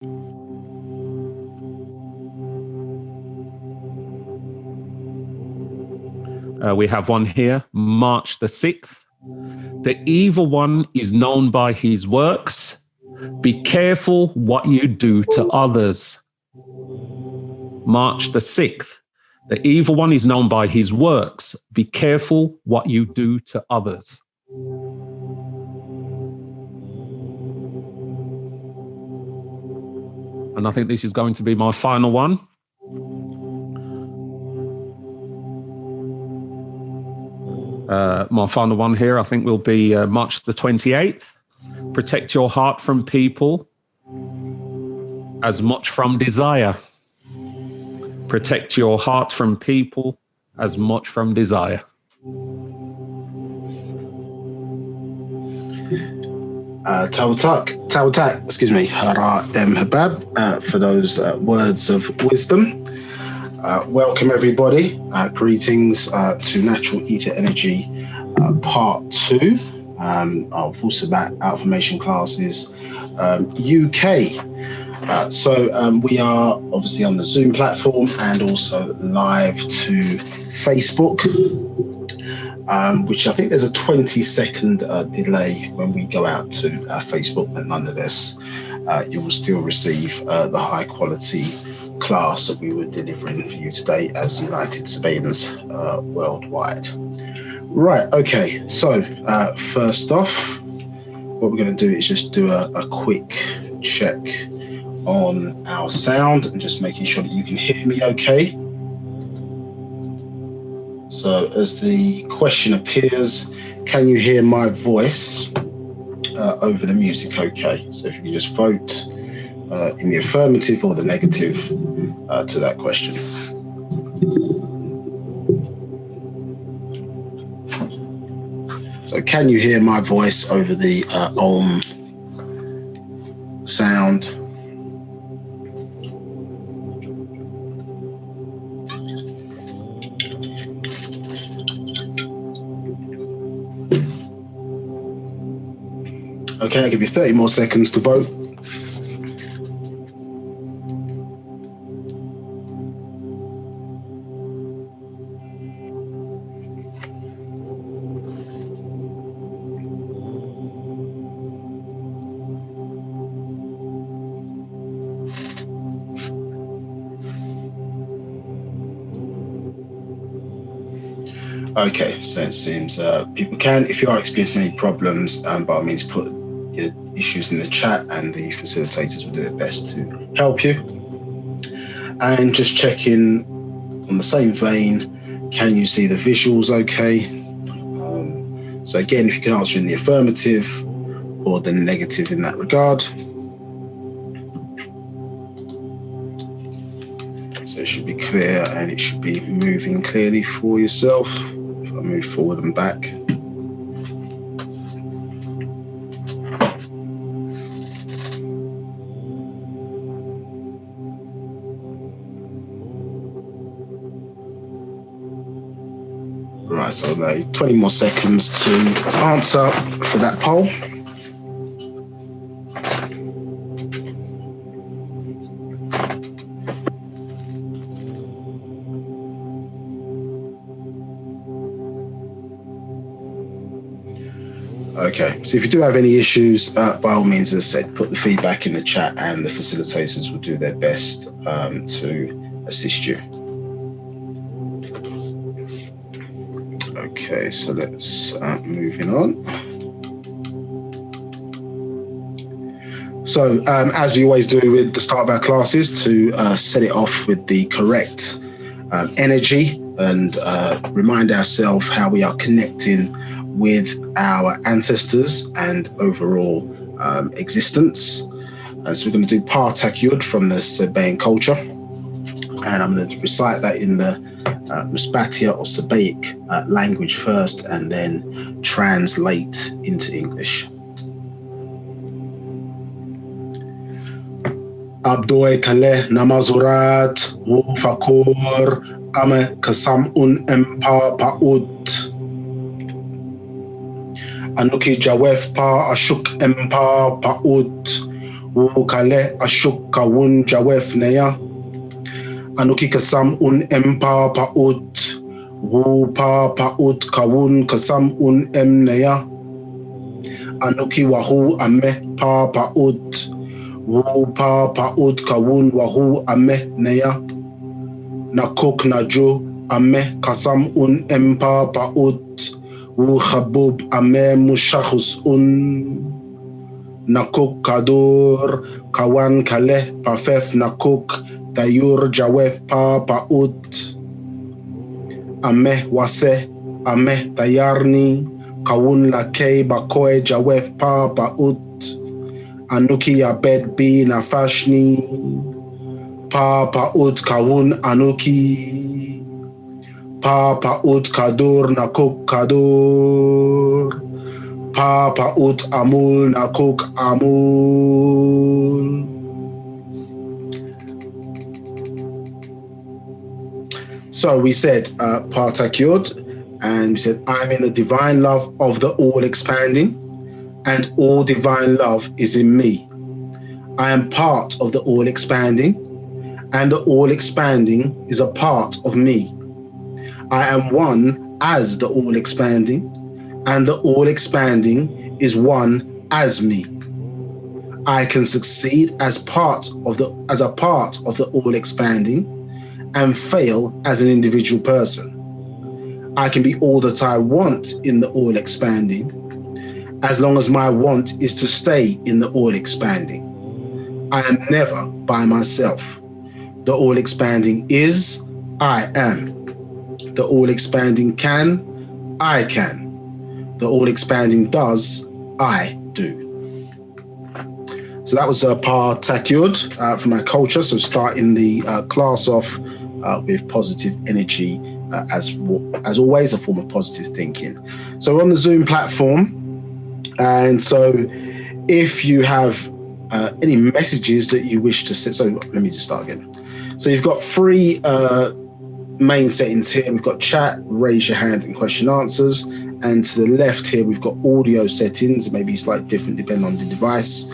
We have one here, March the 6th. The evil one is known by his works. Be careful what you do to others. March the 6th. The evil one is known by his works. Be careful what you do to others. And I think this is going to be my final one. My final one here, I think, will be March the 28th. Protect your heart from people as much from desire. Protect your heart from people as much from desire. Tawtak, excuse me, Hara Habab, for those words of wisdom. Welcome everybody. Greetings to Natural Ether Energy Part 2 of Wu-Sabat Outformation classes UK. So we are obviously on the Zoom platform and also live to Facebook, which I think there's a 20-second delay when we go out to Facebook, but nonetheless, you will still receive the high quality class that we were delivering for you today as United Sabines worldwide. Right, okay, so first off, what we're going to do is just do a quick check on our sound and just making sure that you can hear me okay. So as the question appears, can you hear my voice over the music okay? So if you can just vote in the affirmative or the negative to that question. So can you hear my voice over the Om sound? Okay, I'll give you 30 more seconds to vote. Okay, so it seems people can. If you are experiencing any problems, by all means, put your issues in the chat and the facilitators will do their best to help you. And just checking on the same vein, can you see the visuals okay? So again, if you can answer in the affirmative or the negative in that regard. So it should be clear and it should be moving clearly for yourself. If I move forward and back. Right, so 20 more seconds to answer for that poll. Okay, so if you do have any issues, by all means, as I said, put the feedback in the chat and the facilitators will do their best to assist you. Okay, so let's moving on. So as we always do with the start of our classes, to set it off with the correct energy and remind ourselves how we are connecting with our ancestors and overall existence. And so we're going to do Paa Pau'ut from the Sabaean culture. And I'm going to recite that in the Musbatia or Sabaic language first and then translate into English. Abdoe kale namazurat fakur ame kasam Paa Pau'ut. Anuki Jawef Pa Ashuk Paa Pau'ut Wu kale ashuk kawun jawef neya. Anuki kasam un Paa Pau'ut. Wu Paa Pau'ut kawun kasam un neya. Anuki wahu ame Paa Pau'ut. Wu Paa Pau'ut kawun wahu ame neya. Nakuk naju ame kasam un Paa Pau'ut. Wu habub ame mushahus un. Nakuk kadur kawan kale pafef nakuk dayur jawef Paa Pau'ut. Ame wase ame dayarni kawun lakei bakoe jawef Paa Pau'ut. Anuki yabed bi nafashni Paa Pau'ut kawun anuki. Paa Pau'ut kadur nakuk kadur. Paa Pau'ut amul nakuk amul. So we said Paa Pau'ut, and we said I'm in the divine love of the all expanding, and all divine love is in me. I am part of the all expanding, and the all expanding is a part of me. I am one as the all expanding, and the all expanding is one as me. I can succeed as a part of the all expanding, and fail as an individual person. I can be all that I want in the all expanding, as long as my want is to stay in the all expanding. I am never by myself. The all expanding is, I am. The all expanding can, I can. The all expanding does, I do. So that was Paa Pau'ut from my culture. So starting the class off with positive energy, as always, a form of positive thinking. So we're on the Zoom platform, and so if you have any messages that you wish to set, so let me just start again. So you've got three main settings here. We've got chat, raise your hand, and question answers. And to the left here, we've got audio settings, maybe slightly different depending on the device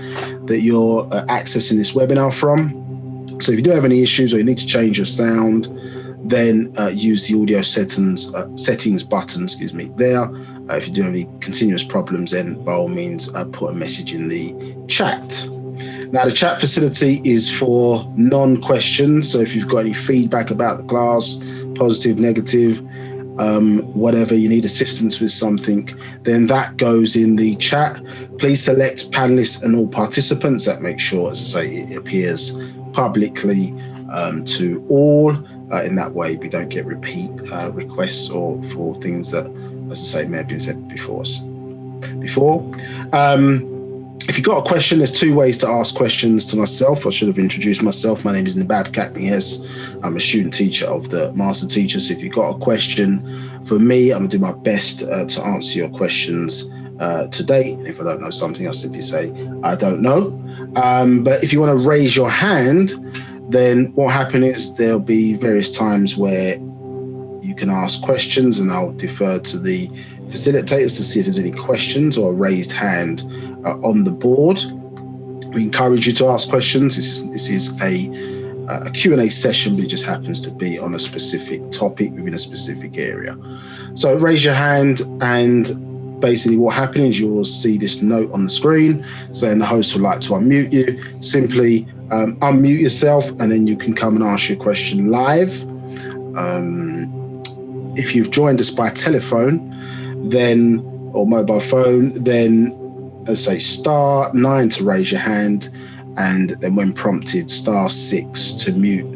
that you're accessing this webinar from. So if you do have any issues or you need to change your sound, then use the audio settings button, there. If you do have any continuous problems, then by all means, put a message in the chat. Now, the chat facility is for non-questions. So if you've got any feedback about the class, positive, negative, whatever, you need assistance with something, then that goes in the chat. Please select panelists and all participants. That makes sure, as I say, it appears publicly to all. In that way, we don't get repeat requests or for things that, as I say, may have been said before. If you've got a question, there's two ways to ask questions to myself. I should have introduced myself. My name is Nabab Kaknihes. I'm a student teacher of the Master Teacher. So if you've got a question for me, I'm going to do my best to answer your questions today. And if I don't know something, I'll simply say, I don't know. But if you want to raise your hand, then what happens is there'll be various times where you can ask questions, and I'll defer to the facilitators to see if there's any questions or a raised hand on the board. We encourage you to ask questions. This is a Q&A session, but it just happens to be on a specific topic within a specific area. So raise your hand, and basically what happens is you will see this note on the screen saying the host would like to unmute you. Simply unmute yourself, and then you can come and ask your question live. If you've joined us by telephone, then or mobile phone, then say *9 to raise your hand, and then when prompted, *6 to mute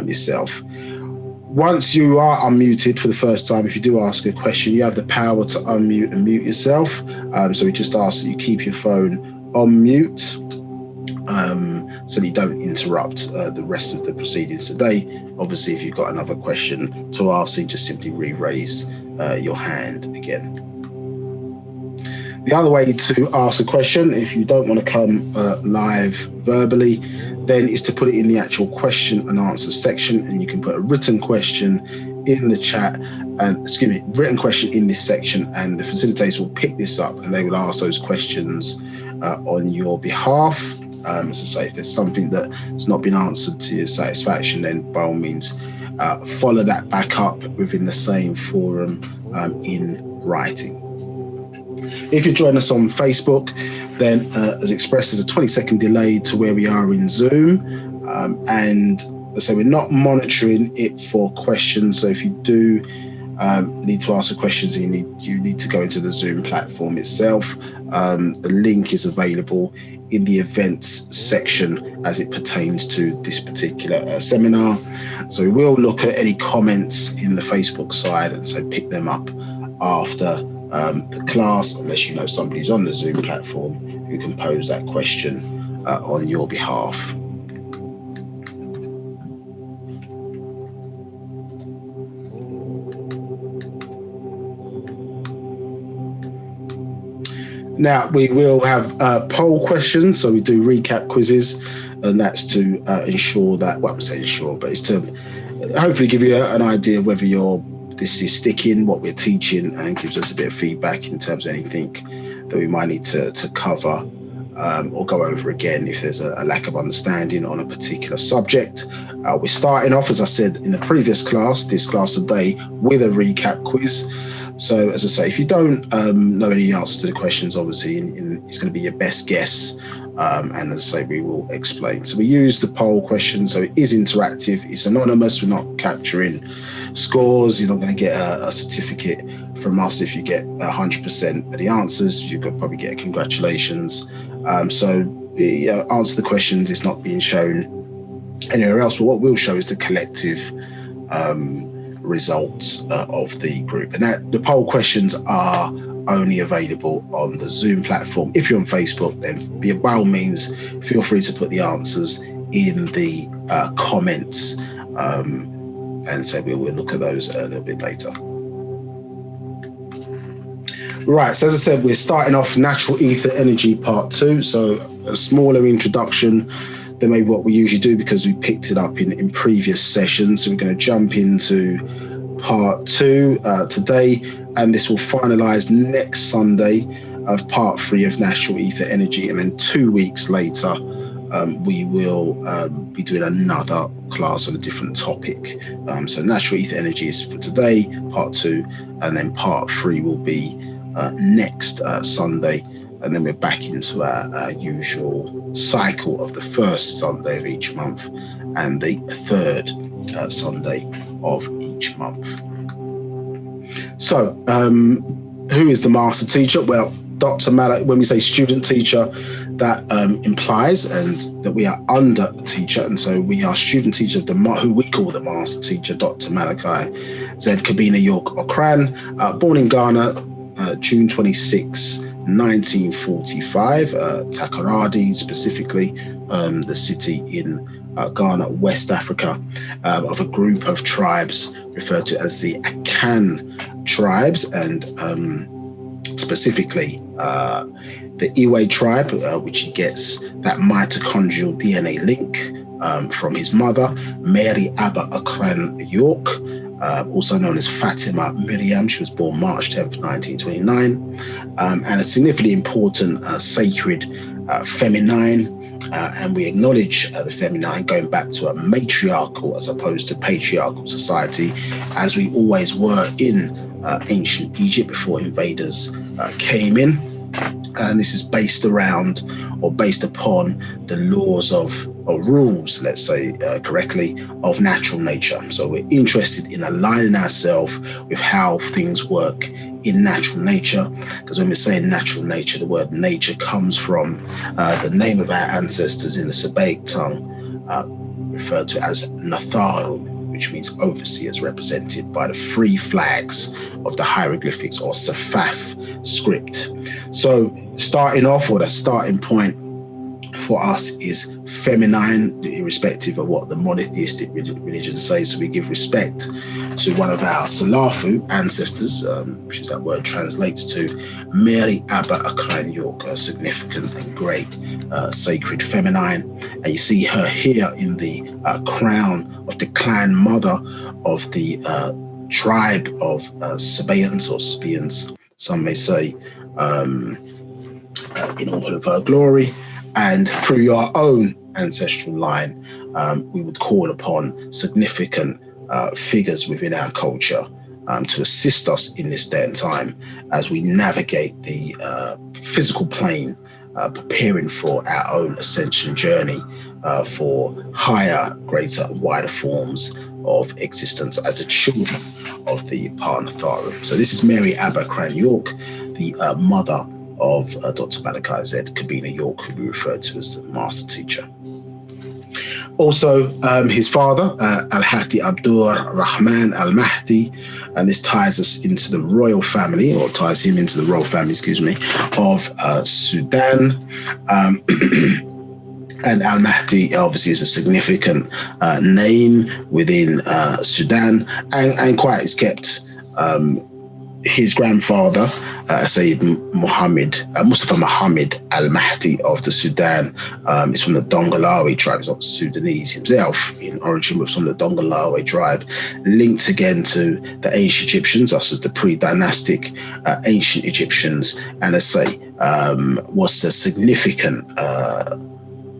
yourself. Once you are unmuted for the first time, if you do ask a question, you have the power to unmute and mute yourself. So we just ask that you keep your phone on mute, so that you don't interrupt the rest of the proceedings today. Obviously, if you've got another question to ask, you just simply re-raise your hand again. The other way to ask a question, if you don't want to come live verbally, then is to put it in the actual question and answer section, and you can put a written question in the chat, and written question in this section, and the facilitators will pick this up and they will ask those questions on your behalf. As I say, if there's something that has not been answered to your satisfaction, then by all means, follow that back up within the same forum in writing. If you join us on Facebook, then as expressed, there's a 20-second delay to where we are in Zoom. And so we're not monitoring it for questions. So if you do need to ask the questions, you need to go into the Zoom platform itself. The link is available in the events section as it pertains to this particular seminar. So we will look at any comments in the Facebook side and so pick them up after the class, unless you know somebody's on the Zoom platform who can pose that question on your behalf. Now, we will have poll questions, so we do recap quizzes, and that's to ensure that, well, I'm saying ensure, but it's to hopefully give you an idea of whether this is sticking, what we're teaching, and gives us a bit of feedback in terms of anything that we might need to cover or go over again if there's a lack of understanding on a particular subject. We're starting off, as I said in the previous class, this class today, with a recap quiz. So, as I say, if you don't know any answers to the questions, obviously, it's going to be your best guess. And as I say, we will explain. So we use the poll question. So it is interactive. It's anonymous. We're not capturing scores. You're not going to get a certificate from us if you get 100% of the answers. You could probably get a congratulations. So the answer to the questions is not being shown anywhere else. But what we'll show is the collective results of the group. And that the poll questions are only available on the Zoom platform. If you're on Facebook, then by all means, feel free to put the answers in the comments. And so we'll look at those a little bit later. Right, so as I said, we're starting off Natural Ether Energy Part 2. So a smaller introduction than maybe what we usually do because we picked it up in previous sessions. So we're going to jump into Part 2 today, and this will finalize next Sunday of Part 3 of Natural Ether Energy. And then 2 weeks later, we will be doing another class on a different topic. So Natural Ether Energy is for today, Part 2, and then Part 3 will be next Sunday. And then we're back into our usual cycle of the first Sunday of each month and the third Sunday of each month. So, who is the master teacher? Well, Dr. Malachi, when we say student teacher, that implies and that we are under a teacher. And so we are student teacher of who we call the master teacher, Dr. Malachi Z York Okran, born in Ghana, June 26, 1945, Takoradi specifically, the city in Ghana, West Africa, of a group of tribes referred to as the Akan tribes, and specifically the Iwe tribe, which he gets that mitochondrial DNA link from his mother, Mary Abba Akran York, also known as Fatima Miriam. She was born March 10th, 1929, and a significantly important sacred feminine. And we acknowledge the feminine going back to a matriarchal as opposed to patriarchal society, as we always were in ancient Egypt before invaders came in. And this is based around or based upon the laws or rules, let's say correctly, of natural nature. So we're interested in aligning ourselves with how things work in natural nature, because when we're saying natural nature, the word nature comes from the name of our ancestors in the Sabaic tongue, referred to as Natharu, which means overseers, represented by the 3 flags of the hieroglyphics or Safaf script. So starting off, or the starting point for us is feminine, irrespective of what the monotheistic religion says. So we give respect to one of our Salafu ancestors, which is that word translates to Mary Abba Akran York, a significant and great sacred feminine. And you see her here in the crown of the clan mother of the tribe of Sabaeans or Sabaeans, some may say, in all of her glory. And through your own ancestral line, we would call upon significant figures within our culture to assist us in this day and time as we navigate the physical plane, preparing for our own ascension journey for higher, greater, wider forms of existence as the children of the Paa Natharu. So this is Mary Abba York, the mother of Dr. Malachi Z, Kabina York, who we refer to as the master teacher. Also, his father, Al-Hadi Abdur Rahman Al-Mahdi, and this ties us into the royal family, or ties him into the royal family, excuse me, of Sudan. And Al-Mahdi obviously is a significant name within Sudan, and quite is kept. His grandfather, Sayyid Mustafa Muhammad Al-Mahdi of the Sudan, is from the Dongolawe tribe. He's not Sudanese himself in origin, but from the Dongolawe tribe, linked again to the ancient Egyptians, us as the pre-dynastic ancient Egyptians, and as I say, was a significant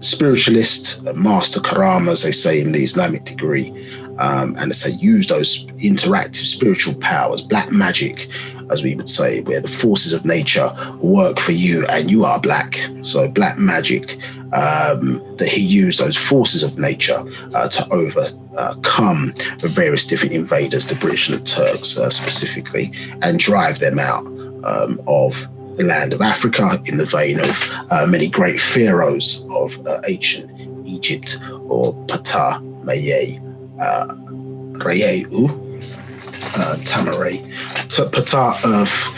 spiritualist, master karama, as they say in the Islamic degree, and as they use those interactive spiritual powers, black magic, as we would say, where the forces of nature work for you and you are black. So black magic, that he used those forces of nature to overcome the various different invaders, the British and the Turks specifically, and drive them out of the land of Africa in the vein of many great pharaohs of ancient Egypt, or Ptah Tamaray, Ptah earth,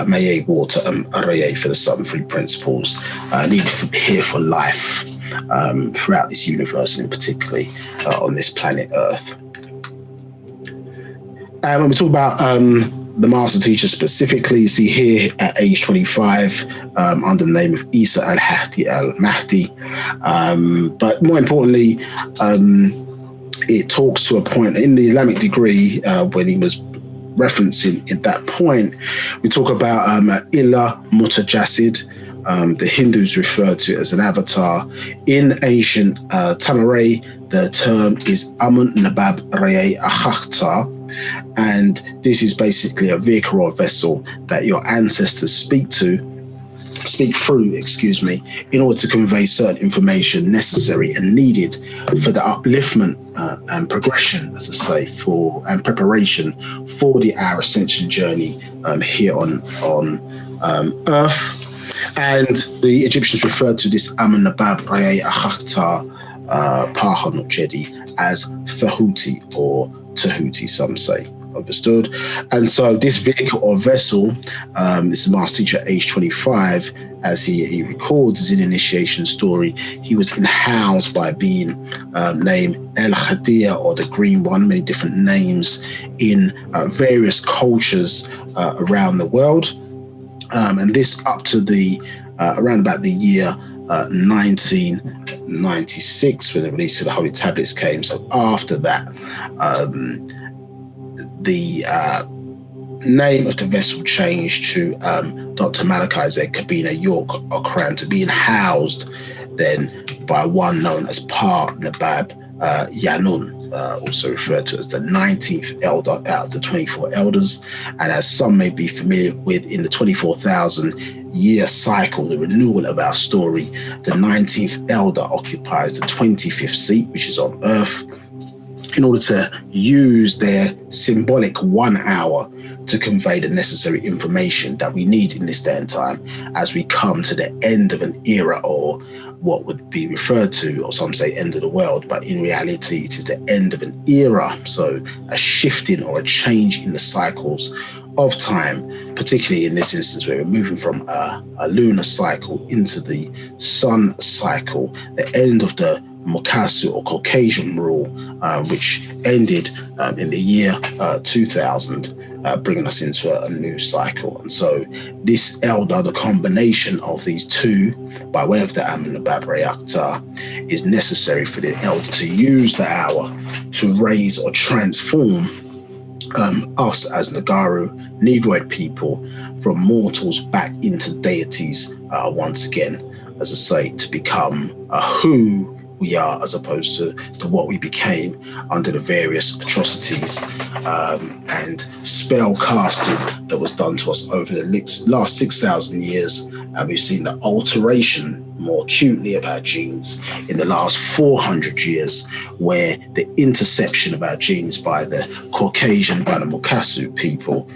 Mayay water, and Rayay for the Southern Three Principles needed here for life throughout this universe, and particularly on this planet Earth. And when we talk about the master teacher specifically, you see here at age 25, under the name of Isa al-Hadi al-Mahdi. But more importantly, it talks to a point in the Islamic degree when he was referencing at that point, we talk about Illa Mutajasid. The Hindus refer to it as an avatar. In ancient Tamaray, the term is Amun Nabab Raya Ahakhtar. And this is basically a vehicle or a vessel that your ancestors speak through, in order to convey certain information necessary and needed for the upliftment and progression, as I say, and preparation for our ascension journey here on Earth. And the Egyptians referred to this Amun Nabab Raya Ahakhtar Pahanut Jedi as Thahuti or Tahuti, some say. Understood. And so this vehicle or vessel, this master teacher at age 25, as he records his initiation story, he was in-housed by being named El Khadir, or the Green One, many different names in various cultures around the world. And this up to the around about the year 1996, when the release of the Holy Tablets came. So after that, the name of the vessel changed to Dr. Malachi Z, Kabina York, or Quran, to being housed then by one known as Paa Pau'ut Yaanuwn, also referred to as the 19th elder out of the 24 elders. And as some may be familiar with, in the 24,000 year cycle, the renewal of our story, the 19th elder occupies the 25th seat, which is on Earth, in order to use their symbolic 1 hour to convey the necessary information that we need in this day and time as we come to the end of an era, or what would be referred to, or some say end of the world, but in reality it is the end of an era. So a shifting or a change in the cycles of time, particularly in this instance where we're moving from a lunar cycle into the sun cycle, the end of the Mukasu or Caucasian rule, which ended in the year 2000, bringing us into a new cycle. And so this elder, the combination of these two, by way of the Amun Nabab Rayakta, is necessary for the elder to use the hour to raise or transform us as Nagaru, Negroid people, from mortals back into deities once again. as I say, to become who we are, as opposed to what we became under the various atrocities and spell casting that was done to us over the last 6,000 years. And we've seen the alteration more acutely of our genes in the last 400 years, where the interception of our genes by the Caucasian Ba'h B'ah people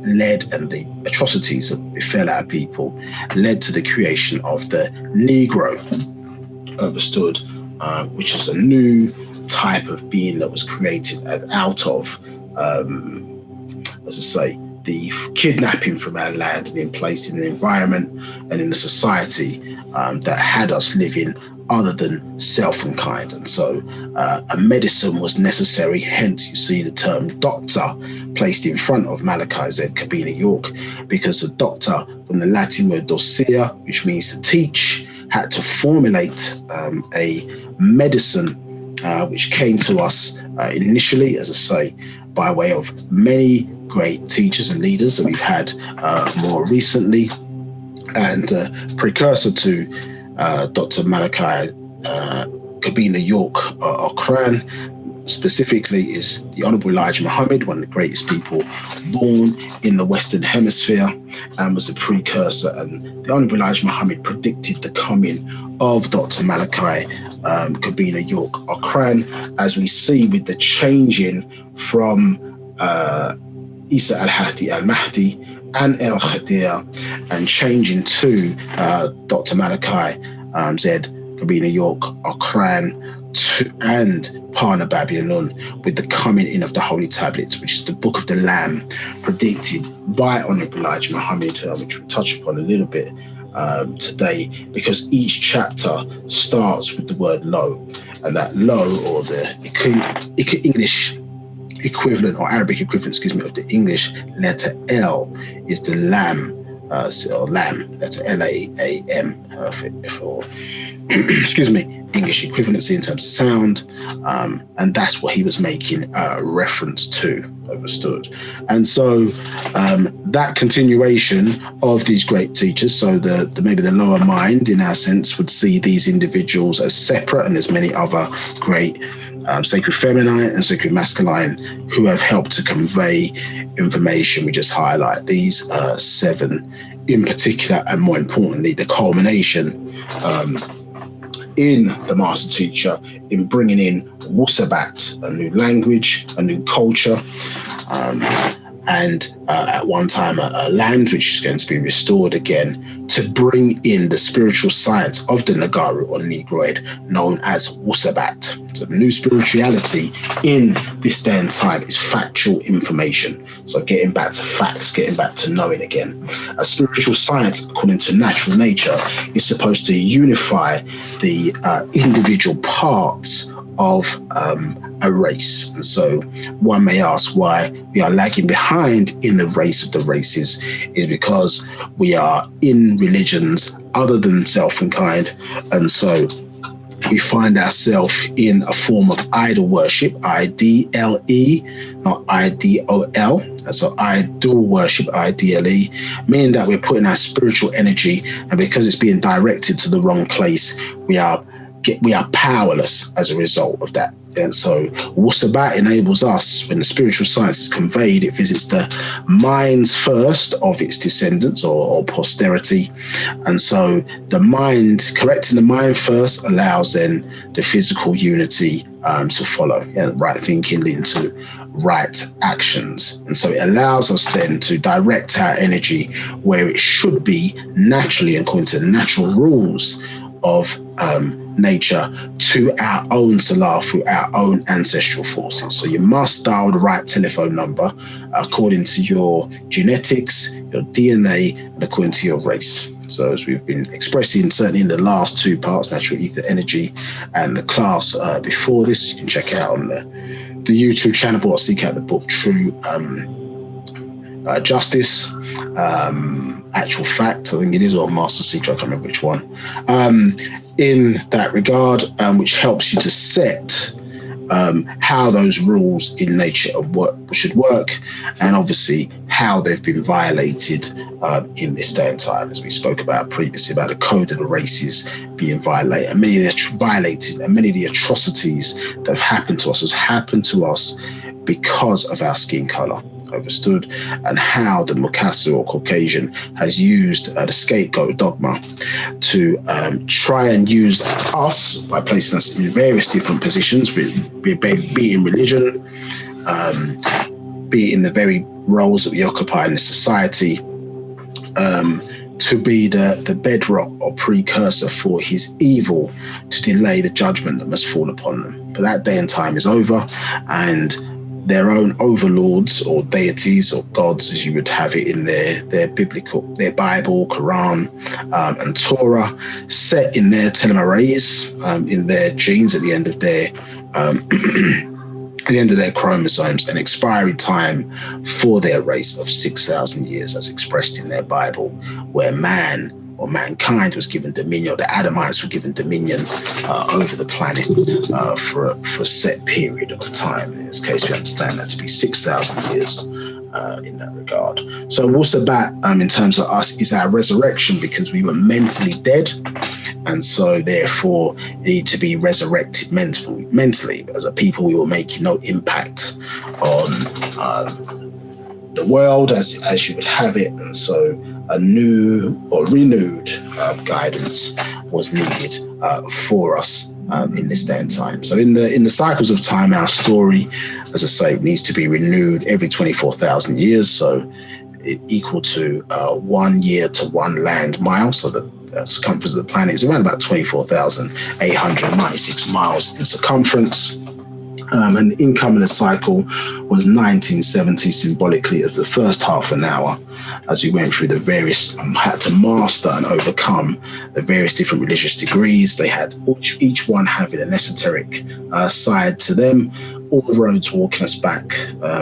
led, and the atrocities that befell our people led to the creation of the Negro, understood, which is a new type of being that was created out of, as I say, the kidnapping from our land and being placed in an environment and in a society that had us living other than self and kind. And so a medicine was necessary. Hence, you see the term doctor placed in front of Malachi Z, Dr.York, because a doctor, from the Latin word docere, which means to teach, had to formulate a medicine which came to us initially, as I say, by way of many great teachers and leaders that we've had more recently, and precursor to Dr. Malachi Dr.York Okran specifically is the Honorable Elijah Muhammad, one of the greatest people born in the Western Hemisphere, and was a precursor. And the Honorable Elijah Muhammad predicted the coming of Dr. Malachi Dr.York Okran, as we see with the changing from Isa al-Hadi al-Mahdi and el-Khadir, and changing to Dr. Malachi Z Dr.York Okran and Paa B'ah Yaanuwn, with the coming in of the Holy Tablets, which is the Book of the Lamb, predicted by Honorable Elijah Muhammad, which we'll touch upon a little bit today, because each chapter starts with the word lo, and that lo, or the English equivalent, or Arabic equivalent, of the English letter L, is the lamb, or lamb, letter L-A-A-M, for English equivalency in terms of sound, and that's what he was making reference to, understood. And so that continuation of these great teachers, so the maybe the lower mind in our sense would see these individuals as separate, and there's many other great sacred feminine and sacred masculine who have helped to convey information. We just highlight these 7 in particular, and more importantly, the culmination in the master teacher in bringing in Wu-Sabat, a new language, a new culture, and at one time a land which is going to be restored again, to bring in the spiritual science of the Nagaru, or Negroid, known as Wu-Sabat. So the new spirituality in this day and time is factual information. So getting back to facts, getting back to knowing again. A spiritual science, according to natural nature, is supposed to unify the individual parts of a race. And so one may ask why we are lagging behind in the race of the races, is because we are in religions other than self and kind, and so we find ourselves in a form of idol worship, I-D-L-E, not I-D-O-L. So idol worship, I-D-L-E, meaning that we're putting our spiritual energy, and because it's being directed to the wrong place, we are powerless as a result of that. And so Wu-Sabat enables us, when the spiritual science is conveyed, it visits the minds first of its descendants or posterity. And so the mind, correcting the mind first, allows then the physical unity to follow. Right thinking leading to right actions. And so it allows us then to direct our energy where it should be naturally, according to the natural rules of nature, to our own Salah, through our own ancestral forces. So you must dial the right telephone number according to your genetics, your DNA, and according to your race. So as we've been expressing, certainly in the last 2 parts, natural ether energy, and the class before this, you can check it out on the YouTube channel, or seek out the book True Justice, Actual Fact, I think it is, or Master Secret, I can't remember which one, in that regard, which helps you to set how those rules in nature should work, and obviously how they've been violated in this day and time, as we spoke about previously, about the code of the races being violated, and many of the atrocities that have happened to us has happened to us because of our skin color. Understood, and how the Mukasu or Caucasian has used the scapegoat dogma to try and use us by placing us in various different positions, be it in religion, be it in the very roles that we occupy in the society, to be the bedrock or precursor for his evil, to delay the judgment that must fall upon them. But that day and time is over, and their own overlords or deities or gods, as you would have it in their Bible, Quran, and Torah, set in their telomerase, in their genes at the end of their chromosomes, an expiry time for their race of 6,000 years, as expressed in their Bible, where man or mankind was given dominion, or the Adamites were given dominion over the planet for a set period of time. In this case, we understand that to be 6,000 years in that regard. So Wu-Sabat, in terms of us, is our resurrection, because we were mentally dead, and so therefore need to be resurrected mentally. As a people, we were making no impact on the world as you would have it, and so a new or renewed guidance was needed for us in this day and time. So in the cycles of time, our story, as I say, needs to be renewed every 24,000 years. So equal to 1 year to 1 land mile. So the circumference of the planet is around about 24,896 miles in circumference. And the income in the cycle was 1970, symbolically of the first half an hour, as we went through the various, had to master and overcome the various different religious degrees. They had each one having an esoteric side to them, all roads walking us back,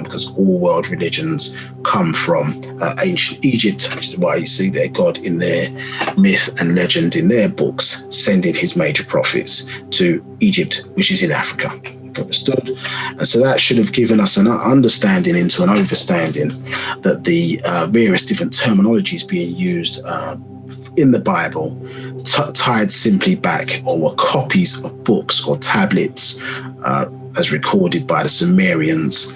because all world religions come from ancient Egypt, which is why you see their God in their myth and legend in their books, sending his major prophets to Egypt, which is in Africa. Understood. And so that should have given us an understanding into an understanding that the various different terminologies being used in the Bible tied simply back, or were copies of books or tablets as recorded by the Sumerians,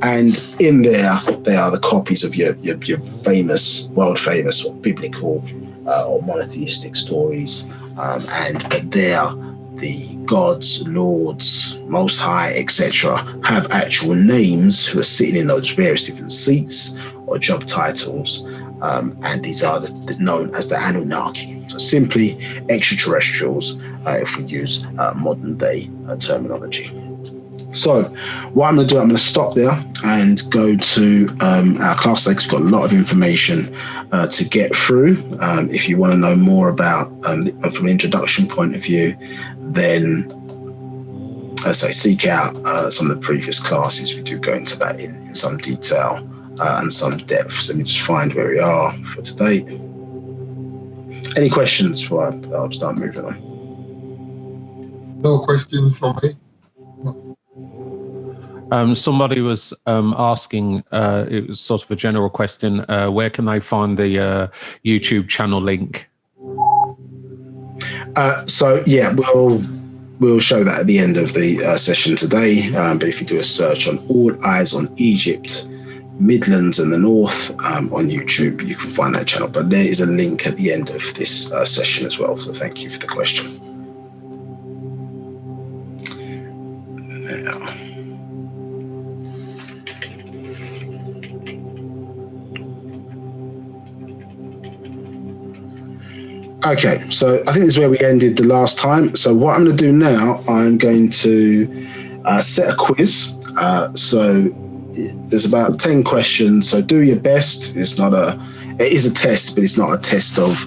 and in there they are the copies of your famous, world famous, or biblical or monotheistic stories, and there the gods, lords, most high, etc., have actual names who are sitting in those various different seats or job titles, and these are known as the Anunnaki. So simply extraterrestrials, if we use modern day terminology. So what I'm going to do, I'm going to stop there and go to our class today, because we've got a lot of information to get through. If you want to know more about, from an introduction point of view, then as I seek out some of the previous classes, we do go into that in some detail and some depth. So let me just find where we are for today. Any questions before I'll start moving on? No questions from me. Somebody was asking, it was sort of a general question, where can they find the YouTube channel link? So yeah, we'll show that at the end of the session today. But if you do a search on All Eyes on Egypt, Midlands and the North on YouTube, you can find that channel. But there is a link at the end of this session as well. So thank you for the question. Now. Okay, so I think this is where we ended the last time. So what I'm going to do now, I'm going to set a quiz. So there's about 10 questions. So do your best. It is a test, but it's not a test of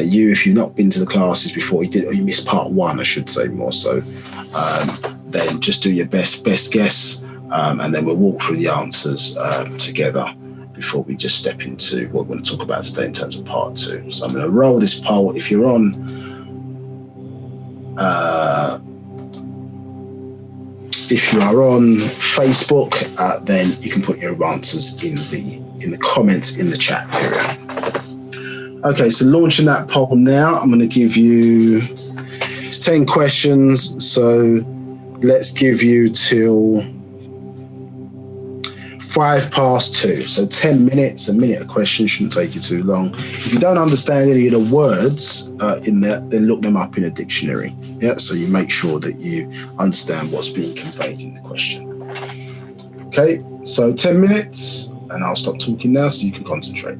you. If you've not been to the classes before, you missed part 1, I should say more so. Then just do your best guess, and then we'll walk through the answers together before we just step into what we're going to talk about today in terms of part 2. So I'm going to roll this poll. If you're on If you are on Facebook, then you can put your answers in the comments in the chat area. Okay, so launching that poll now. I'm going to give you, it's 10 questions, so let's give you till 2:05. So 10 minutes, a minute a question, shouldn't take you too long. If you don't understand any of the words in there, then look them up in a dictionary. Yeah, so you make sure that you understand what's being conveyed in the question. Okay, so 10 minutes, and I'll stop talking now so you can concentrate.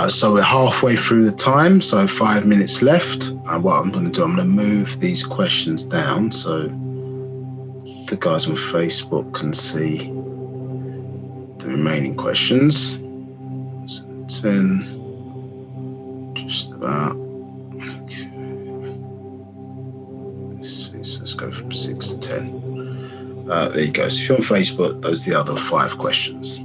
So we're halfway through the time, so 5 minutes left. And what I'm going to do, I'm going to move these questions down so the guys on Facebook can see the remaining questions. So 10, just about. Okay. Let's go from 6 to 10. There you go. So if you're on Facebook, those are the other 5 questions.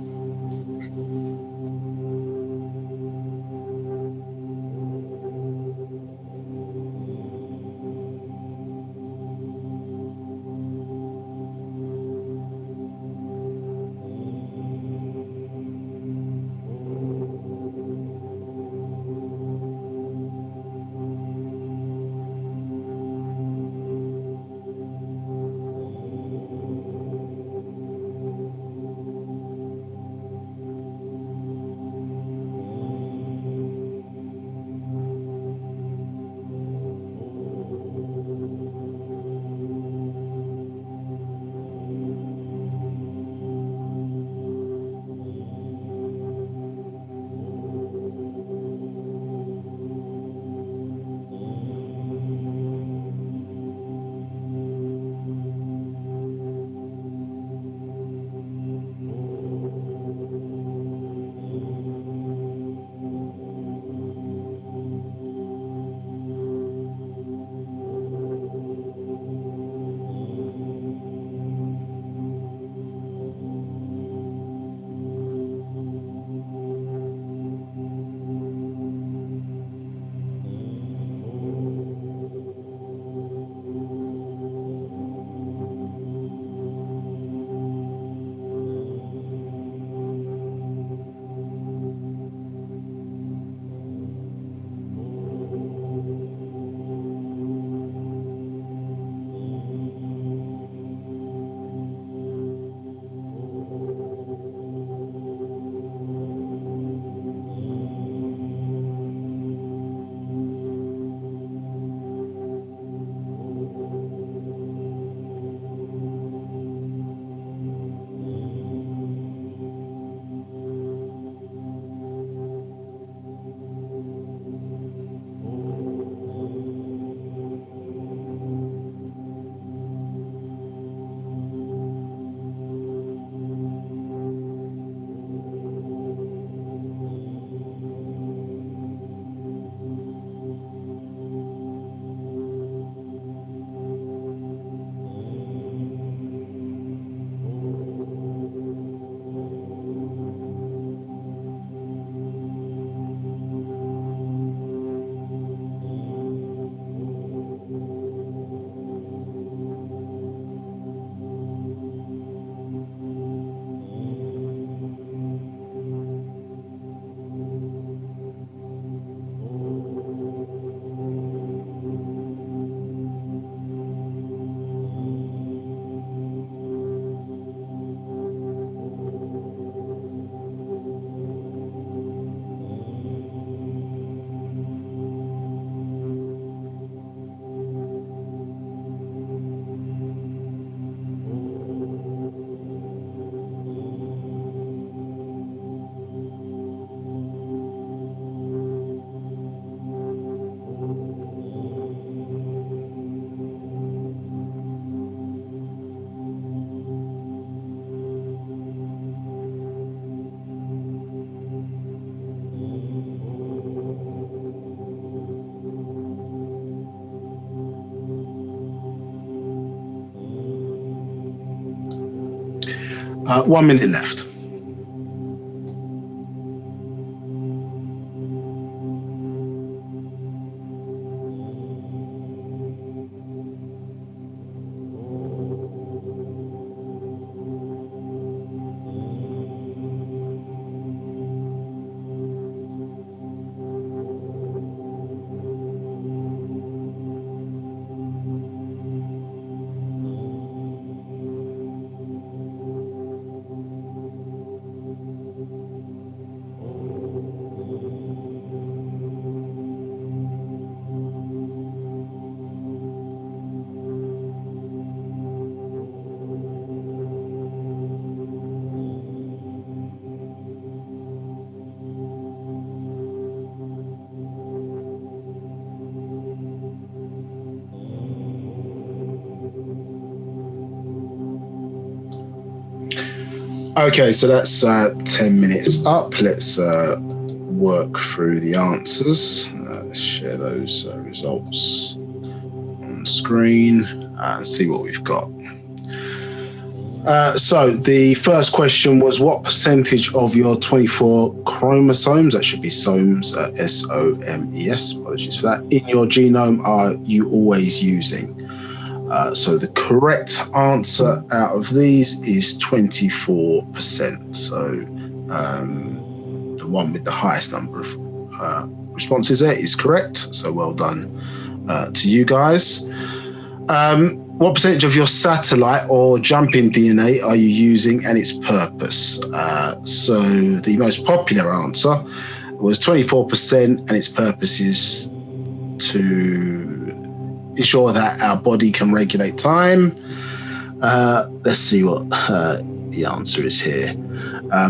One minute left. Okay, so that's 10 minutes up. Let's work through the answers. Let's share those results on screen and see what we've got. So the first question was, what percentage of your 24 chromosomes, that should be somes, S-O-M-E-S, apologies for that, in your genome are you always using? So the correct answer out of these is 24%. So the one with the highest number of responses there is correct. So well done to you guys. What percentage of your satellite or jumping DNA are you using and its purpose? So the most popular answer was 24%, and its purpose is to ensure that our body can regulate time. Let's see what the answer is here.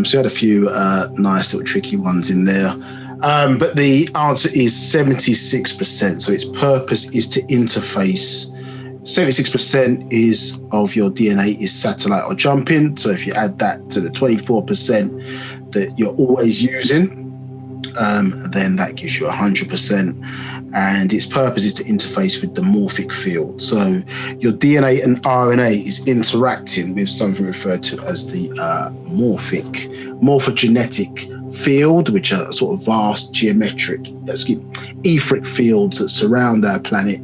So we had a few nice little tricky ones in there. But the answer is 76%. So its purpose is to interface. 76% is of your DNA is satellite or jumping. So if you add that to the 24% that you're always using, then that gives you 100%. And its purpose is to interface with the morphic field. So your DNA and RNA is interacting with something referred to as the morphogenetic field, which are sort of vast etheric fields that surround our planet,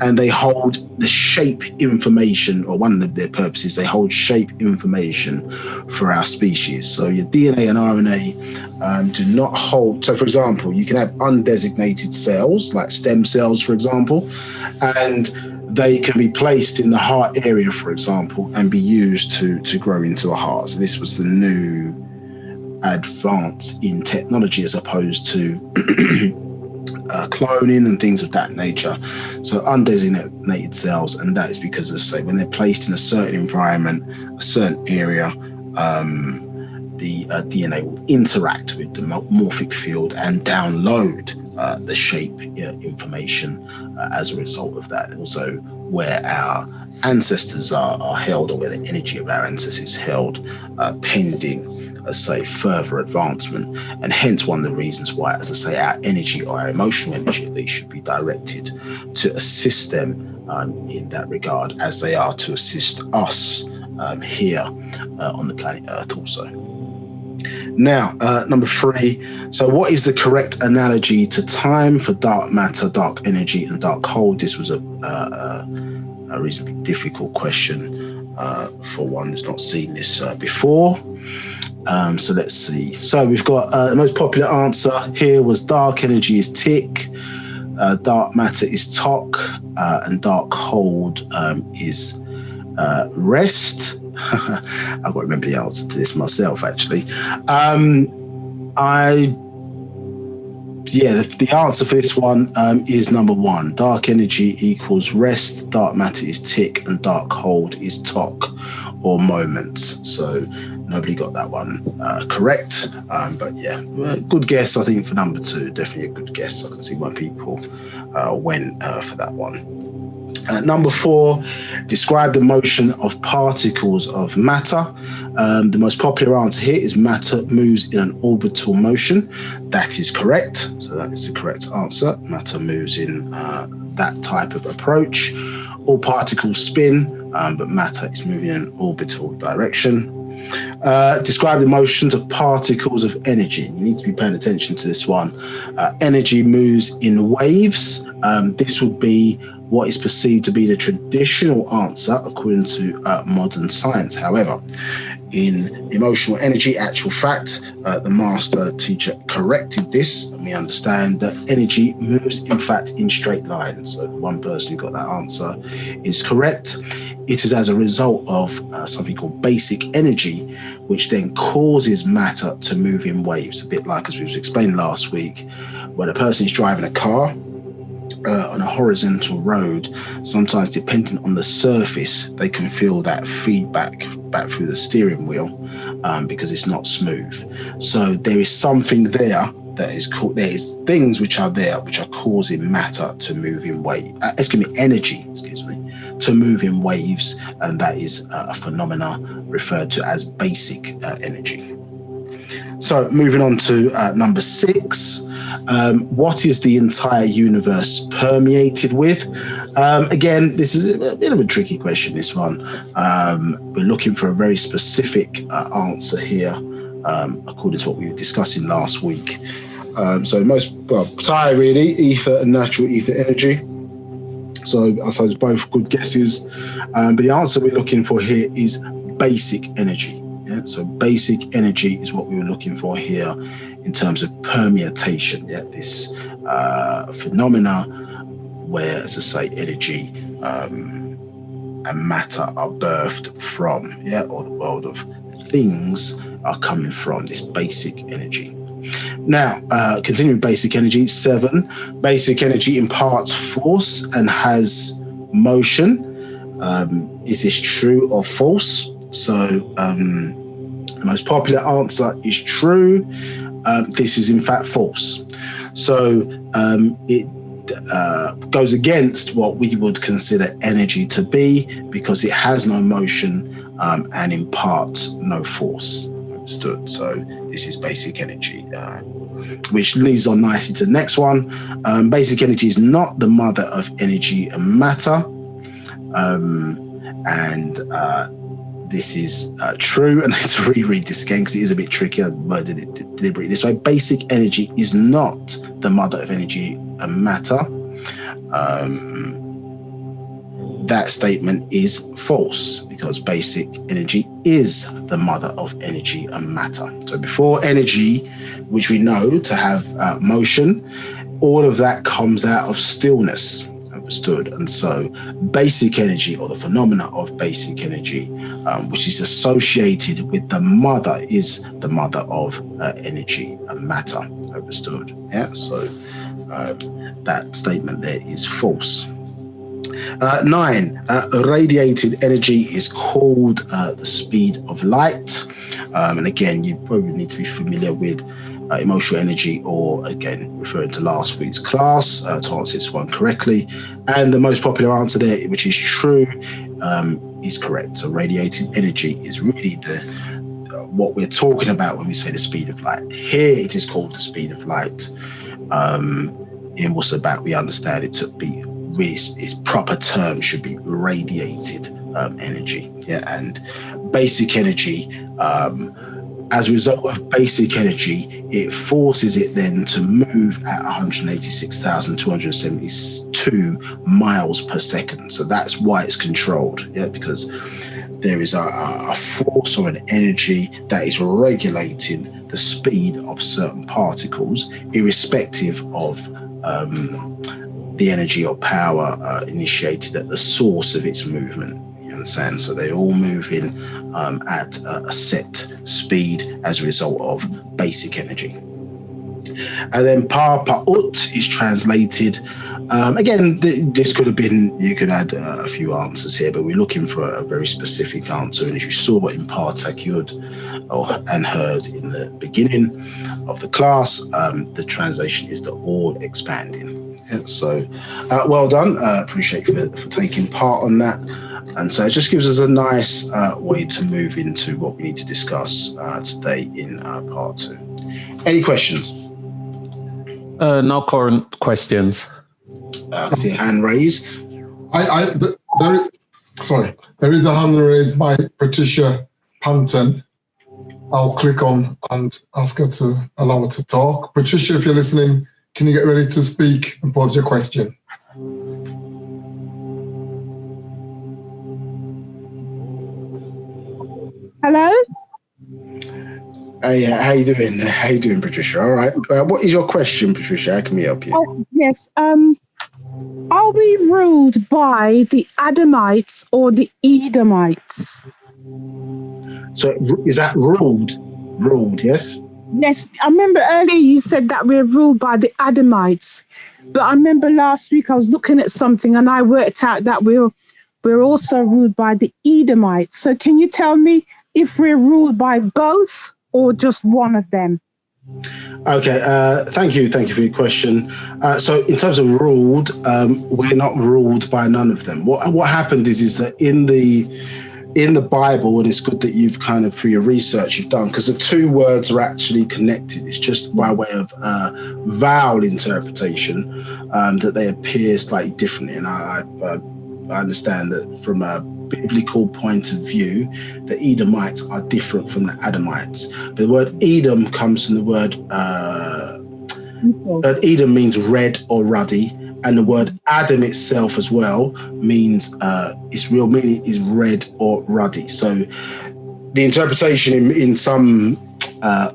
and they hold the shape information, or one of their purposes, they hold shape information for our species. So your DNA and RNA do not hold. So for example, you can have undesignated cells, like stem cells, for example, and they can be placed in the heart area, for example, and be used to grow into a heart. So this was the new advance in technology as opposed to cloning and things of that nature. So undesignated cells, and that is because, as I say, when they're placed in a certain environment, a certain area, the DNA will interact with the morphic field and download the shape information as a result of that. Also, where our ancestors are held, or where the energy of our ancestors is held, pending, as I say, further advancement. And hence one of the reasons why, as I say, our energy, or our emotional energy at least, should be directed to assist them in that regard, as they are to assist us here on the planet Earth also. Now, number 3. So what is the correct analogy to time for dark matter, dark energy, and dark hold? This was a reasonably difficult question for one who's not seen this before. So let's see. So we've got the most popular answer here was dark energy is tick, dark matter is tok, and dark hold is rest. I've got to remember the answer to this myself, actually. The answer for this one is number 1. Dark energy equals rest, dark matter is tick, and dark hold is tok, or moments. So nobody got that one correct. But yeah, good guess, I think, for number 2. Definitely a good guess. I can see why people went for that one. Number 4, describe the motion of particles of matter. The most popular answer here is matter moves in an orbital motion. That is correct. So that is the correct answer. Matter moves in that type of approach. All particles spin, but matter is moving in an orbital direction. Describe the motions of particles of energy. You need to be paying attention to this one. Energy moves in waves. This would be what is perceived to be the traditional answer according to modern science. However, in emotional energy, actual fact, the master teacher corrected this, and we understand that energy moves, in fact, in straight lines. So the one person who got that answer is correct. It is as a result of something called basic energy, which then causes matter to move in waves, a bit like, as we was explained last week, when a person is driving a car on a horizontal road, sometimes depending on the surface, they can feel that feedback back through the steering wheel because it's not smooth. So there is something there that is called, there is things which are there which are causing matter to move in energy, to move in waves, and that is a phenomena referred to as basic energy. So moving on to number 6, what is the entire universe permeated with? Again, this is a bit of a tricky question, this one. We're looking for a very specific answer here, according to what we were discussing last week. So Ptah really, ether and natural ether energy. So I suppose both good guesses. But the answer we're looking for here is basic energy. Yeah? So basic energy is what we were looking for here in terms of permutation. Yeah? This phenomena where, as I say, energy and matter are birthed from, or the world of things are coming from this basic energy. Now, continuing basic energy, 7. Basic energy imparts force and has motion. Is this true or false? So the most popular answer is true. This is in fact false. So it goes against what we would consider energy to be, because it has no motion and imparts no force. Understood? So this is basic energy, which leads on nicely to the next one. Basic energy is not the mother of energy and matter. This is true, and let's reread this again because it is a bit tricky. I worded it deliberately this way. Basic energy is not the mother of energy and matter. That statement is false, because basic energy is the mother of energy and matter. So before energy, which we know to have motion, all of that comes out of stillness. Understood? And so basic energy, or the phenomena of basic energy, which is associated with the mother, is the mother of energy and matter. Understood? Yeah. So that statement there is false. 9. Radiated energy is called the speed of light. And again, you probably need to be familiar with emotional energy, or again, referring to last week's class to answer this one correctly. And the most popular answer there, which is true, is correct. So radiated energy is really what we're talking about when we say the speed of light. Here it is called the speed of light. In Wu-Sabat, we understand it to be really, its proper term should be radiated energy. Yeah, and basic energy, as a result of basic energy, it forces it then to move at 186,272 miles per second. So that's why it's controlled, because there is a force or an energy that is regulating the speed of certain particles, irrespective of the energy or power initiated at the source of its movement. You understand? So they're all moving at a set speed as a result of basic energy. And then Paa Pau'ut is translated. Again, this could have been, you could add a few answers here, but we're looking for a very specific answer. And as you saw in Paa Pau'ut and heard in the beginning of the class, the translation is the all expanding. Yeah, so well done. Appreciate you for taking part on that. And so it just gives us a nice way to move into what we need to discuss today in part 2. Any questions? No current questions. I see a hand raised. There is a hand raised by Patricia Panton. I'll click on and ask her to allow her to talk. Patricia, if you're listening, can you get ready to speak and pose your question? Hello? Hey, how you doing? How you doing, Patricia? All right. What is your question, Patricia? How can we help you? Oh, yes. Are we ruled by the Adamites or the Edomites? So is that ruled? Ruled, yes? Yes. I remember earlier you said that we're ruled by the Adamites. But I remember last week I was looking at something and I worked out that we're also ruled by the Edomites. So can you tell me if we're ruled by both or just one of them? Okay, thank you for your question. So in terms of ruled, we're not ruled by none of them. What happened is that in the Bible, and it's good that you've kind of, through your research you've done, because the two words are actually connected. It's just by way of vowel interpretation that they appear slightly differently. And I understand that from a biblical point of view, the Edomites are different from the Adamites. The word Edom comes from the word Edom means red or ruddy, and the word Adam itself as well means its real meaning is red or ruddy. So the interpretation in some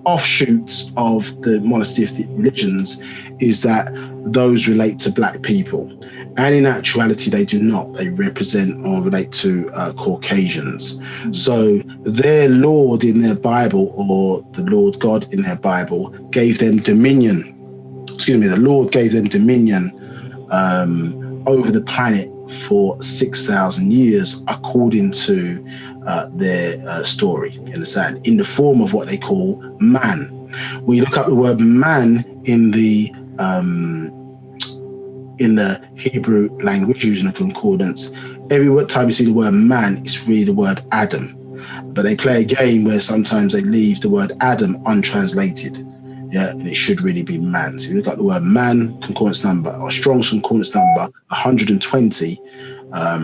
offshoots of the monotheistic religions is that those relate to black people. And in actuality, they do not. They represent or relate to Caucasians. So their Lord in their Bible, or the Lord God in their Bible, gave them dominion. The Lord gave them dominion over the planet for 6,000 years, according to their story, you understand, in the form of what they call man. When you look up the word man in the Hebrew language, using a concordance, every time you see the word man, it's really the word Adam. But they play a game where sometimes they leave the word Adam untranslated. Yeah, and it should really be man. So you look at the word man, concordance number, or Strong's concordance number 120,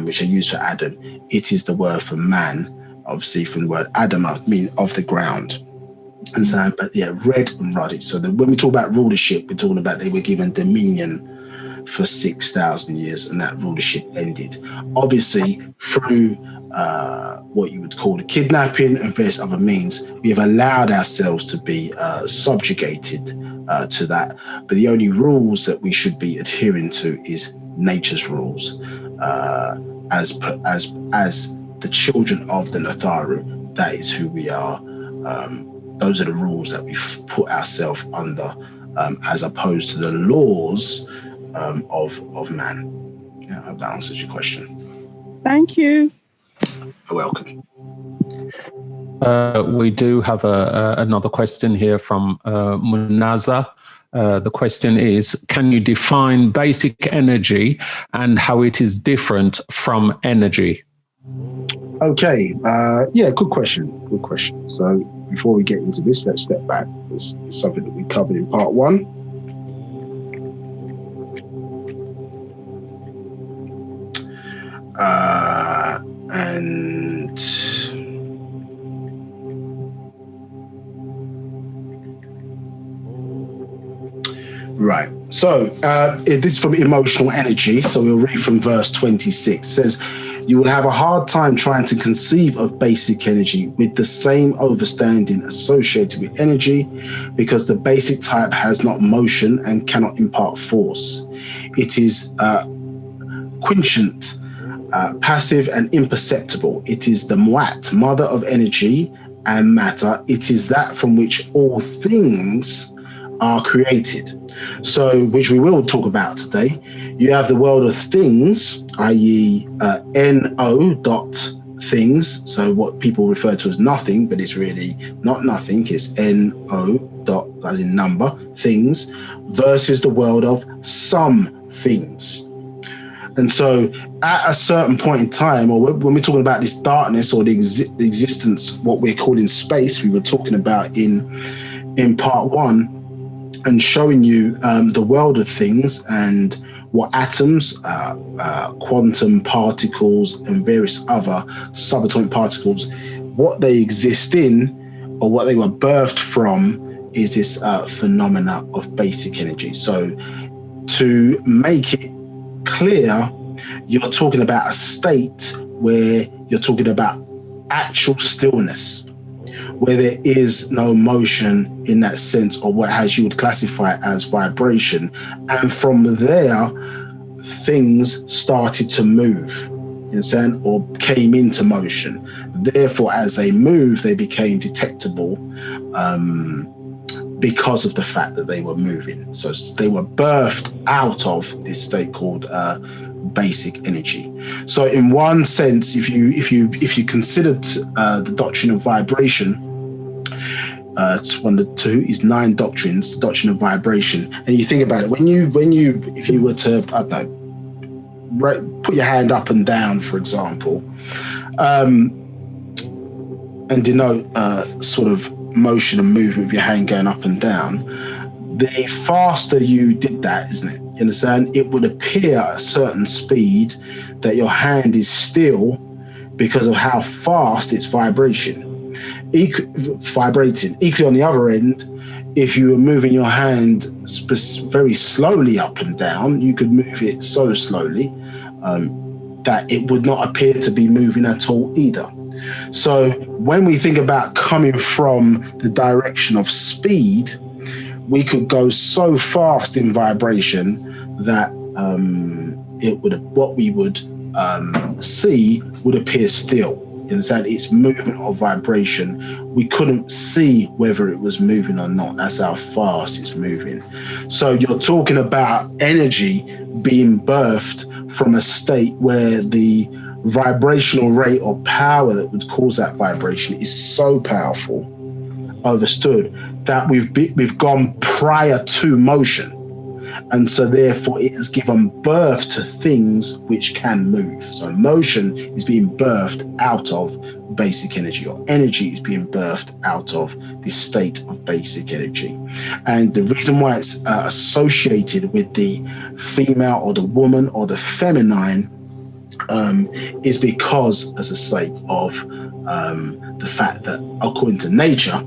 which are used for Adam. It is the word for man, obviously from the word Adam, meaning of the ground. And so, but yeah, red and ruddy. So when we talk about rulership, we're talking about they were given dominion for 6,000 years, and that rulership ended. Obviously, through what you would call the kidnapping and various other means, we have allowed ourselves to be subjugated to that. But the only rules that we should be adhering to is nature's rules. As the children of the Natharu, that is who we are. Those are the rules that we've put ourselves under, as opposed to the laws of man. Yeah, I hope that answers your question. Thank you. You're welcome. We do have another question here from Munaza. The question is, can you define basic energy and how it is different from energy? Okay, yeah, good question. So before we get into this, let's step back. This is something that we covered in part 1. And right, so this is from emotional energy. So we'll read from verse 26. It says, "You will have a hard time trying to conceive of basic energy with the same overstanding associated with energy, because the basic type has not motion and cannot impart force. It is quiescent, passive and imperceptible. It is the Mu'at, mother of energy and matter. It is that from which all things are created." So, which we will talk about today. You have the world of things, i.e. NO dot things. So what people refer to as nothing, but it's really not nothing. It's NO dot, as in number, things, versus the world of some things. And so at a certain point in time, or when we're talking about this darkness or the existence, what we're calling space, we were talking about in part 1, and showing you the world of things and what atoms, quantum particles, and various other subatomic particles, what they exist in, or what they were birthed from, is this phenomena of basic energy. So to make it clear, you're talking about a state where you're talking about actual stillness, where there is no motion in that sense, or what as you would classify as vibration. And from there, things started to move, you understand, or came into motion. Therefore, as they moved, they became detectable because of the fact that they were moving. So they were birthed out of this state called basic energy. So in one sense, if you considered the doctrine of vibration, one of the two is 9 doctrines, the doctrine of vibration. And you think about it, if you were to, I don't know, put your hand up and down, for example, and denote sort of motion and movement of your hand going up and down, the faster you did that, isn't it? You understand? It would appear at a certain speed that your hand is still because of how fast it's vibrating. Equally on the other end, if you were moving your hand very slowly up and down, you could move it so slowly that it would not appear to be moving at all either. So when we think about coming from the direction of speed, we could go so fast in vibration that what we would see would appear still. You understand? It's movement or vibration. We couldn't see whether it was moving or not. That's how fast it's moving. So you're talking about energy being birthed from a state where the vibrational rate or power that would cause that vibration is so powerful, understood, that we've gone prior to motion. And so therefore it has given birth to things which can move. So motion is being birthed out of basic energy, or energy is being birthed out of this state of basic energy. And the reason why it's associated with the female or the woman or the feminine is because, as I say, of the fact that according to nature,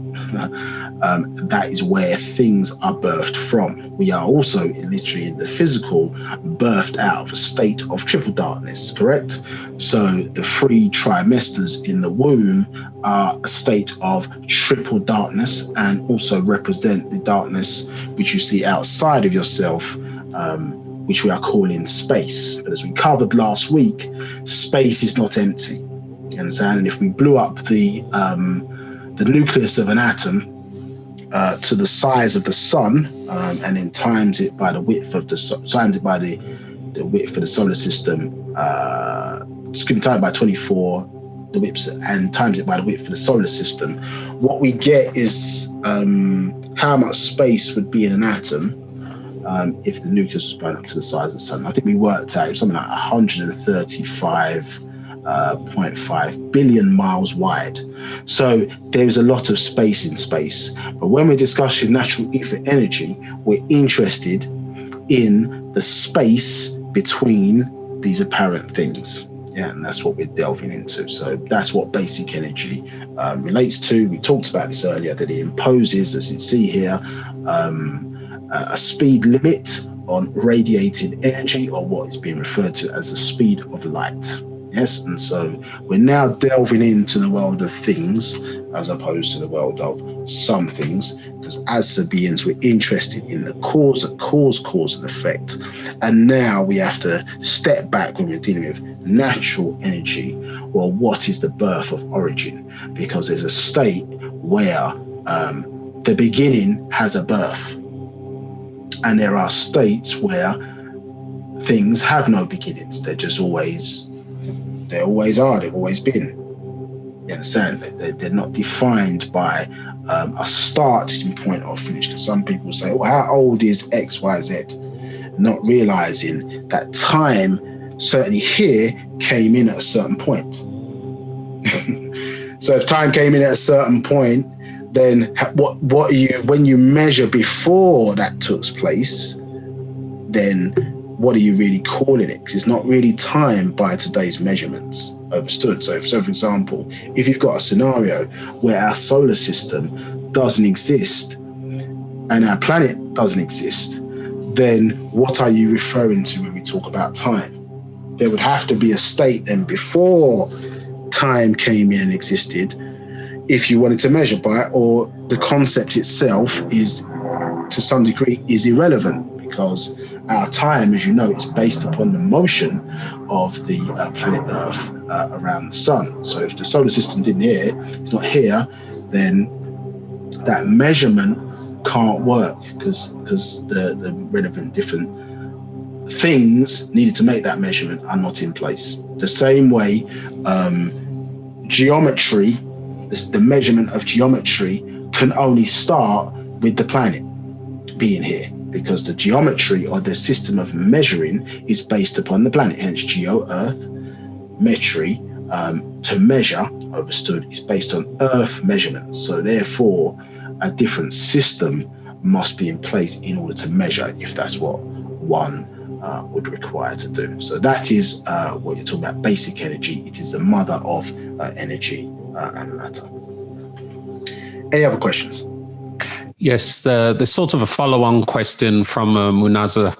that is where things are birthed from. We are also literally in the physical birthed out of a state of triple darkness, correct? So the 3 trimesters in the womb are a state of triple darkness and also represent the darkness which you see outside of yourself, which we are calling space. But as we covered last week, space is not empty. You understand? And if we blew up the nucleus of an atom to the size of the sun, and then times it by the width of the width of the solar system, times by 24, the width, and times it by the width of the solar system, what we get is how much space would be in an atom if the nucleus was blown up to the size of the sun. I think we worked out something like 135.5 billion miles wide. So there's a lot of space in space. But when we're discussing natural ether energy, we're interested in the space between these apparent things. Yeah, and that's what we're delving into. So that's what basic energy relates to. We talked about this earlier, that it imposes, as you see here, a speed limit on radiated energy, or what is being referred to as the speed of light. Yes, and so we're now delving into the world of things as opposed to the world of some things, because as Sabians, we're interested in the cause and effect. And now we have to step back when we're dealing with natural energy. Well, what is the birth of origin? Because there's a state where the beginning has a birth. And there are states where things have no beginnings. They're just always... They always are, they've always been. You understand? They're not defined by a starting point or finish. Because some people say, well, how old is X, Y, Z? Not realizing that time, certainly here, came in at a certain point. So if time came in at a certain point, then what are you, when you measure before that took place, then what are you really calling it? Because it's not really time by today's measurements, understood? So for example, if you've got a scenario where our solar system doesn't exist and our planet doesn't exist, then what are you referring to when we talk about time? There would have to be a state then before time came in and existed, if you wanted to measure by it, or the concept itself is, to some degree, is irrelevant, because our time, as you know, is based upon the motion of the planet Earth around the sun. So if the solar system it's not here, then that measurement can't work, because the relevant different things needed to make that measurement are not in place. The same way, geometry, the measurement of geometry can only start with the planet being here, because the geometry or the system of measuring is based upon the planet. Hence, Earth, metry, to measure, understood, is based on Earth measurements. So therefore, a different system must be in place in order to measure, if that's what one would require to do. So that is what you're talking about, basic energy. It is the mother of energy and matter. Any other questions? Yes, there's sort of a follow-on question from Munaza.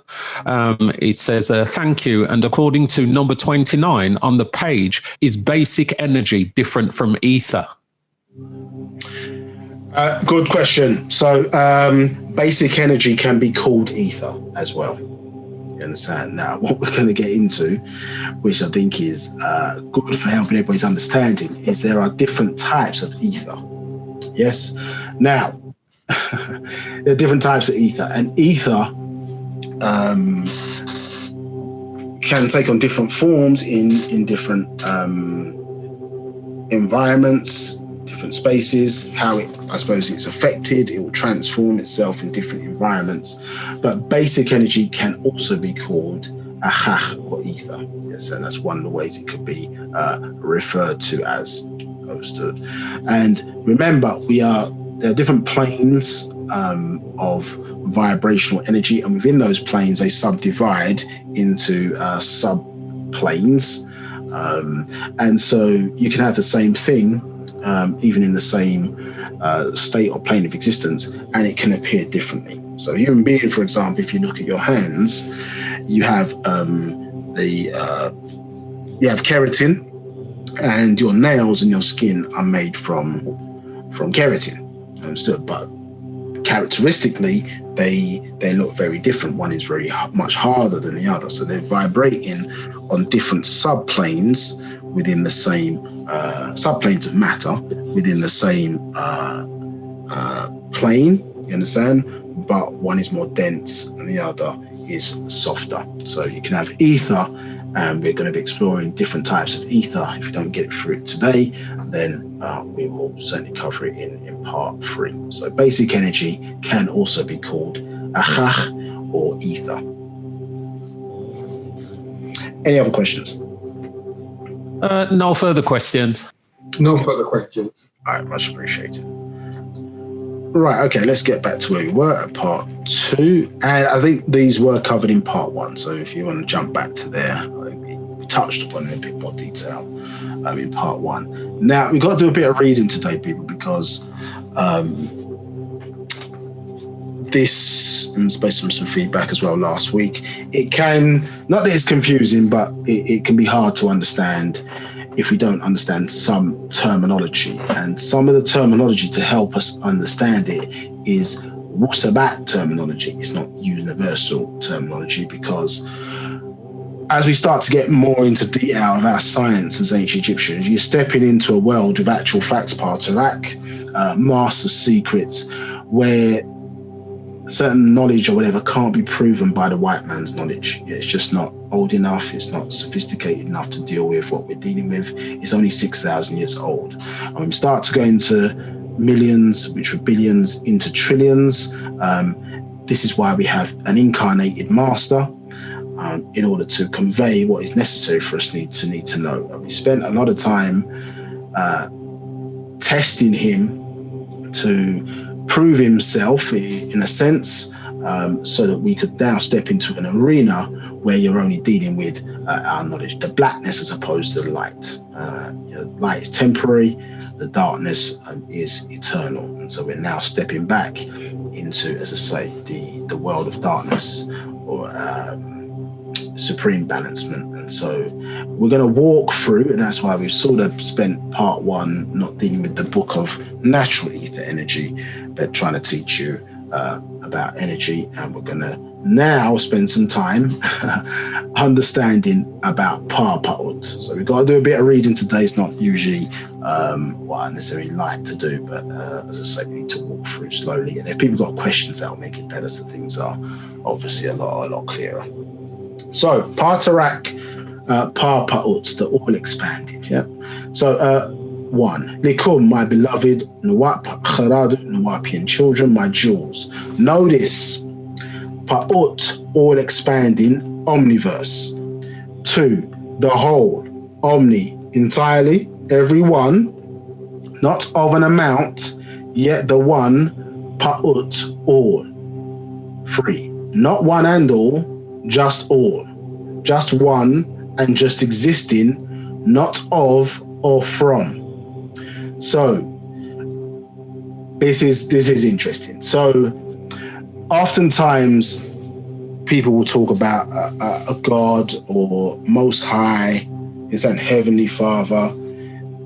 It says, thank you. And according to number 29 on the page, is basic energy different from ether? Good question. So basic energy can be called ether as well. You understand? Now, what we're going to get into, which I think is good for helping everybody's understanding, is there are different types of ether. Yes? Now, there are different types of ether, and ether can take on different forms in different environments, different spaces. How it, I suppose, it's affected, it will transform itself in different environments. But basic energy can also be called ahach, or ether. Yes, and that's one of the ways it could be referred to as. Understood. And remember, there are different planes of vibrational energy, and within those planes they subdivide into subplanes, and so you can have the same thing even in the same state or plane of existence, and it can appear differently. So human being, for example, if you look at your hands, you have keratin, and your nails and your skin are made from keratin. Understood? But characteristically, they look very different. One is very much harder than the other, so they're vibrating on different subplanes within the same subplanes of matter within the same plane. You understand? But one is more dense and the other is softer. So you can have ether, and we're going to be exploring different types of ether. If you don't get it through it today, then we will certainly cover it in part 3. So basic energy can also be called achach, or ether. Any other questions? No further questions. No further questions. All right, much appreciated. Right, okay, let's get back to where we were at part 2. And I think these were covered in part 1. So if you want to jump back to there, I think we touched upon it in a bit more detail in part 1. Now, we've got to do a bit of reading today, people, because this, and based on some feedback as well last week, it can, not that it's confusing, but it can be hard to understand if we don't understand some terminology. And some of the terminology to help us understand it is Wu-Sabat terminology. It's not universal terminology, because as we start to get more into detail of our science as ancient Egyptians, you're stepping into a world of actual facts, Paa Pau'ut, master secrets, where certain knowledge or whatever can't be proven by the white man's knowledge. It's just not old enough. It's not sophisticated enough to deal with what we're dealing with. It's only 6,000 years old. And when we start to go into millions, which were billions, into trillions, this is why we have an incarnated master, in order to convey what is necessary for us need to know. And we spent a lot of time testing him to prove himself, in a sense, so that we could now step into an arena where you're only dealing with our knowledge, the blackness as opposed to the light. Light is temporary, the darkness is eternal. And so we're now stepping back into, as I say, the world of darkness, or supreme balancement. And so we're going to walk through, and that's why we've sort of spent part 1 not dealing with the book of natural ether energy, but trying to teach you about energy. And we're going to now spend some time understanding about Paa Pau'ut. So we've got to do a bit of reading today. It's not usually what I necessarily like to do, but as I say, we need to walk through slowly. And if people got questions, that'll make it better, so things are obviously a lot clearer. So Paa Pau'ut, the all expanded. Yeah. So one. Likum, my beloved, Nuwap, Kharad, Nuwapian children, my jewels. Notice, Pau'ut, all expanding, omniverse. 2, the whole, omni, entirely, every one, not of an amount, yet the one, Pau'ut, all. 3, not one and all, just all. Just one and just existing, not of or from. So this is interesting. So oftentimes people will talk about a God or Most High, it's an Heavenly Father,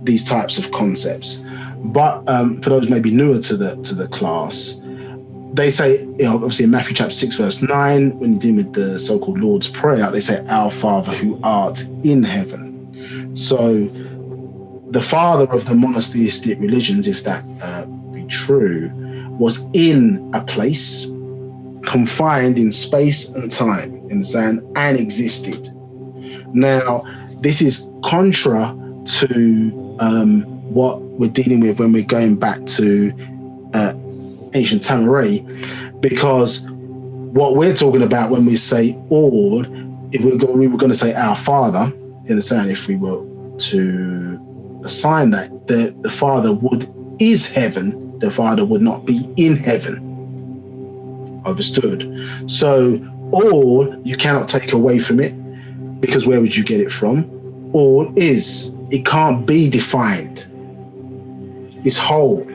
these types of concepts. But for those maybe newer to the class, they say, obviously in Matthew chapter 6, verse 9, when you're dealing with the so-called Lord's Prayer, they say, Our Father who art in heaven. So the father of the monotheistic religions, if that be true, was in a place, confined in space and time, understand, and existed. Now, this is contra to what we're dealing with when we're going back to ancient Tamaray, because what we're talking about when we say all, if we were going to say our Father, you understand, if we were to assign that, the Father is heaven, the Father would not be in heaven. Understood? So all you cannot take away from it, because where would you get it from? All is. It can't be defined. It's whole.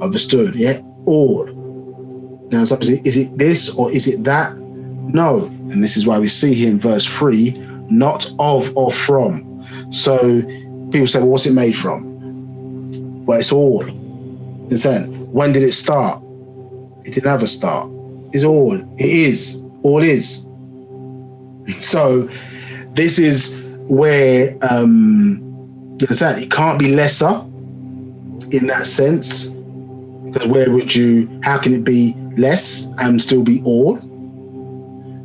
Understood? Yeah? All. Now, is it this or is it that? No. And this is why we see here in verse 3, not of or from. So people say, well, what's it made from? Well, it's all. Understand? When did it start? It didn't have a start. It's all. It is. All is. So this is where you understand, it can't be lesser in that sense, because how can it be less and still be all?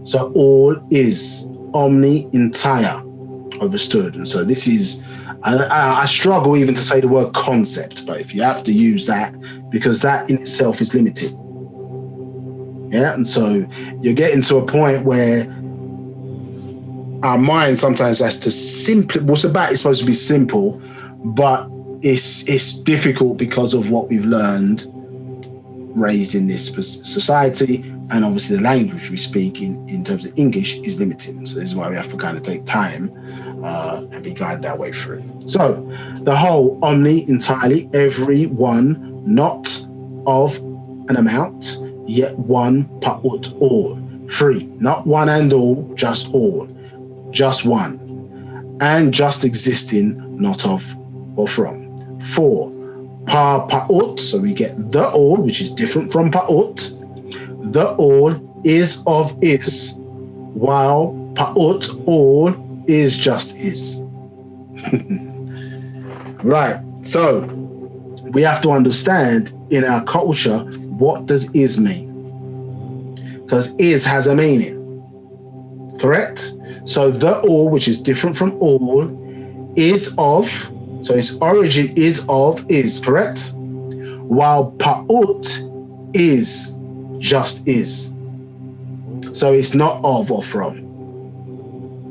So all is omni, entire. Understood? And so this is, I struggle even to say the word concept, but if you have to use that, because that in itself is limited. Yeah, and so you're getting to a point where our mind sometimes has to simply, Wu-Sabat is supposed to be simple, but it's difficult because of what we've learned, raised in this society, and obviously the language we speak in terms of English is limited. So this is why we have to kind of take time and be guided our way through. So the whole, omni, entirely, every one, not of an amount, yet one, Pau'ut, all. 3, not one and all, just all. Just one. And just existing, not of or from. 4, Paa Pau'ut, so we get the all, which is different from Pau'ut. The all is of is, while Pau'ut, all, is just is. Right, so we have to understand in our culture, what does is mean? Because is has a meaning, correct? So the all, which is different from all, is of, so its origin is of, is, correct? While Pau'ut is, just is. So it's not of or from.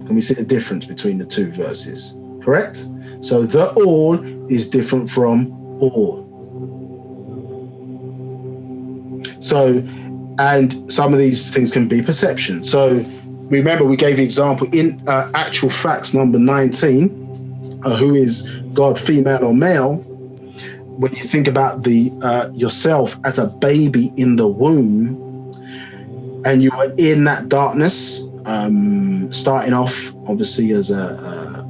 Can we see the difference between the two verses? Correct? So the all is different from all. So, and some of these things can be perception. So remember, we gave the example in actual facts number 19, who is God, female or male. When you think about the yourself as a baby in the womb, and you are in that darkness, starting off obviously as a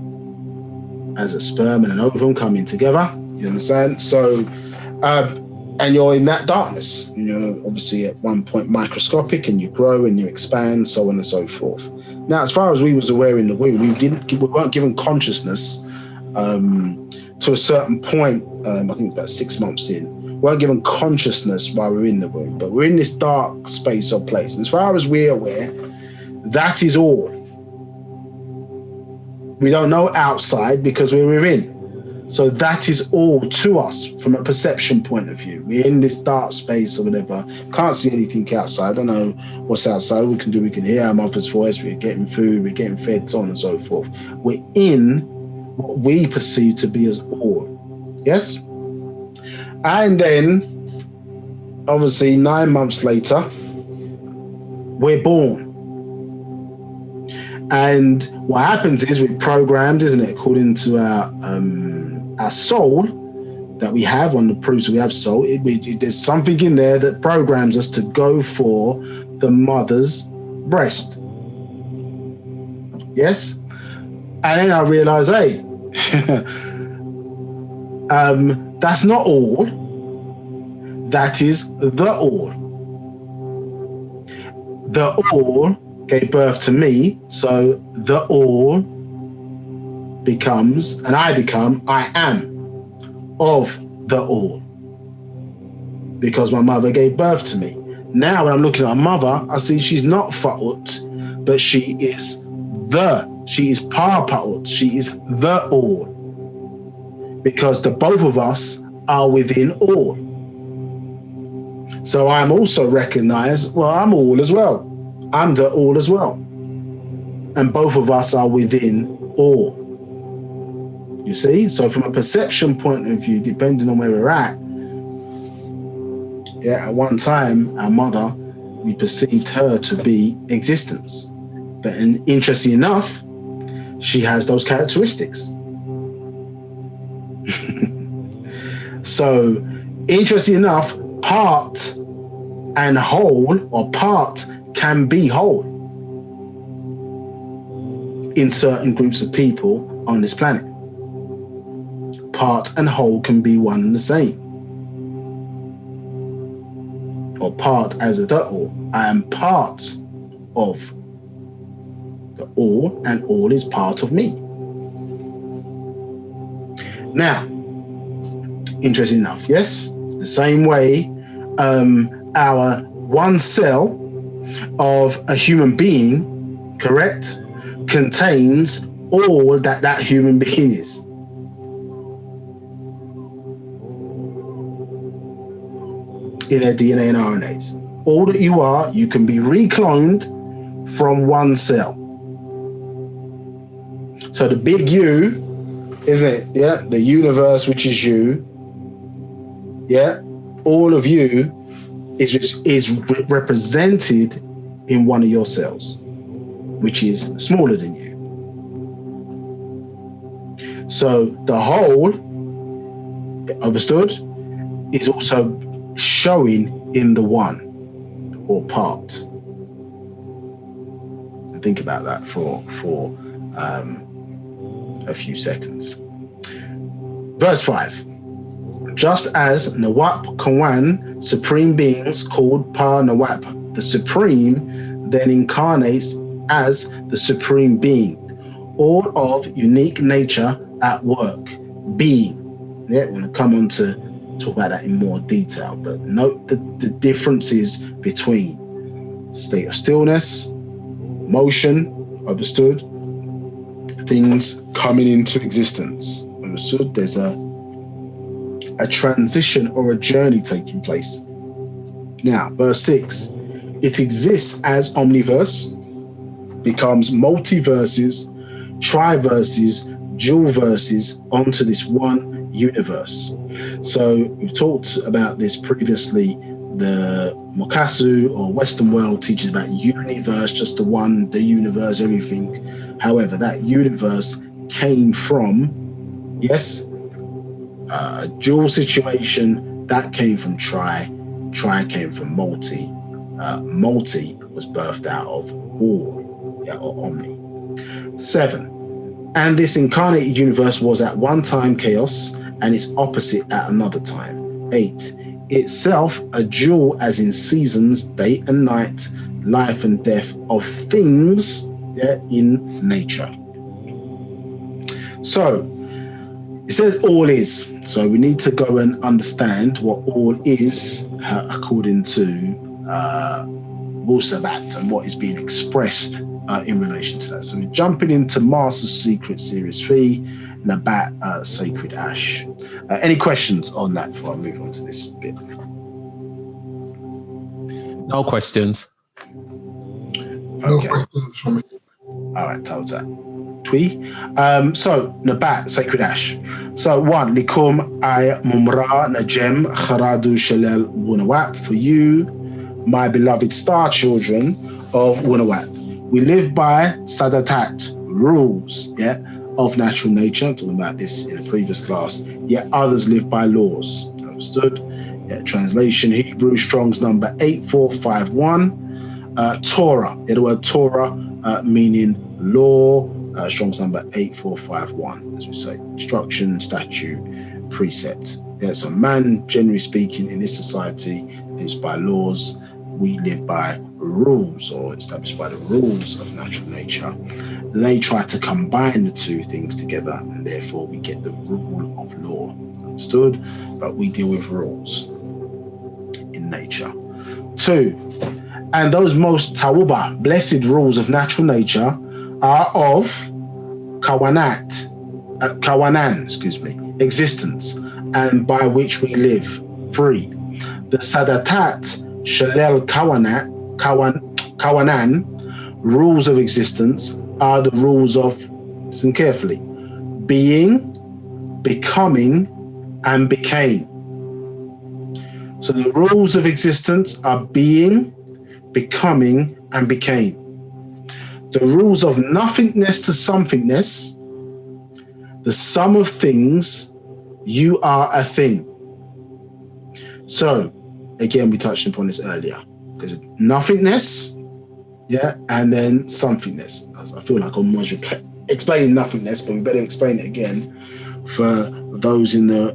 sperm and an ovum coming together. You understand? So, and you're in that darkness. You're obviously at one point microscopic, and you grow and you expand, so on and so forth. Now, as far as we was aware in the womb, we weren't given consciousness to a certain point. I think it's about 6 months in. We weren't given consciousness while we're in the womb, but we're in this dark space or place. And as far as we're aware, that is all. We don't know outside because we're within. So that is all to us from a perception point of view. We're in this dark space or whatever. Can't see anything outside. I don't know what's outside. We can hear our mother's voice. We're getting food. We're getting fed, so on and so forth. We're in what we perceive to be as all. Yes? And then, obviously, 9 months later, we're born. And what happens is we're programmed, isn't it, according to our soul that we have on the proofs that we have soul. There's something in there that programs us to go for the mother's breast. Yes? And then I realize, hey, that's not all. That is the all. The all gave birth to me, so the all becomes, and I am of the all. Because my mother gave birth to me. Now when I'm looking at my mother, I see she's not Fa'ut, but she is Paa Pau'ut. She is the all. Because the both of us are within all. So I'm also recognized, well, I'm all as well. I'm the all as well. And both of us are within all. You see? So from a perception point of view, depending on where we're at, at one time, our mother, we perceived her to be existence. But interesting enough, she has those characteristics. So, interesting enough, part and whole, or part can be whole in certain groups of people on this planet. Part and whole can be one and the same. Or part as a the all. I am part of the all, and all is part of me. Now, interesting enough, yes? The same way our one cell of a human being, correct, contains all that human being is. In their DNA and RNAs. All that you are, you can be recloned from one cell. So the big you, isn't it? Yeah, the universe, which is you. Yeah, all of you is represented in one of your cells, which is smaller than you. So the whole, understood, is also showing in the one or part. Think about that for a few seconds. Verse 5. Just as Nawab Kawan, supreme beings called Pa Nawab, the supreme, then incarnates as the supreme being, all of unique nature at work, being. Yeah, we're going to come on to talk about that in more detail, but note the differences between state of stillness, motion, understood, things coming into existence, understood. There's a transition or a journey taking place. Now, verse 6, it exists as omniverse, becomes multiverses, triverses, dual verses onto this one universe. So we've talked about this previously. The Mokasu or Western world teaches about universe, just the one, the universe, everything. However, that universe came from, yes, a dual situation that came from tri came from multi, multi was birthed out of all, or omni. 7, and this incarnated universe was at one time chaos and its opposite at another time. 8, itself a dual as in seasons, day and night, life and death of things in nature. So it says all is. So we need to go and understand what all is according to Wu-Sabat and what is being expressed in relation to that. So we're jumping into Master Secret Series 3, Nabat, sacred ash. Any questions on that before I move on to this bit? No questions. No questions from me. All right, told that. Twee. So Nabat, sacred ash. So 1, Likum ay mumra najem kharadu shalel wunawat. For you, my beloved star children of Wunawat. We live by Sadatat, rules, of natural nature. I'm talking about this in a previous class. Yet others live by laws. Understood? Translation, Hebrew, Strong's number 8451. Torah, the word Torah meaning law, Strong's number 8451, as we say, instruction, statute, precept. So man, generally speaking, in this society, lives by laws. We live by rules, or established by the rules of natural nature. They try to combine the two things together, and therefore we get the rule of law. Understood? But we deal with rules in nature. 2, and those most tawuba, blessed rules of natural nature, are of kawanan, existence, and by which we live. 3, the sadatat shalel kawanan, rules of existence, are the rules of, listen carefully, being, becoming, and became. So the rules of existence are being, becoming, and became. The rules of nothingness to somethingness, the sum of things, you are a thing. So, again, we touched upon this earlier. There's nothingness, and then somethingness. I feel like I'm almost explaining nothingness, but we better explain it again for those in the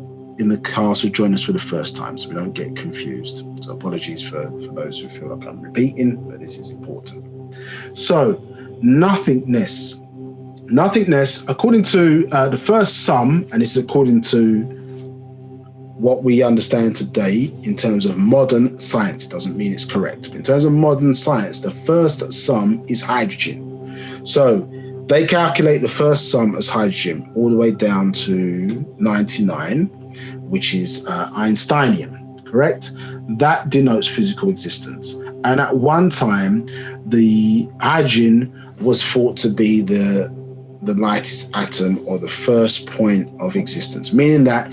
class who join us for the first time, so we don't get confused. So apologies for those who feel like I'm repeating, but this is important. So nothingness, according to the first sum, and this is according to what we understand today in terms of modern science. It doesn't mean it's correct, but in terms of modern science, the first sum is hydrogen. So they calculate the first sum as hydrogen all the way down to 99, which is Einsteinium, correct? That denotes physical existence. And at one time, the hydrogen was thought to be the lightest atom, or the first point of existence, meaning that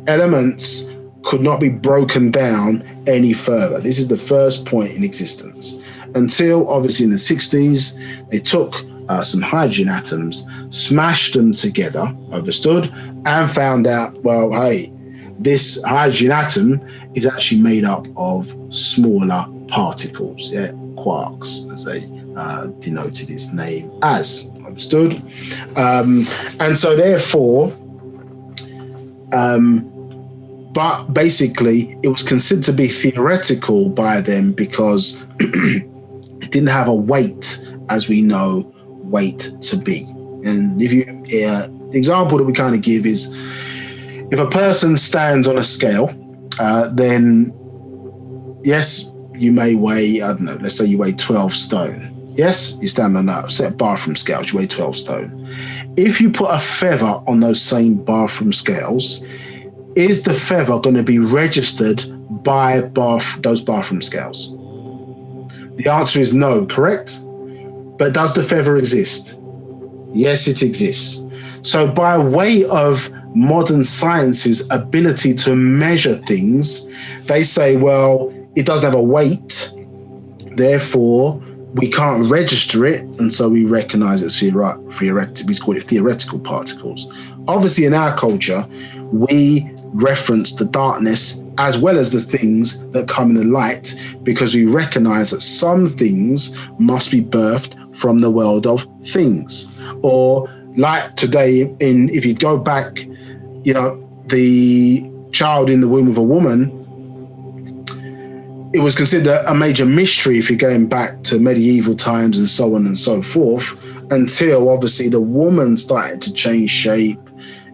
elements could not be broken down any further. This is the first point in existence. Until obviously in the 60s, they took some hydrogen atoms, smashed them together, understood, and found out, well, hey, this hydrogen atom is actually made up of smaller particles, quarks, as they denoted its name as, understood? And so therefore, but basically it was considered to be theoretical by them because it didn't have a weight, as we know weight to be. And if you, the example that we kind of give is, if a person stands on a scale, then yes, you may weigh, I don't know, let's say you weigh 12 stone. Yes, you stand on a set of bathroom scales, you weigh 12 stone. If you put a feather on those same bathroom scales, is the feather going to be registered by those bathroom scales? The answer is no, correct? But does the feather exist? Yes, it exists. So by way of modern science's ability to measure things, they say, well, it doesn't have a weight, therefore we can't register it, and so we recognize it's theoretical. We call it theoretical particles. Obviously, in our culture, we reference the darkness as well as the things that come in the light, because we recognize that some things must be birthed from the world of things. Or like today, if you go back, the child in the womb of a woman, it was considered a major mystery if you're going back to medieval times and so on and so forth, until obviously the woman started to change shape,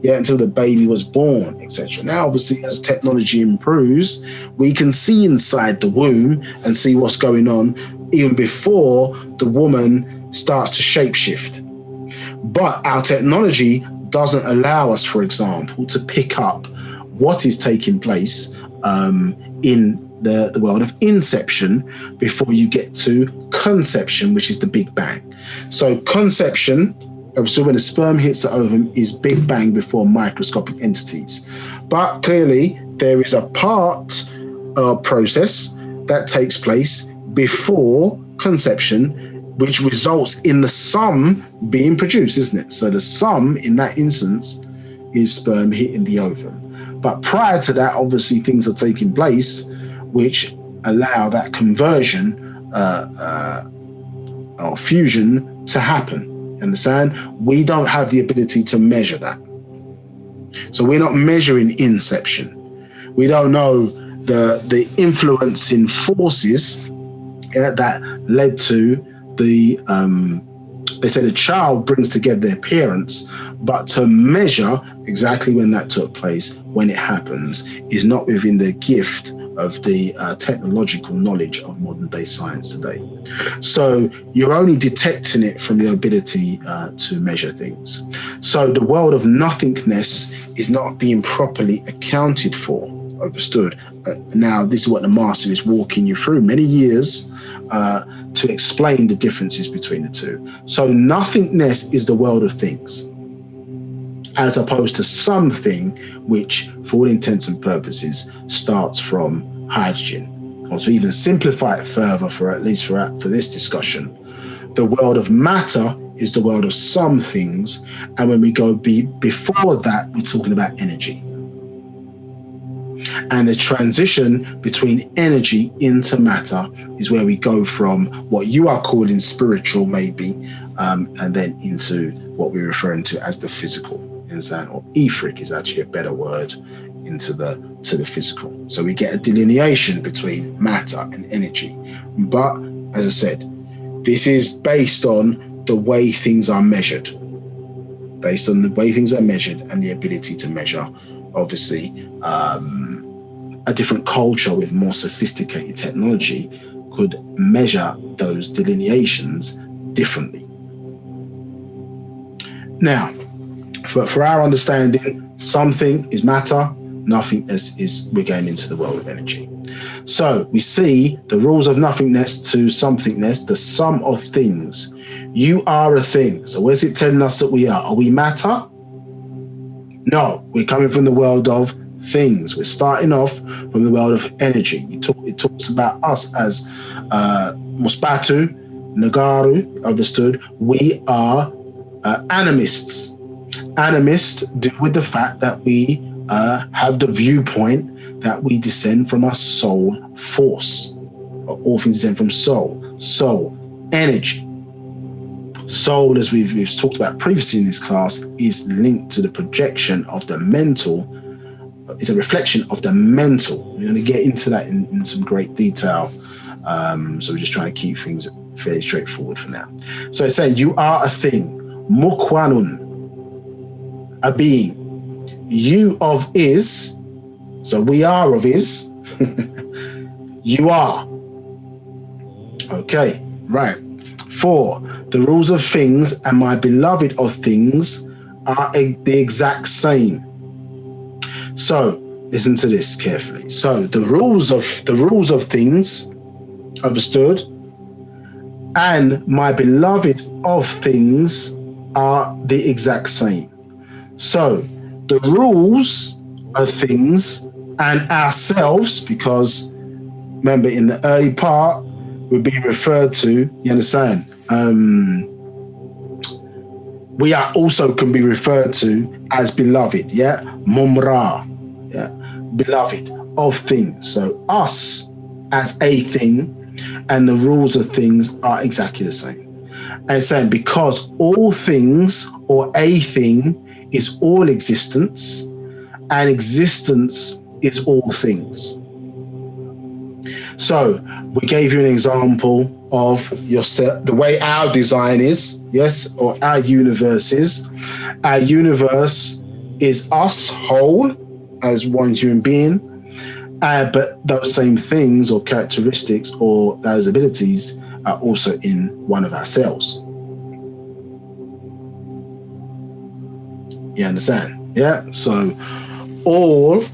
until the baby was born, etc. Now, obviously, as technology improves, we can see inside the womb and see what's going on even before the woman starts to shapeshift. But our technology doesn't allow us, for example, to pick up what is taking place in the world of inception before you get to conception, which is the Big Bang. So conception, obviously when the sperm hits the ovum, is Big Bang before microscopic entities. But clearly there is a part process that takes place before conception, which results in the sum being produced, isn't it? So the sum in that instance is sperm hitting the ovum. But prior to that, obviously things are taking place which allow that conversion or fusion to happen. Understand? We don't have the ability to measure that. So we're not measuring inception. We don't know the influencing forces that led to the they say the child brings together their parents, but to measure exactly when that took place, when it happens, is not within the gift of the technological knowledge of modern day science today. So you're only detecting it from your ability to measure things. So the world of nothingness is not being properly accounted for, understood. Now, this is what the master is walking you through many years to explain the differences between the two. So nothingness is the world of things, as opposed to something which, for all intents and purposes, starts from hydrogen. Or to even simplify it further, for at least for this discussion, the world of matter is the world of some things, and when we go before that, we're talking about energy. And the transition between energy into matter is where we go from what you are calling spiritual, maybe, and then into what we're referring to as the physical. Or etheric is actually a better word, to the physical. So we get a delineation between matter and energy. But as I said, this is based on the way things are measured. Based on the way things are measured and the ability to measure, obviously, a different culture with more sophisticated technology could measure those delineations differently. Now, for our understanding, something is matter, nothingness is we're going into the world of energy. So we see the rules of nothingness to somethingness, the sum of things. You are a thing. So where's it telling us that we are? Are we matter? No, we're coming from the world of things. We're starting off from the world of energy. It talks about us as Musbatu, Nagaru, understood. We are animists. Animists deal with the fact that we have the viewpoint that we descend from our soul force. All things descend from soul. Soul, energy. Soul, as we've talked about previously in this class, is linked to the projection of the mental. It's a reflection of the mental. We're going to get into that in some great detail. So we're just trying to keep things fairly straightforward for now. So it's saying you are a thing. Mukwanun, a being. You of is. So we are of is. You are. Okay, right. 4, the rules of things and my beloved of things are the exact same. So listen to this carefully. So the rules of things, understood, and my beloved of things are the exact same. So the rules of things and ourselves, because remember in the early part we're being referred to, you understand, we are also can be referred to as beloved, yeah, mumra, yeah, beloved of things. So us as a thing and the rules of things are exactly the same. And saying because all things or a thing is all existence and existence is all things. So we gave you an example of yourself, the way our design is, yes, or our universe is. Our universe is us whole as one human being, but those same things or characteristics or those abilities are also in one of our cells. You understand? Yeah. So all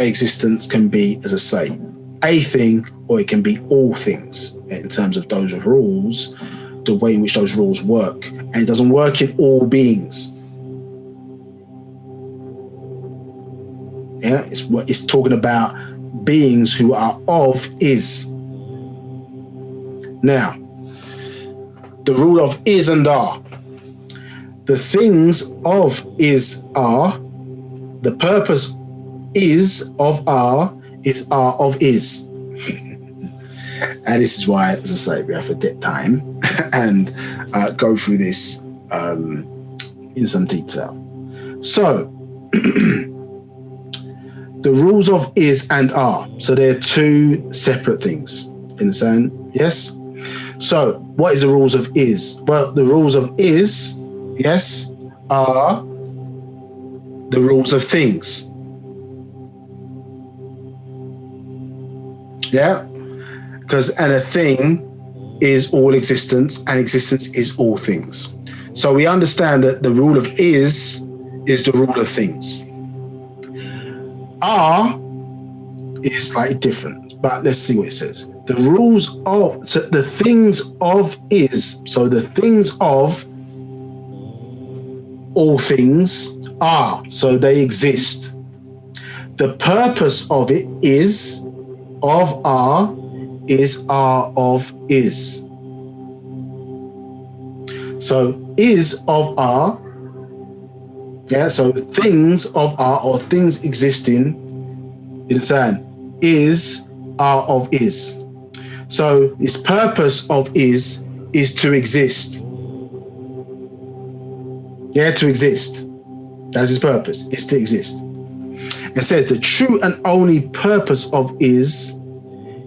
existence can be, as I say, a thing, or it can be all things in terms of those rules, the way in which those rules work. And it doesn't work in all beings. Yeah, it's talking about beings who are of is. Now, the rule of is and are. The things of is are. The purpose is of are of is. And this is why, as I say, we have to get time and go through this in some detail. So, the rules of is and are. So they're two separate things. Understand? Yes? So what is the rules of is? Well, the rules of is, yes, are the rules of things. Yeah? And a thing is all existence, and existence is all things. So we understand that the rule of is the rule of things. Are is slightly different, but let's see what it says. The rules of, so the things of is, so the things of all things are, so they exist. The purpose of it is, of are of is. So is of are, yeah, so things of are, or things existing, you understand, is, are of is. So its purpose of is to exist. Yeah, to exist. That's its purpose, is to exist. It says the true and only purpose of is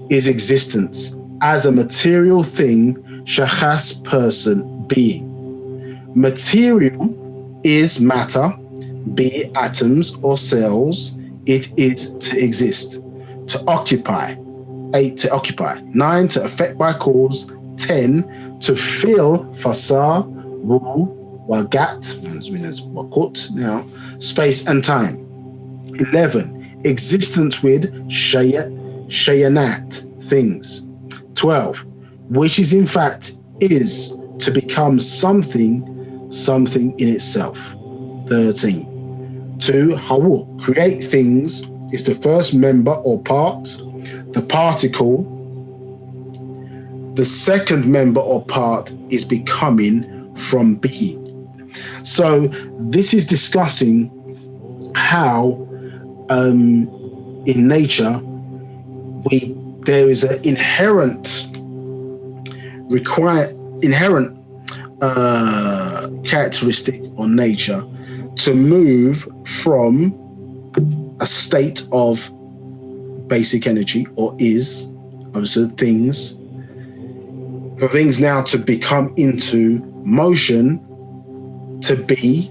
existence as a material thing, shachas, person, being. Material is matter, be atoms or cells. It is to exist, to occupy. 8, to occupy. 9, to affect by cause. 10, to fill, fasar, wu, wagat, as we know as wakut now, space and time. 11, existence with shayanat, things. 12, which is in fact is to become something in itself. 13, to hawu, create things, is the first member or part, the particle. The second member or part is becoming from being. So this is discussing how in nature there is an inherent characteristic on nature to move from a state of basic energy or is, obviously things, for things now to become into motion, to be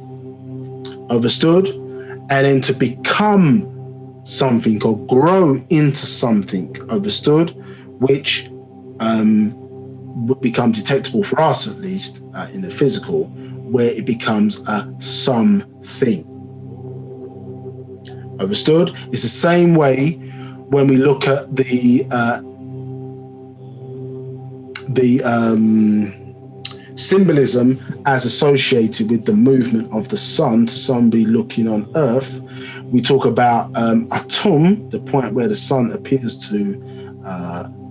understood, and then to become something or grow into something understood, which would become detectable for us, at least in the physical, where it becomes a something. Understood? It's the same way when we look at the symbolism as associated with the movement of the sun to somebody looking on Earth. We talk about atum, the point where the sun appears to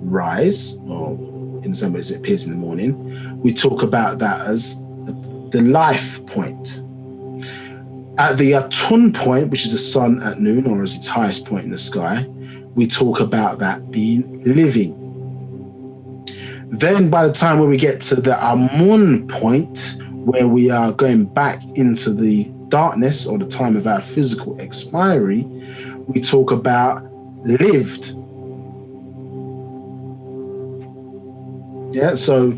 rise, or in some ways it appears in the morning. We talk about that as the life point. At the atun point, which is the sun at noon, or as its highest point in the sky, we talk about that being living. Then by the time when we get to the amun point, where we are going back into the darkness or the time of our physical expiry, we talk about lived. Yeah, so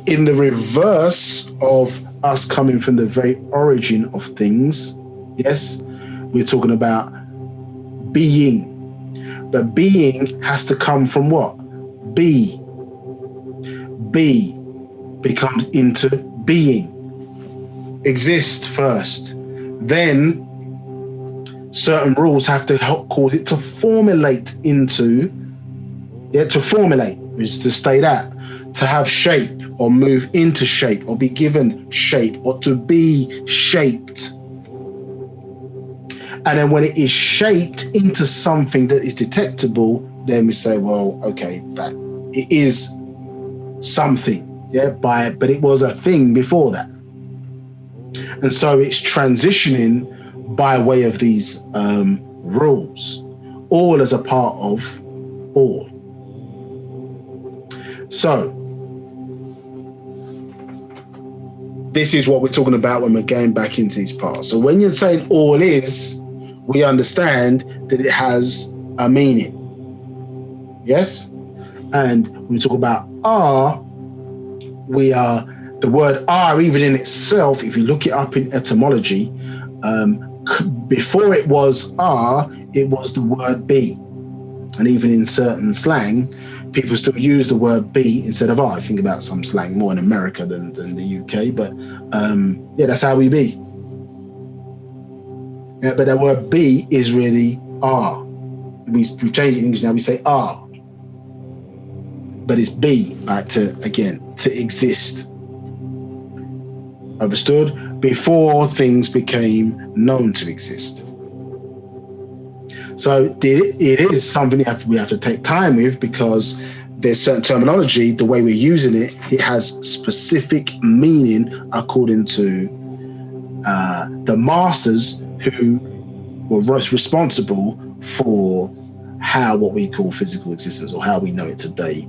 in the reverse of us coming from the very origin of things, yes, we're talking about being. But being has to come from what? Be. Be becomes into being. Exist first. then certain rules have to help cause it to formulate into, to formulate, which is to stay that, to have shape or move into shape or be given shape or to be shaped. And then when it is shaped into something that is detectable, then we say, well, okay, that it is something, but it was a thing before that. And so it's transitioning by way of these rules, all as a part of all. So this is what we're talking about when we're going back into these parts. So when you're saying all is, we understand that it has a meaning. Yes? And when we talk about are, we are, the word are, even in itself, if you look it up in etymology, before it was are, it was the word be. And even in certain slang, people still use the word be instead of are. I think about some slang more in America than the UK, but that's how we be. Yeah, but that word be is really are. We've changed it in English now, we say are. But it's be, like to exist. Understood? Before things became known to exist. So it is something we have to take time with, because there's certain terminology, the way we're using it, it has specific meaning according to the masters who were responsible for what we call physical existence, or how we know it today,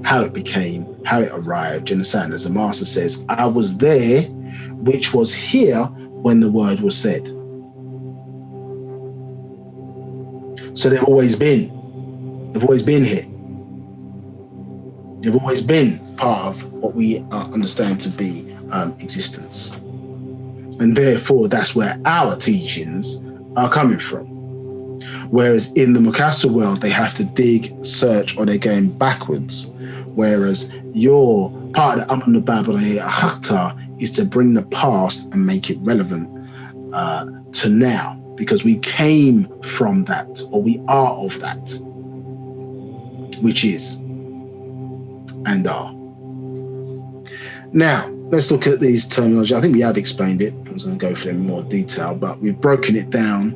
how it became, how it arrived. You understand? As the master says, I was there, which was here when the word was said. So they've always been. They've always been here. They've always been part of what we understand to be existence. And therefore, that's where our teachings are coming from. Whereas in the Mukassar world, they have to dig, search, or they're going backwards. Whereas your part of the Ba'h B'ah Yaanuwn is to bring the past and make it relevant to now, because we came from that, or we are of that, which is and are. Now, let's look at these terminology. I think we have explained it. I was going to go for them in more detail, but we've broken it down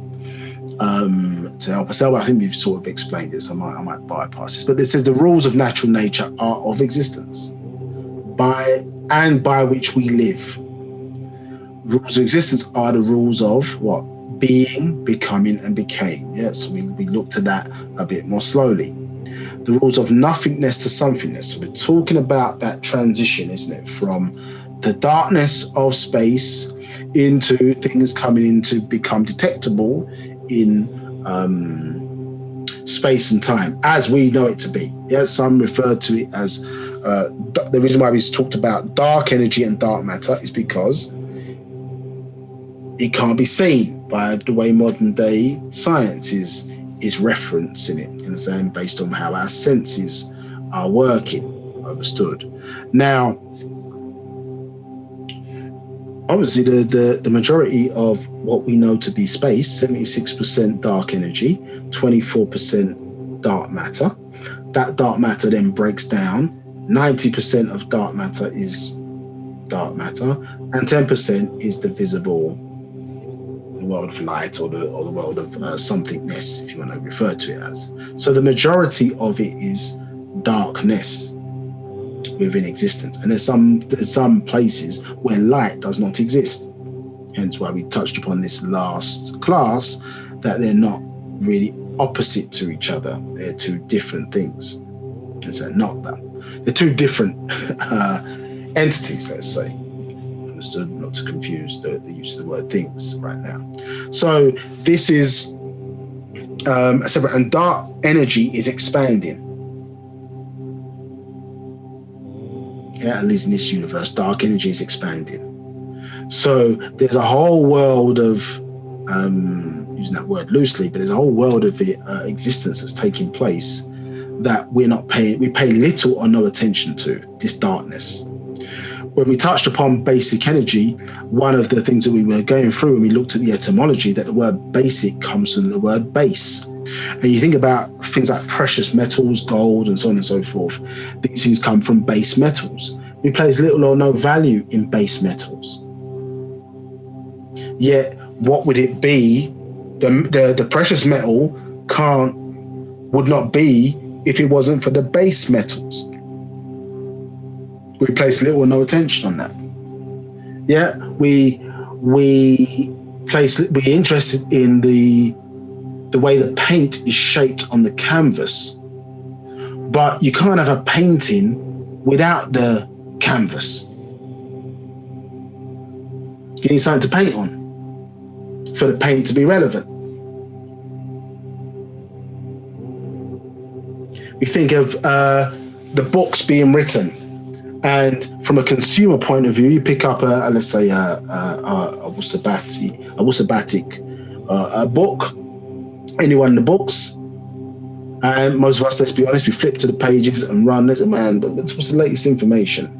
to help us out. I think we've sort of explained it, so I might bypass this. But it says the rules of natural nature are of existence, by which we live. Rules of existence are the rules of what? Being, becoming, and became. Yes, we looked at that a bit more slowly. The rules of nothingness to somethingness. So we're talking about that transition, isn't it? From the darkness of space into things coming in to become detectable in space and time as we know it to be. Yes, some refer to it as the reason why we talked about dark energy and dark matter is because it can't be seen by the way modern day science is referencing it, in the same based on how our senses are working. Understood? Now, obviously the majority of what we know to be space, 76% dark energy, 24% dark matter. That dark matter then breaks down. 90% of dark matter is dark matter, and 10% is the visible, the world of light, or the world of somethingness, if you want to refer to it as. So the majority of it is darkness within existence, and there's some places where light does not exist. Hence why we touched upon this last class, that they're not really opposite to each other. They're two different things. They're two different entities, let's say. Understood? Not to confuse the use of the word things right now. So this is separate, and dark energy is expanding. Yeah, at least in this universe, dark energy is expanding. So there's a whole world of, using that word loosely, but there's a whole world of existence that's taking place that we pay little or no attention to, this darkness. when we touched upon basic energy, one of the things that we were going through when we looked at the etymology, that the word basic comes from the word base. And you think about things like precious metals, gold, and so on and so forth. These things come from base metals. We place little or no value in base metals. Yet, what would it be? The precious metal would not be if it wasn't for the base metals. We place little or no attention on that. Yeah, we're interested in the way the paint is shaped on the canvas, but you can't have a painting without the canvas. You need something to paint on for the paint to be relevant. We think of the books being written, and from a consumer point of view, you pick up let's say a Wu-Sabatic book, any one of the books, and most of us, let's be honest, we flip to the pages and run. Man, what's the latest information?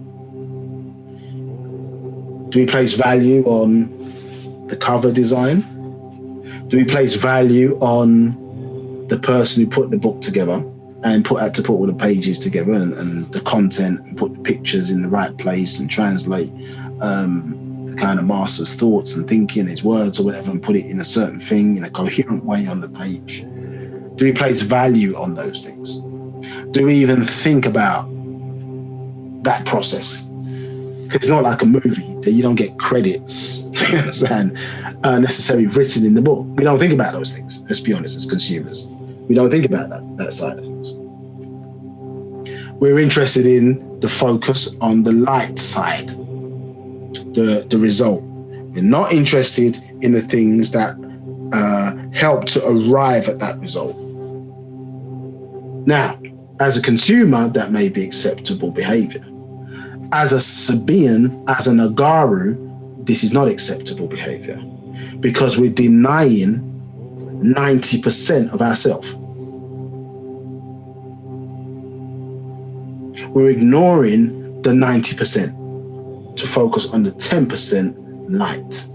Do we place value on the cover design? Do we place value on the person who put the book together and had to put all the pages together and the content and put the pictures in the right place and translate the kind of master's thoughts and thinking, his words or whatever, and put it in a certain thing in a coherent way on the page? Do we place value on those things? Do we even think about that process? Because it's not like a movie that you don't get credits, you understand, necessarily written in the book. We don't think about those things, let's be honest, as consumers. We don't think about that side of things. We're interested in the focus on the light side, the result. We're not interested in the things that help to arrive at that result. Now, as a consumer, that may be acceptable behavior. As a Sabaean, as an Agaru, this is not acceptable behavior, because we're denying 90% of ourselves. We're ignoring the 90% to focus on the 10% light.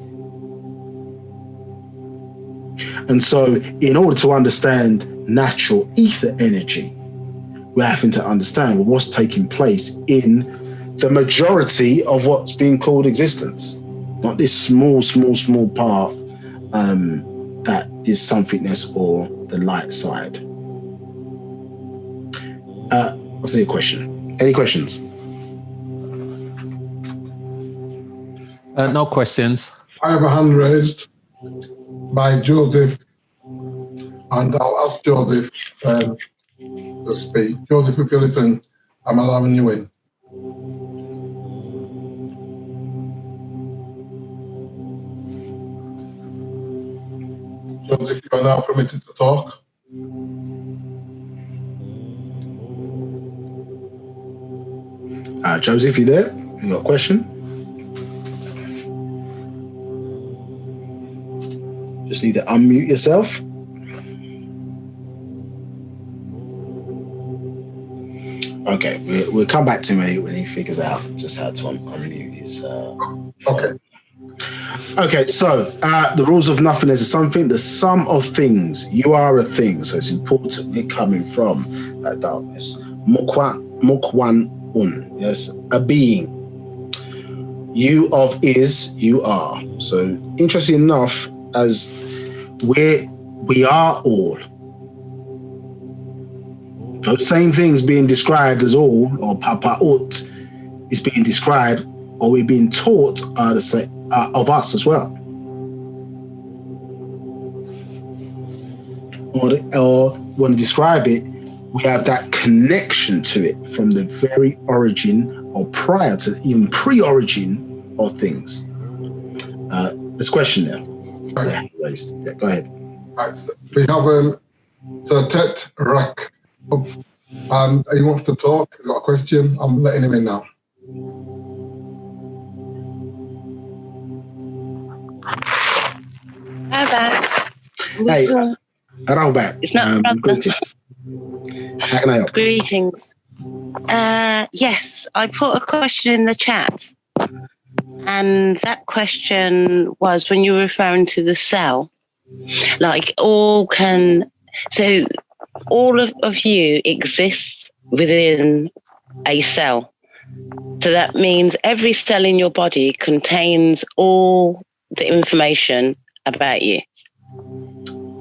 And so in order to understand natural ether energy, we're having to understand what's taking place in the majority of what's being called existence, not this small part that is somethingness or the light side. What's your question? Any questions? No questions. I have a hand raised by Joseph, and I'll ask Joseph to speak. Joseph, if you listen, I'm allowing you in. Joseph, you are now permitted to talk. Joseph, you there? You got a question? Just need to unmute yourself. Okay, we'll come back to me when he figures out just how to unmute his. Okay. Okay, so the rules of nothingness is something, the sum of things. You are a thing, so it's important you're coming from that darkness. Mukwan un, yes, a being. You of is, you are. So interesting enough, as we are all. Those same things being described as all, or Paa Pau'ut, is being described, or we're being taught are the same of us as well. Or when we describe it, we have that connection to it from the very origin or prior to even pre-origin of things. This question there. Right. Yeah, go ahead. Right. We have Sir Tet Rak up, and he wants to talk. He's got a question. I'm letting him in now. Hi, back. Hey, Rahbat. Greetings. How can I help? Greetings. Yes, I put a question in the chat. And that question was when you were referring to the cell, like all of you exists within a cell. So that means every cell in your body contains all the information about you.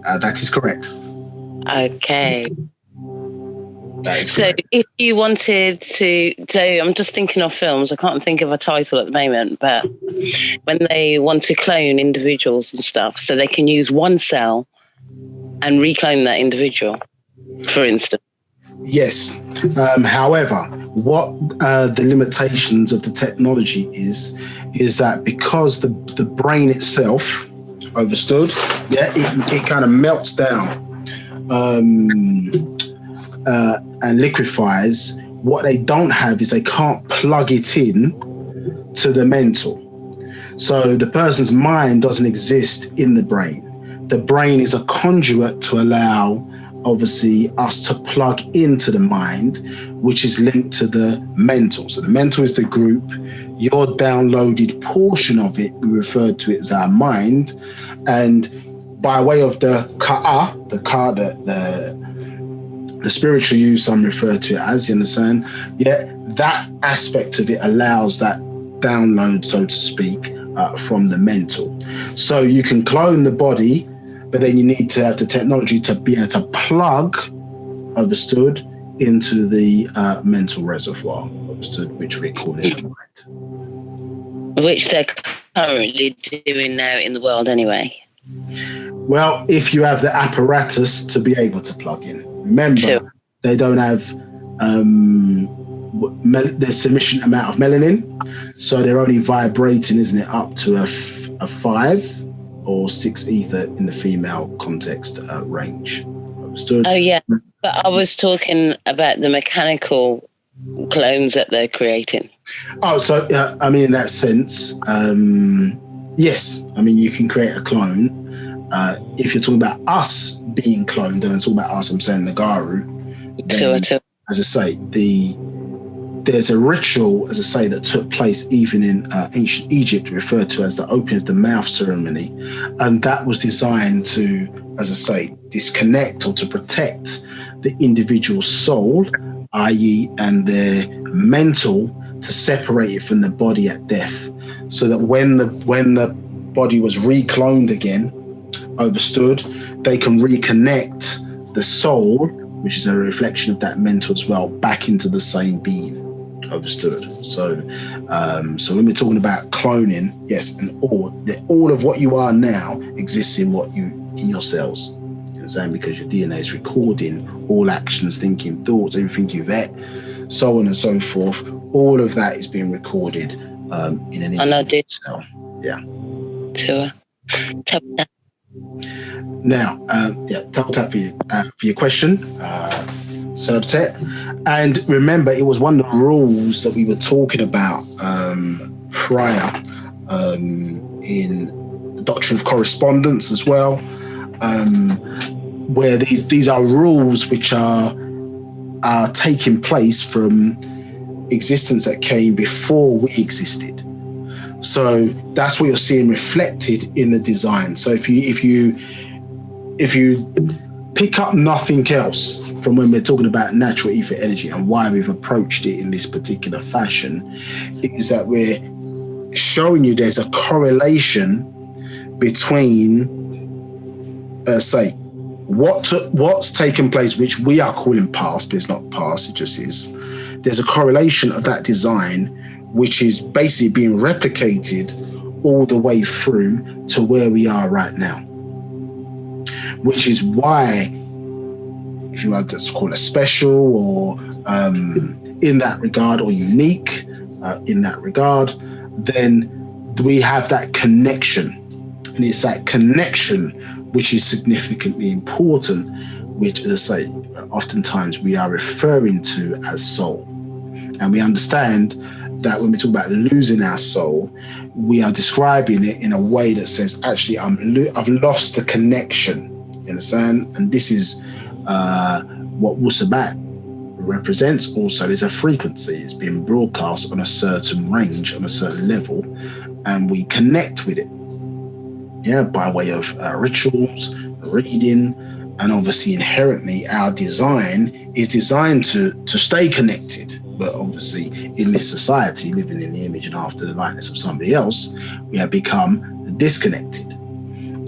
That is correct. Okay. That is So correct. if you wanted to, so I'm just thinking of films, I can't think of a title at the moment, but when they want to clone individuals and stuff, so they can use one cell and reclone that individual, for instance. Yes. However, what the limitations of the technology is that because the brain itself, understood, it kind of melts down and liquefies. What they don't have is they can't plug it in to the mental. So the person's mind doesn't exist in the brain. The brain is a conduit to allow, obviously, us to plug into the mind, which is linked to the mental. So the mental is the group. Your downloaded portion of it, we refer to it as our mind. And by way of the ka'a, the spiritual use, some refer to it as, you understand? Yeah, that aspect of it allows that download, so to speak, from the mental. So you can clone the body, but then you need to have the technology to be able to plug, understood, into the mental reservoir, understood, which we call it the mind. Which they're currently doing now in the world anyway. Well, if you have the apparatus to be able to plug in. Remember, they don't have the sufficient amount of melanin, so they're only vibrating, isn't it, up to a 5 or 6 ether in the female context range. Understood? Oh, yeah. But I was talking about the mechanical clones that they're creating. Oh, so, I mean, in that sense, yes. I mean, you can create a clone. If you're talking about us being cloned, and it's all about us, I'm saying Nagaru, then, as I say, there's a ritual, as I say, that took place even in ancient Egypt, referred to as the opening of the mouth ceremony. And that was designed to, as I say, disconnect or to protect the individual soul, i.e., and their mental, to separate it from the body at death. So that when the body was recloned again, understood, they can reconnect the soul, which is a reflection of that mental as well, back into the same being. Understood. So when we're talking about cloning, yes, and all of what you are now exists in your cells. You know what I'm saying? Because your DNA is recording all actions, thinking, thoughts, everything you've ate, so on and so forth. All of that is being recorded in an individual cell. Yeah. Now, tap for your question, Serptet. And remember, it was one of the rules that we were talking about prior in the doctrine of correspondence as well, where these are rules which are taking place from existence that came before we existed. So that's what you're seeing reflected in the design. So if you pick up nothing else from when we're talking about natural ether energy and why we've approached it in this particular fashion, is that we're showing you there's a correlation between, say, what's taken place, which we are calling past, but it's not past, it just is. There's a correlation of that design, which is basically being replicated all the way through to where we are right now. Which is why, if you want to call it special or in that regard, or unique in that regard, then we have that connection. And it's that connection which is significantly important, which, as I say, oftentimes we are referring to as soul. And we understand that when we talk about losing our soul, we are describing it in a way that says, actually, I've lost the connection. You understand? And this is what Wu-Sabat represents also. Is a frequency. It's being broadcast on a certain range, on a certain level, and we connect with it. Yeah, by way of rituals, reading, and obviously inherently our design is designed to stay connected. But obviously in this society, living in the image and after the likeness of somebody else, we have become disconnected.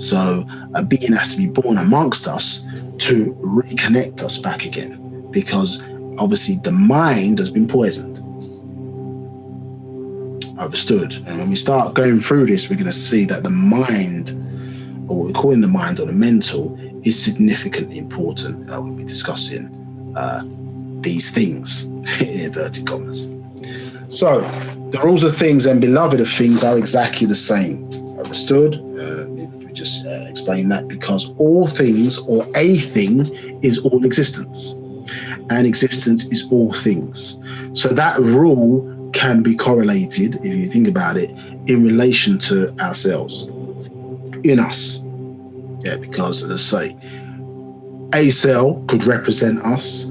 So a being has to be born amongst us to reconnect us back again, because obviously the mind has been poisoned. Understood. And when we start going through this, we're going to see that the mind, or what we're calling the mind or the mental, is significantly important. We'll be discussing these things in inverted commas. So the rules of things and beloved of things are exactly the same. Understood? We just explain that because all things or a thing is all existence, and existence is all things. So that rule can be correlated, if you think about it, in relation to ourselves, in us. Yeah, because as I say, a cell could represent us.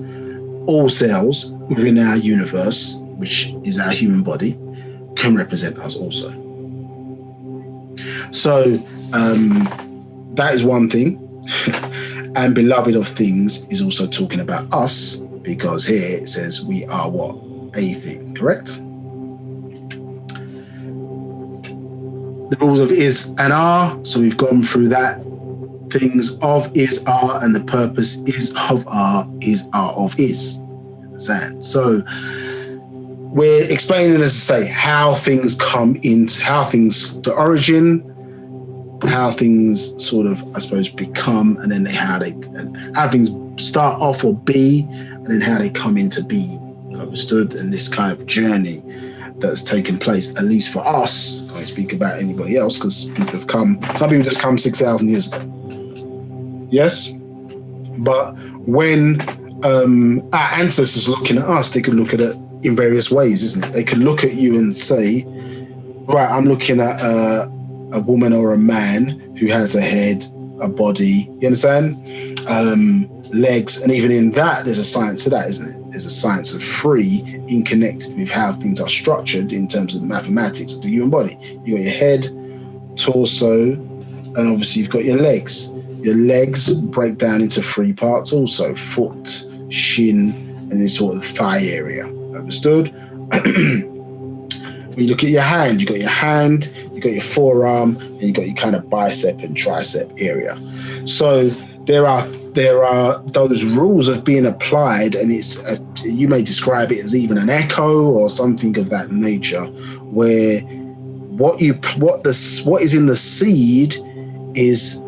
All cells within our universe, which is our human body, can represent us also. So that is one thing. And beloved of things is also talking about us, because here it says we are what? A thing, correct? The rules of is and are, so we've gone through that. Things of is are, and the purpose is of are of is. So we're explaining, as I say, how things come into, how things, the origin, how things sort of, I suppose, become, and then how things start off or be, and then how they come into being. Understood? And this kind of journey that's taken place, at least for us. I can't speak about anybody else, because people have come, some people just come 6,000 years ago. Yes? But when our ancestors looking at us, they could look at it in various ways, isn't it? They could look at you and say, right, I'm looking at a woman or a man who has a head, a body, you understand? Legs, and even in that, there's a science to that, isn't it? There's a science of three in connected with how things are structured in terms of the mathematics of the human body. You got your head, torso, and obviously you've got your legs. Your legs break down into three parts also: foot, shin, and this sort of thigh area. Understood? When you look at your hand, you got your forearm, and you got your kind of bicep and tricep area. So there are those rules of being applied, and it's you may describe it as even an echo or something of that nature, where what is in the seed is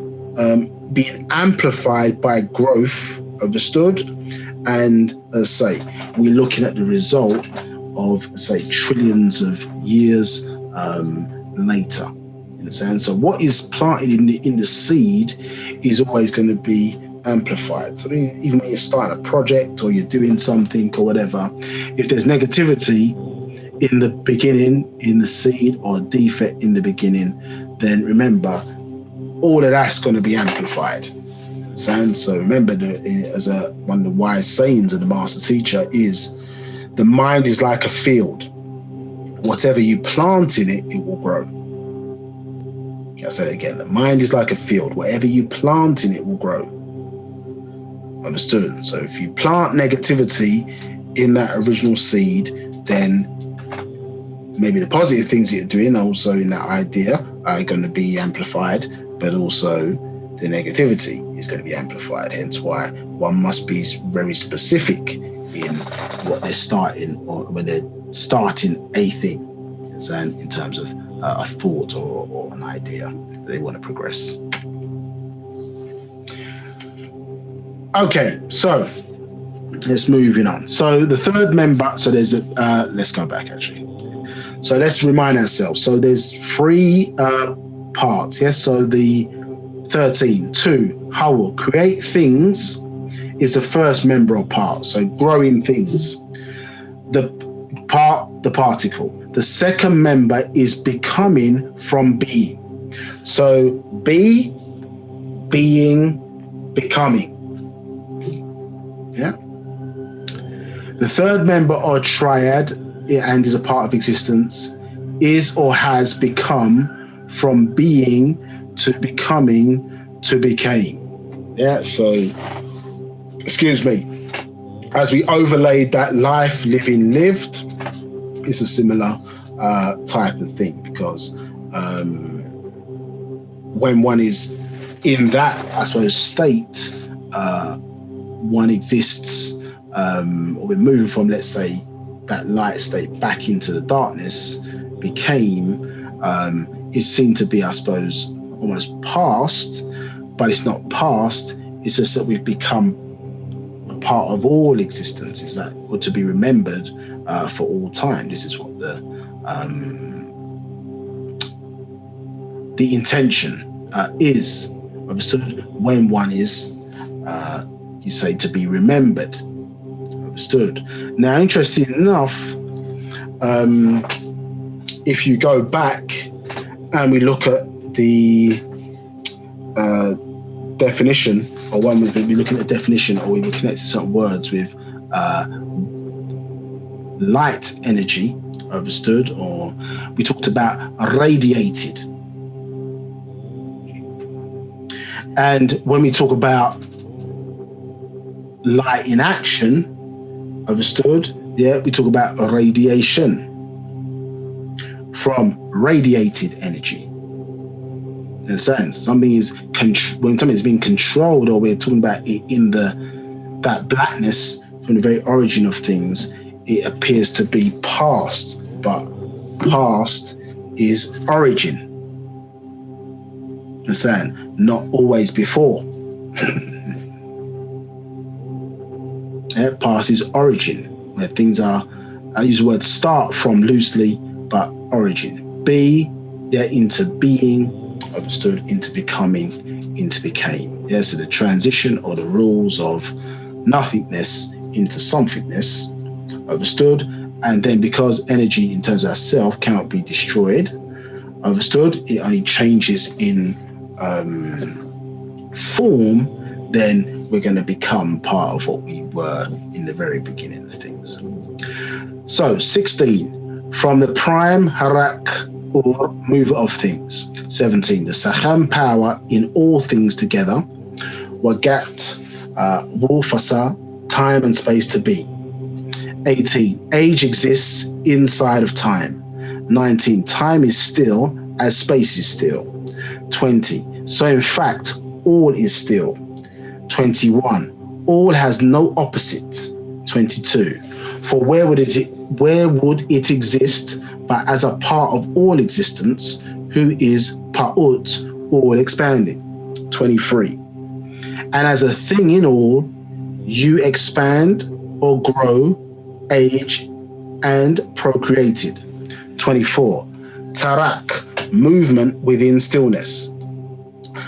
being amplified by growth. Understood? And as I say, we're looking at the result of, say, trillions of years later. Understand? So what is planted in the seed is always going to be amplified. So even when you're starting a project or you're doing something or whatever, if there's negativity in the beginning, in the seed, or defect in the beginning, then remember, all of that's going to be amplified. Understand? So remember, one of the wise sayings of the master teacher is, the mind is like a field. Whatever you plant in it, it will grow. I'll say it again. The mind is like a field. Whatever you plant in it will grow. Understood? So if you plant negativity in that original seed, then maybe the positive things that you're doing also in that idea are going to be amplified, but also the negativity is going to be amplified. Hence why one must be very specific in what they're starting, or when they're starting a thing, in terms of a thought or an idea that they want to progress. Okay, so let's moving on. So the third member, so there's let's go back actually. So let's remind ourselves. So there's three parts, yes? So the 13, 2, Hawal, create things, is the first member of part. So growing things. The particle. The second member is becoming from being. So be, being, becoming. Yeah. The third member or triad, and is a part of existence, is or has become, from being to becoming to became. Yeah, so, excuse me. As we overlaid that life, living, lived, it's a similar type of thing, because when one is in that, I suppose, state, one exists, or we're moving from, let's say, that light state back into the darkness, became, is seen to be, I suppose, almost past, but it's not past, it's just that we've become a part of all existence, is that, or to be remembered for all time. This is what the intention is, understood, when one is, you say, to be remembered, understood. Now, interesting enough, if you go back and we look at the definition, or one we'll be looking at the definition, or we will connect certain words with light energy, understood, or we talked about radiated. And when we talk about light in action, understood, yeah, we talk about radiation, from radiated energy. In a sense, something is when something is being controlled, or we're talking about it in that blackness from the very origin of things, it appears to be past, but past is origin. Understand? Not always before. Yeah, past is origin, where things are, I use the word start from loosely, but origin. Be, yeah, into being, understood, into becoming, into became. Yeah, so the transition or the rules of nothingness into somethingness, understood. And then because energy in terms of ourself cannot be destroyed, understood, it only changes in form, then we're going to become part of what we were in the very beginning of things. So 16, from the prime harak, or mover of things. 17, the Saham power in all things together. Wagat, Wufasa, time and space to be. 18, age exists inside of time. 19, time is still as space is still. 20, so in fact, all is still. 21, all has no opposite. 22, for where would it exist but as a part of all existence, who is Pau'ut, all expanding. 23, and as a thing in all, you expand or grow, age, and procreated. 24, Tarak, movement within stillness.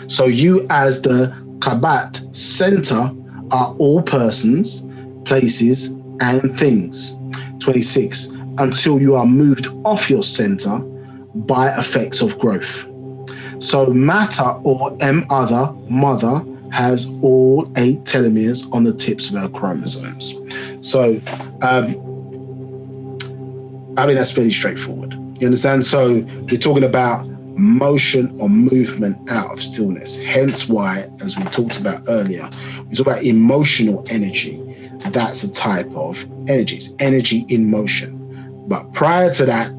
So you as the Kabat center are all persons, places, and things. 26, until you are moved off your center by effects of growth. So matter, or other, mother, has all 8 telomeres on the tips of her chromosomes. So, I mean, that's fairly straightforward. You understand? So we're talking about motion or movement out of stillness. Hence why, as we talked about earlier, we talk about emotional energy. That's a type of energy. It's energy in motion. But prior to that,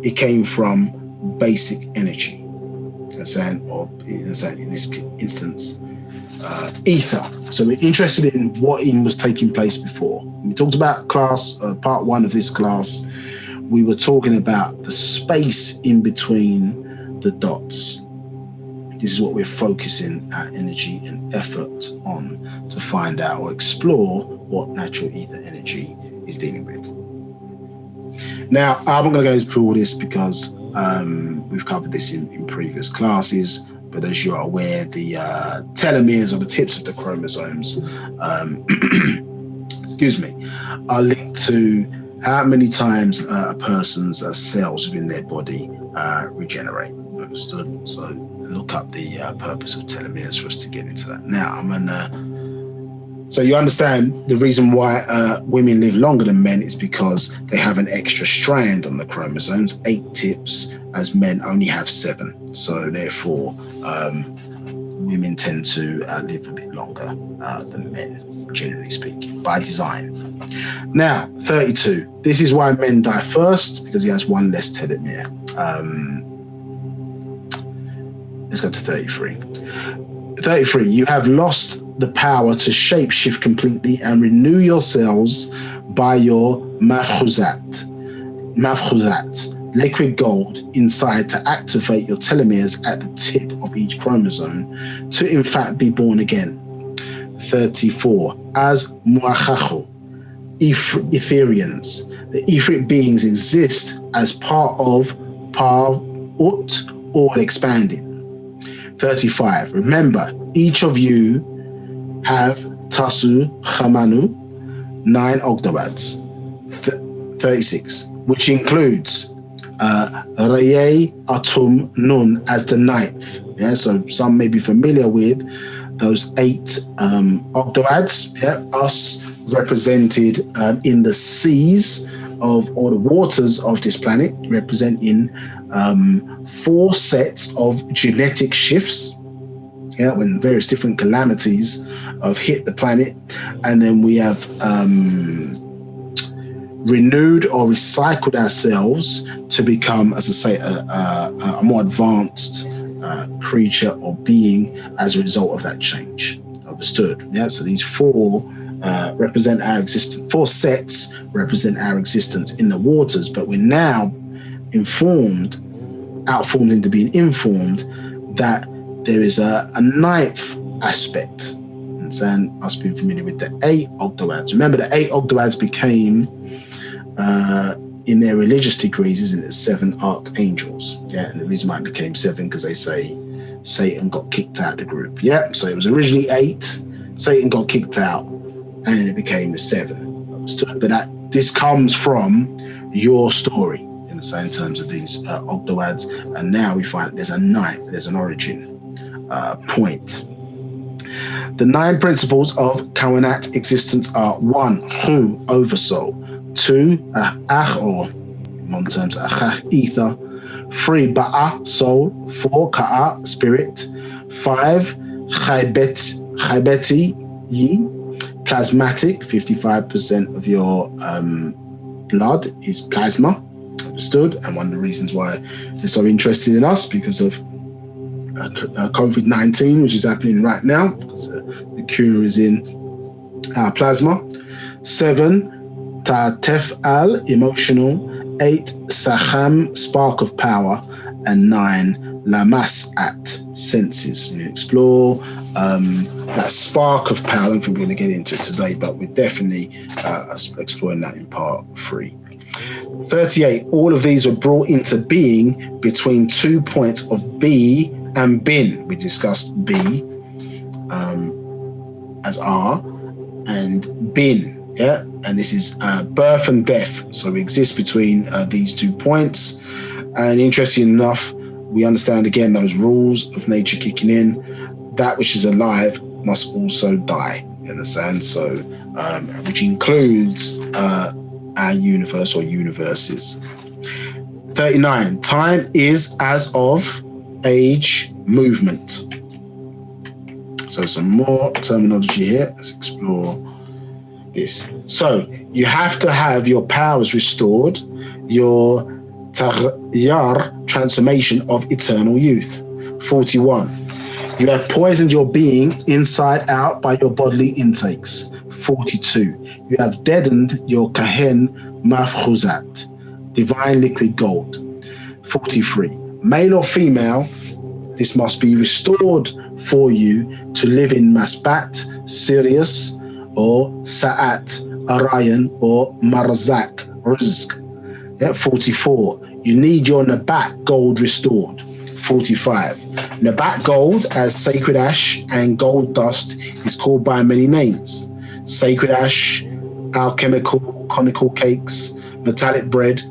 it came from basic energy. Understand? Or in this instance, ether. So we're interested in what was taking place before. When we talked about class, part 1 of this class, we were talking about the space in between the dots. This is what we're focusing our energy and effort on, to find out or explore what natural ether energy is dealing with. Now, I'm not going to go through all this because we've covered this in previous classes, but as you are aware, the telomeres or the tips of the chromosomes, excuse me, are linked to how many times a person's cells within their body regenerate. Understood? So look up the purpose of telomeres for us to get into that. Now I'm going to So you understand the reason why women live longer than men is because they have an extra strand on the chromosomes, 8 tips, as men only have 7. So therefore, women tend to live a bit longer than men, generally speaking, by design. Now, 32. This is why men die first, because he has 1 less telomere. Let's go to 33. 33. You have lost the power to shapeshift completely and renew your cells by your mafkhuzat, liquid gold inside to activate your telomeres at the tip of each chromosome to in fact be born again. 34. As muachacho, Etherians, the etheric beings exist as part of Paa Pau'ut, all expanding. 35. Remember, each of you have Tasu Chamanu, 9 Ogdoads. 36, which includes Rayei Atum Nun as the 9th. Yeah, so some may be familiar with those 8 Ogdoads. Yeah, us represented in the seas of, or the waters of this planet, representing 4 sets of genetic shifts. Yeah, when various different calamities have hit the planet, and then we have renewed or recycled ourselves to become, as I say, a more advanced creature or being as a result of that change. Understood? Yeah. So these 4 represent our existence. 4 sets represent our existence in the waters, but we're now outformed into being informed that there is a 9th aspect. And so us being familiar with the 8 Ogdoads. Remember, the 8 Ogdoads became, in their religious degrees, isn't it, 7 archangels. Yeah, and the reason why it became 7, because they say Satan got kicked out of the group. Yeah, so it was originally 8, Satan got kicked out, and then it became 7. Understood? But this comes from your story, in the same terms of these Ogdoads, and now we find there's a 9th, there's an origin point. The 9 principles of Kawanat existence are: 1, Hu, oversoul; 2, Ach, or in modern terms, Achach, ether; 3, Ba'ah, soul; 4, Ka'a, spirit; 5, Chaybeti, yi, plasmatic. 55% of your blood is plasma. Understood? And one of the reasons why they're so interested in us, because of COVID-19, which is happening right now, because the cure is in our plasma. 7, Ta'tef-al, emotional; 8, Saham, spark of power; and 9, Lamas-at, senses. We explore that spark of power. I don't think we're going to get into it today, but we're definitely exploring that in part 3. 38, all of these were brought into being between 2 points of B and Bin. We discussed B as R and Bin, yeah? And this is birth and death. So we exist between these 2 points. And interesting enough, we understand again those rules of nature kicking in. That which is alive must also die, you understand? So, which includes our universe or universes. 39, time is as of age, movement. So some more terminology here. Let's explore this. So you have to have your powers restored, your taghyar, transformation of eternal youth. 41, you have poisoned your being inside out by your bodily intakes. 42, you have deadened your kahen mafkhuzat, divine liquid gold. 43, male or female, this must be restored for you to live in Masbat, Sirius, or Sa'at, Orion, or Marzak, Rizq. Yeah, 44, you need your Nabat gold restored. 45, Nabat gold as sacred ash and gold dust is called by many names. Sacred ash, alchemical conical cakes, metallic bread,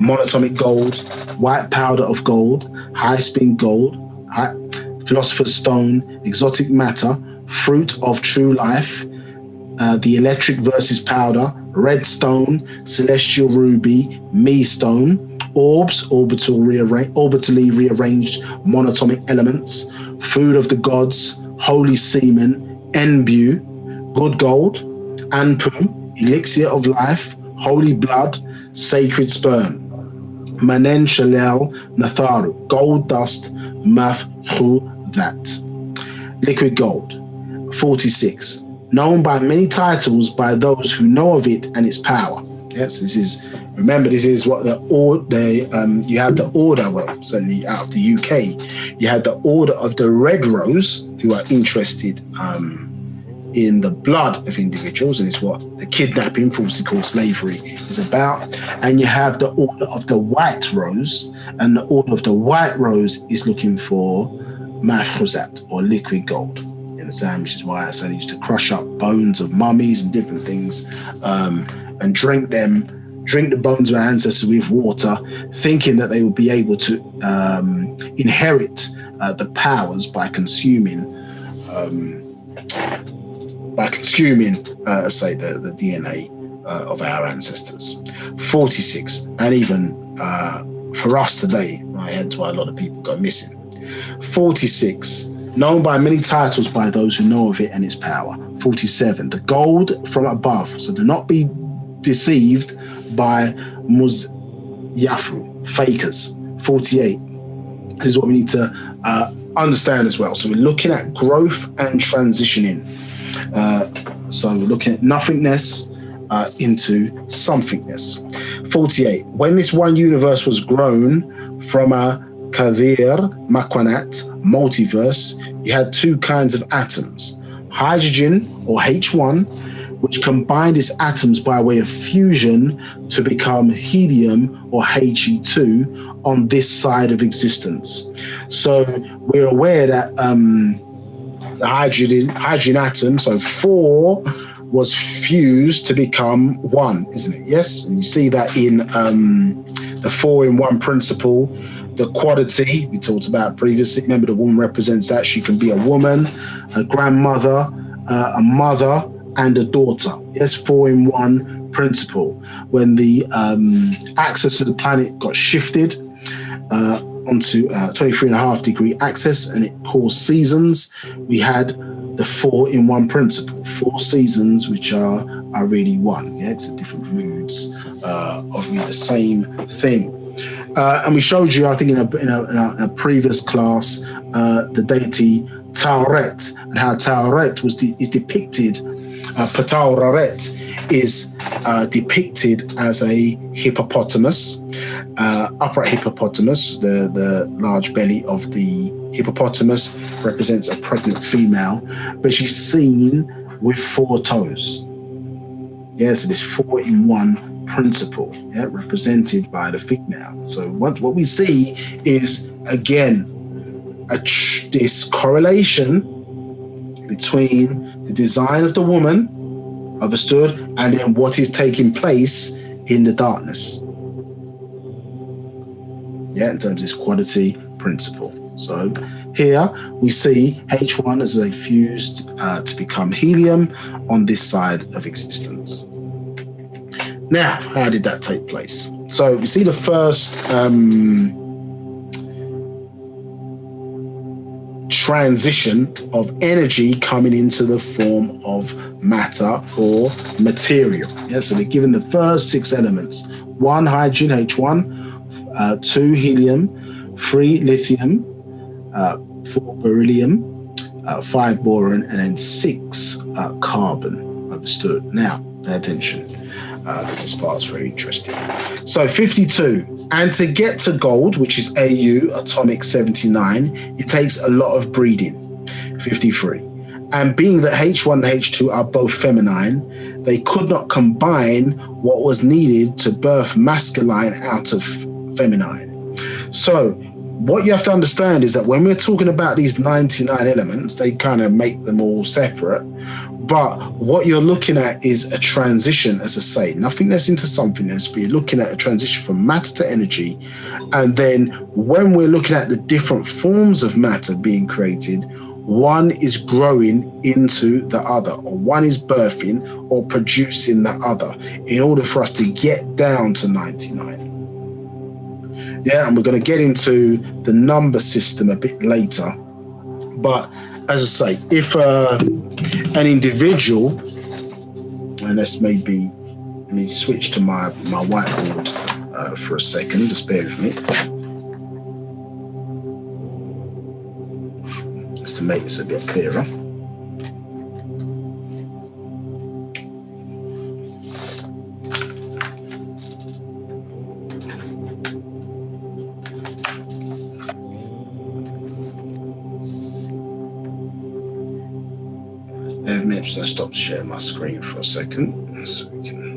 monatomic gold, white powder of gold, high spin gold, philosopher's stone, exotic matter, fruit of true life, the electric versus powder, redstone, celestial ruby, me stone, orbs, orbitally rearranged monatomic elements, food of the gods, holy semen, enbu, good gold, anpu, elixir of life, holy blood, sacred sperm, manen shalel natharu, gold dust, that. Liquid gold. 46. Known by many titles by those who know of it and its power. Yes, this is, remember, this is what you have the order, well, certainly out of the UK, you had the order of the Red Rose, who are interested in the blood of individuals, and it's what the kidnapping, falsely called slavery, is about. And you have the order of the White Rose, and the order of the White Rose is looking for mafruzat, or liquid gold. Which is why I said he used to crush up bones of mummies and different things, and drink the bones of our ancestors with water, thinking that they would be able to inherit the powers by consuming say the DNA of our ancestors. 46, and even for us today, hence why a lot of people go missing. 46. Known by many titles by those who know of it and its power. 47. The gold from above. So do not be deceived by muzyafu, fakers. 48. This is what we need to understand as well. So we're looking at growth and transitioning. So we're looking at nothingness into somethingness. 48. When this one universe was grown from a Kadir Makwanat multiverse, you had two kinds of atoms. Hydrogen, or H1, which combined its atoms by way of fusion to become helium, or He2, on this side of existence. So we're aware that the hydrogen atom, so 4, was fused to become 1, isn't it? Yes, and you see that in the 4-in-1 principle. The quality we talked about previously. Remember, the woman represents that. She can be a woman, a grandmother, a mother, and a daughter. Yes, 4-in-1 principle. When the axis of the planet got shifted onto 23.5-degree axis, and it caused seasons, we had the 4-in-1 principle. 4 seasons, which are really one. Yeah, it's different moods of really the same thing. And we showed you, I think, in a previous class, the deity Tauret, and how Tauret is depicted. Patauret is depicted as a hippopotamus, upright hippopotamus. The large belly of the hippopotamus represents a pregnant female, but she's seen with 4 toes. So this 4-in-1 principle, represented by the female. So what we see is, again, this correlation between the design of the woman, understood, and then what is taking place in the darkness. In terms of this quality principle. So here we see H1 as a fused to become helium on this side of existence. Now, how did that take place? So we see the first transition of energy coming into the form of matter or material. So we're given the first 6 elements. 1 hydrogen, H1, 2 helium, 3 lithium, 4 beryllium, 5 boron, and then 6 carbon. Understood? Now, pay attention, because this part's very interesting. So 52, and to get to gold, which is AU atomic 79, it takes a lot of breeding. 53, and being that H1 and H2 are both feminine, they could not combine what was needed to birth masculine out of feminine. So what you have to understand is that when we're talking about these 99 elements, they kind of make them all separate. But what you're looking at is a transition, as I say, nothingness into somethingness, but you're looking at a transition from matter to energy. And then when we're looking at the different forms of matter being created, One is growing into the other, or one is birthing or producing the other in order for us to get down to 99. Yeah, and we're going to get into the number system a bit later. But as I say, if an individual, and let me switch to my whiteboard for a second, just bear with me. Just to make this a bit clearer. I'm just going to stop sharing my screen for a second so we can.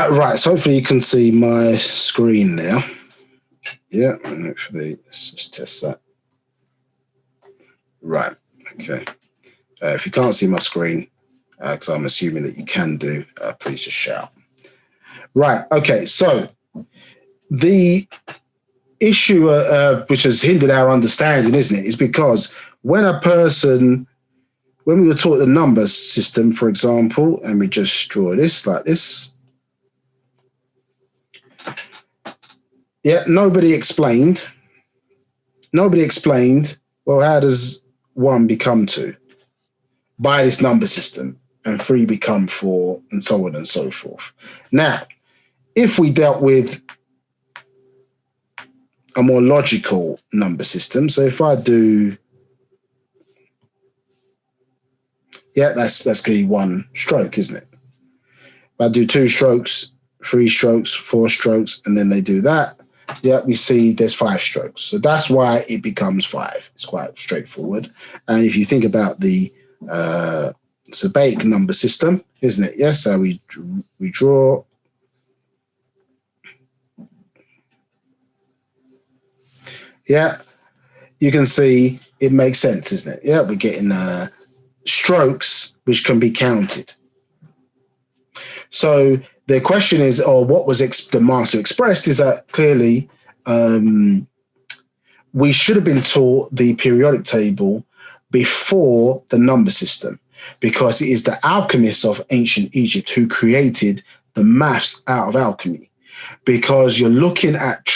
Right, so hopefully you can see my screen there. Yeah, and hopefully let's just test that. Right, okay. If you can't see my screen, because I'm assuming that you can do, please just shout. Right, okay, so the issue which has hindered our understanding, isn't it, is because when we were taught the numbers system, for example, and we just draw this like this, yeah, nobody explained, well, how does 1 become 2 by this number system, and 3 become 4, and so on and so forth. Now, if we dealt with a more logical number system, so if I do, yeah, that's going to be 1 stroke, isn't it? If I do 2 strokes, 3 strokes, 4 strokes, and then they do that, yeah, we see there's 5 strokes. So that's why it becomes 5. It's quite straightforward. And if you think about the Sabaic number system, isn't it? Yes, so we draw. Yeah, you can see it makes sense, isn't it? Yeah, we're getting strokes which can be counted. So the question is, or what was the master expressed, is that clearly we should have been taught the periodic table before the number system, because it is the alchemists of ancient Egypt who created the maths out of alchemy, because you're looking at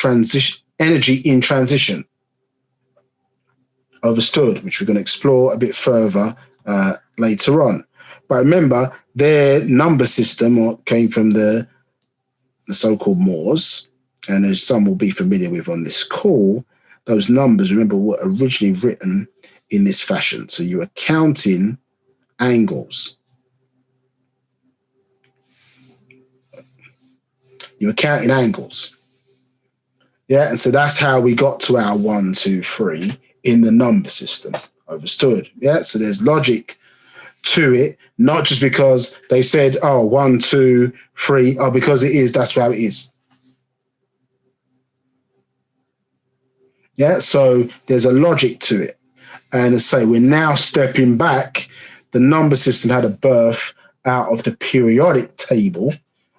energy in transition. Understood, which we're going to explore a bit further later on. But remember, their number system came from the so-called Moors, and as some will be familiar with on this call, those numbers, remember, were originally written in this fashion. So you were counting angles. Yeah, and so that's how we got to our 1, 2, 3 in the number system. Understood? Yeah, so there's logic to it, not just because they said, oh, 1, 2, 3, oh, because it is, that's how it is. Yeah, so there's a logic to it. And as I say, we're now stepping back. The number system had a birth out of the periodic table,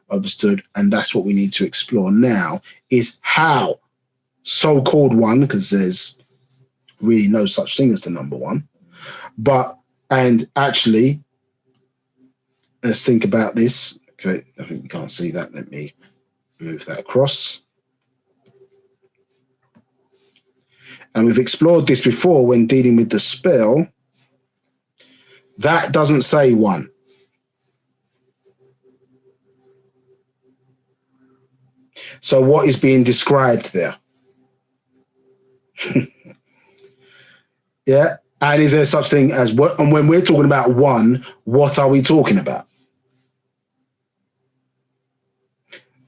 understood, and that's what we need to explore now, is how so-called 1, because there's really no such thing as the number 1, and actually, let's think about this. Okay, I think you can't see that. Let me move that across. And we've explored this before when dealing with the spell. That doesn't say 1. So what is being described there? Yeah. And is there such thing as what? And when we're talking about 1, what are we talking about?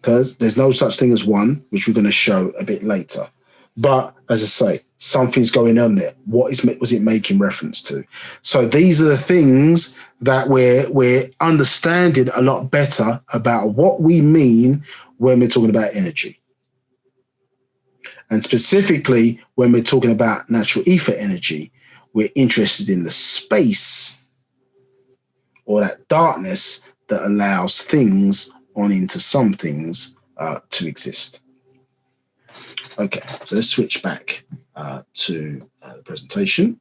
Because there's no such thing as 1, which we're going to show a bit later. But as I say, something's going on there. What was it making reference to? So these are the things that we're understanding a lot better about what we mean when we're talking about energy. And specifically, when we're talking about natural ether energy, we're interested in the space or that darkness that allows things on into some things to exist. Okay, so let's switch back to the presentation.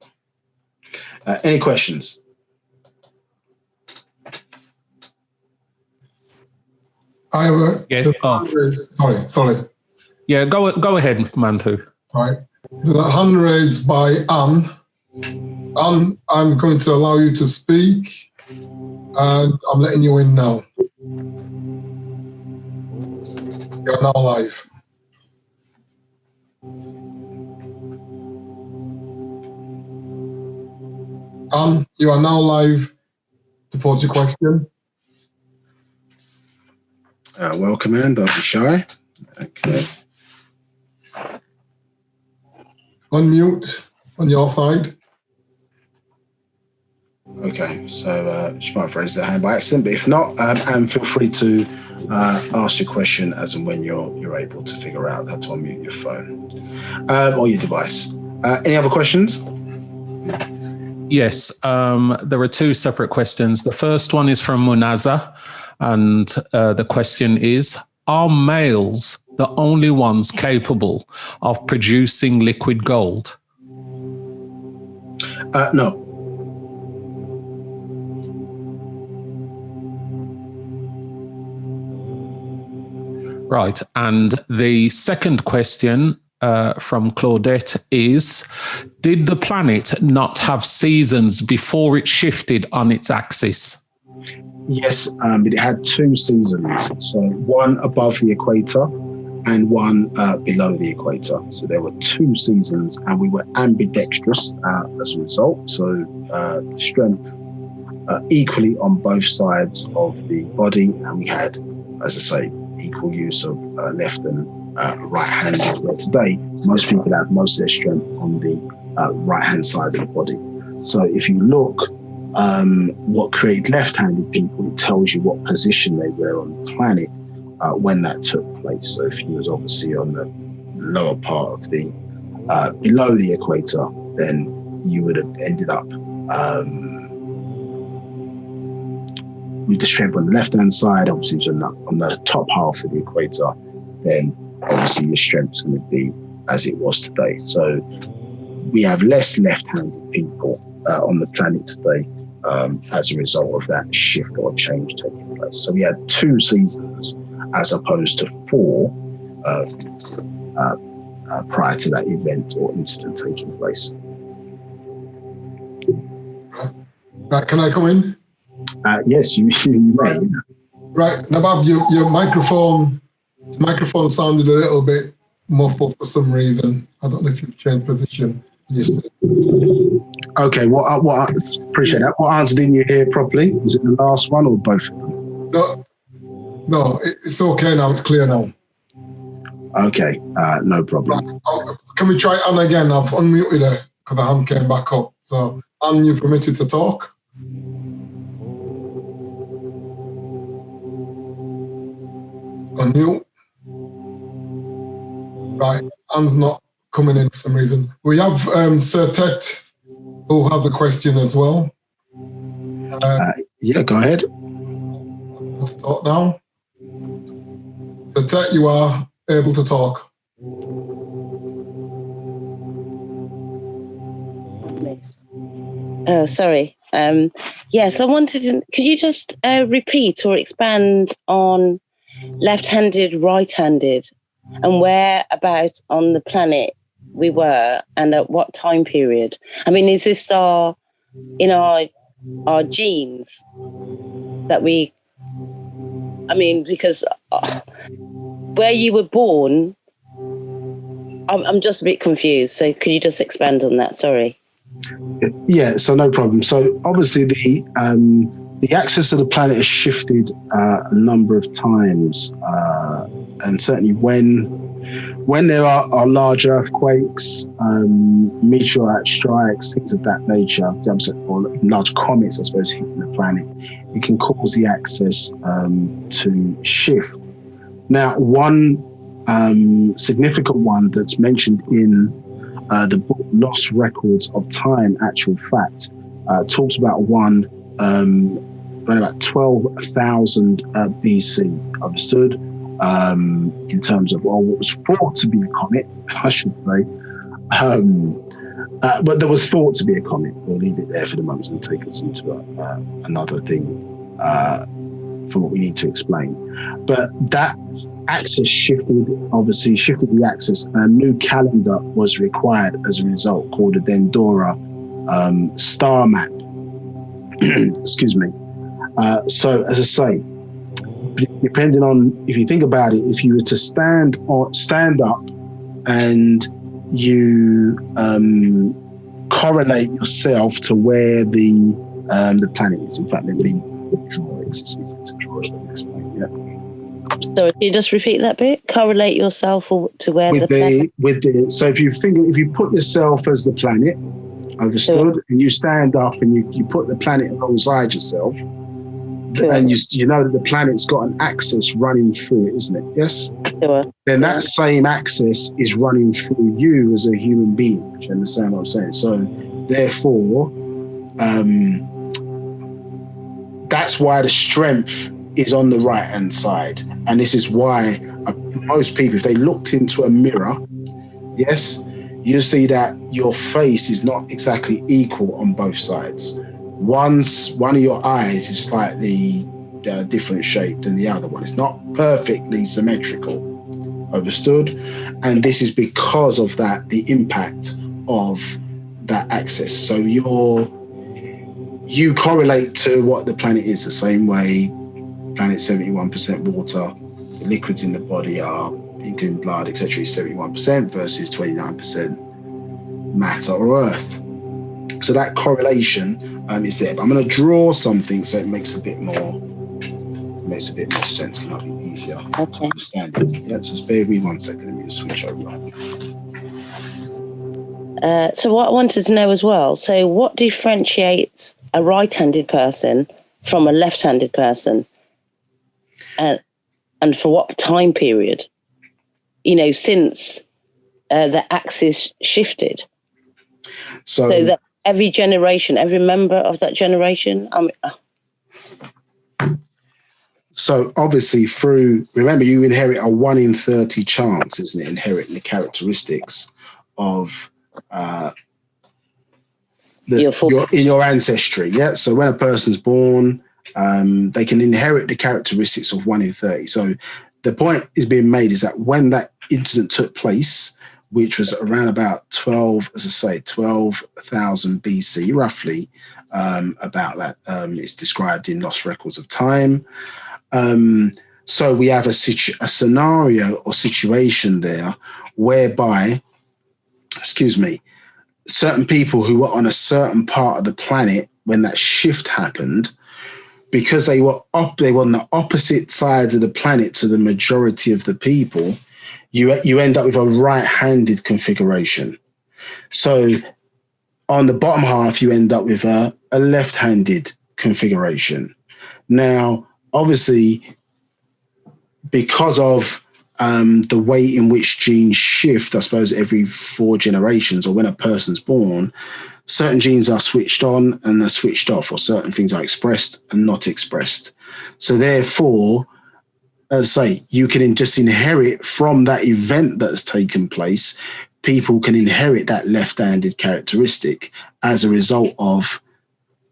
Any questions? I have a Yes. sorry. Yeah, go ahead, Manthu. Right. The hand raised by Anne. Anne, I'm going to allow you to speak, and I'm letting you in now. You're now live. Anne, you are now live to pose your question. Welcome, Anne. Don't be shy. Okay. Unmute on your side. Okay, so she might have raised their hand by accident, but if not, Anne, feel free to ask your question as and when you're able to figure out how to unmute your phone or your device. Any other questions? Yes, there are two separate questions. The first one is from Munaza, and the question is, are males the only ones capable of producing liquid gold? No. Right, and the second question from Claudette is, did the planet not have seasons before it shifted on its axis? Yes, but it had two seasons. So one above the equator and one below the equator. So there were two seasons, and we were ambidextrous as a result. So strength equally on both sides of the body, and we had, as I say, equal use of left and right hand. Where today, most people have most of their strength on the right hand side of the body. So if you look what created left-handed people, it tells you what position they were on the planet when that took place. So if you was obviously on the lower part of the below the equator, then you would have ended up with the strength on the left-hand side. Obviously, if you're on the top half of the equator, then obviously your strength is going to be as it was today. So we have less left-handed people on the planet today as a result of that shift or change taking place. So we had two seasons as opposed to four prior to that event or incident taking place. Right, can I come in? Yes, you may. Right, Nabab, your microphone sounded a little bit muffled for some reason. I don't know if you've changed position. Okay, what appreciate that. What answer didn't you hear properly? Was it the last one or both of them? No, it's okay now. It's clear now. Okay, no problem. Right, can we try Anne again? I've unmuted her because the hand came back up. So Anne, you're permitted to talk. Unmute. Right, Anne's not coming in for some reason. We have Sir Tet, who has a question as well. Yeah, go ahead. Let's talk now. Sir Tet, you are able to talk. Oh, sorry. Yes, I wanted to, could you just repeat or expand on left-handed, right-handed, and where about on the planet we were and at what time period? I mean, is this our genes that we, I mean, because where you were born, I'm just a bit confused. So could you just expand on that? Sorry. Yeah, so no problem. So obviously the axis of the planet has shifted a number of times, and certainly when there are large earthquakes, meteorite strikes, things of that nature, or large comets, I suppose, hitting the planet, it can cause the axis to shift. Now, one significant one that's mentioned in the book Lost Records of Time, Actual Fact, talks about one around about 12,000 BC. Understood? In terms of what was thought to be a comet, I should say. But there was thought to be a comet. We'll leave it there for the moment and take us into another thing for what we need to explain. But that axis shifted the axis, and a new calendar was required as a result, called the Dendora star map. Excuse me. So, as I say, depending on, if you think about it, if you were to stand up and you correlate yourself to where the planet is. In fact, let me draw it. It's easier to draw it than explain. Yeah. So, can you just repeat that bit? Correlate yourself to where the planet. So, if you put yourself as the planet, understood, and you stand up and you put the planet alongside yourself. Sure. And you know that the planet's got an axis running through it, isn't it? Yes? Sure. Then that same axis is running through you as a human being. Do you understand what I'm saying? So, therefore, that's why the strength is on the right-hand side. And this is why most people, if they looked into a mirror, yes, you see that your face is not exactly equal on both sides. One of your eyes is slightly different shape than the other one. It's not perfectly symmetrical. Understood? And this is because of that, the impact of that axis. So you correlate to what the planet is the same way. Planet's 71% water. The liquids in the body are, including blood, etc., is 71% versus 29% matter or earth. So that correlation is there. But I'm going to draw something so it makes a bit more sense. It might be easier to understand it. Yeah, so spare me 1 second. Let me just switch over. So what I wanted to know as well, so what differentiates a right-handed person from a left-handed person? And for what time period? Since the axis shifted. So that every generation, every member of that generation. So obviously remember, you inherit a 1 in 30 chance, isn't it? Inheriting the characteristics of in your ancestry. Yeah. So when a person's born, they can inherit the characteristics of 1 in 30. So the point is being made is that when that incident took place, which was around about 12,000 BC, roughly, about that. It's described in Lost Records of Time. So we have a scenario or situation there whereby, certain people who were on a certain part of the planet when that shift happened, because they were on the opposite sides of the planet to the majority of the people, you end up with a right-handed configuration. So on the bottom half, you end up with a left-handed configuration. Now, obviously, because of the way in which genes shift, I suppose every 4 generations, or when a person's born, certain genes are switched on and they're switched off, or certain things are expressed and not expressed. So therefore, as I say, you can just inherit from that event that has taken place. People can inherit that left-handed characteristic as a result of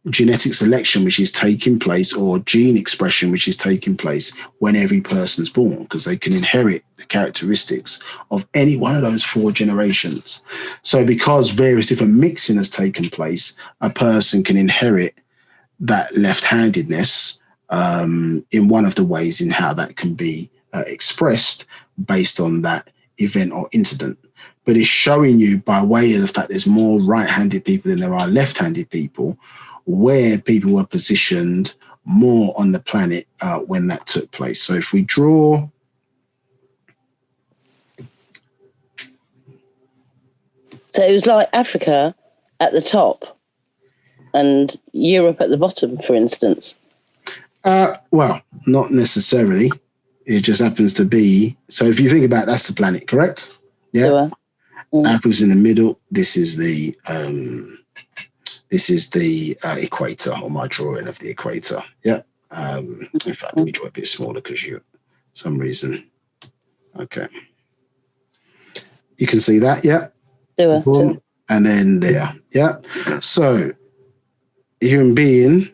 genetic selection, which is taking place, or gene expression, which is taking place when every person's born, because they can inherit the characteristics of any one of those 4 generations. So because various different mixing has taken place, a person can inherit that left-handedness in one of the ways in how that can be expressed based on that event or incident. But it's showing you, by way of the fact there's more right-handed people than there are left-handed people, where people were positioned more on the planet when that took place. So if we draw, so it was like Africa at the top and Europe at the bottom, for instance. Well, not necessarily. It just happens to be. So if you think about it, that's the planet, correct? Yeah. Sure. Africa's in the middle. This is the This is the equator, or my drawing of the equator. Yeah. In fact, let me draw a bit smaller because you, for some reason. Okay. You can see that, yeah? Boom. And then there, yeah? So, human being,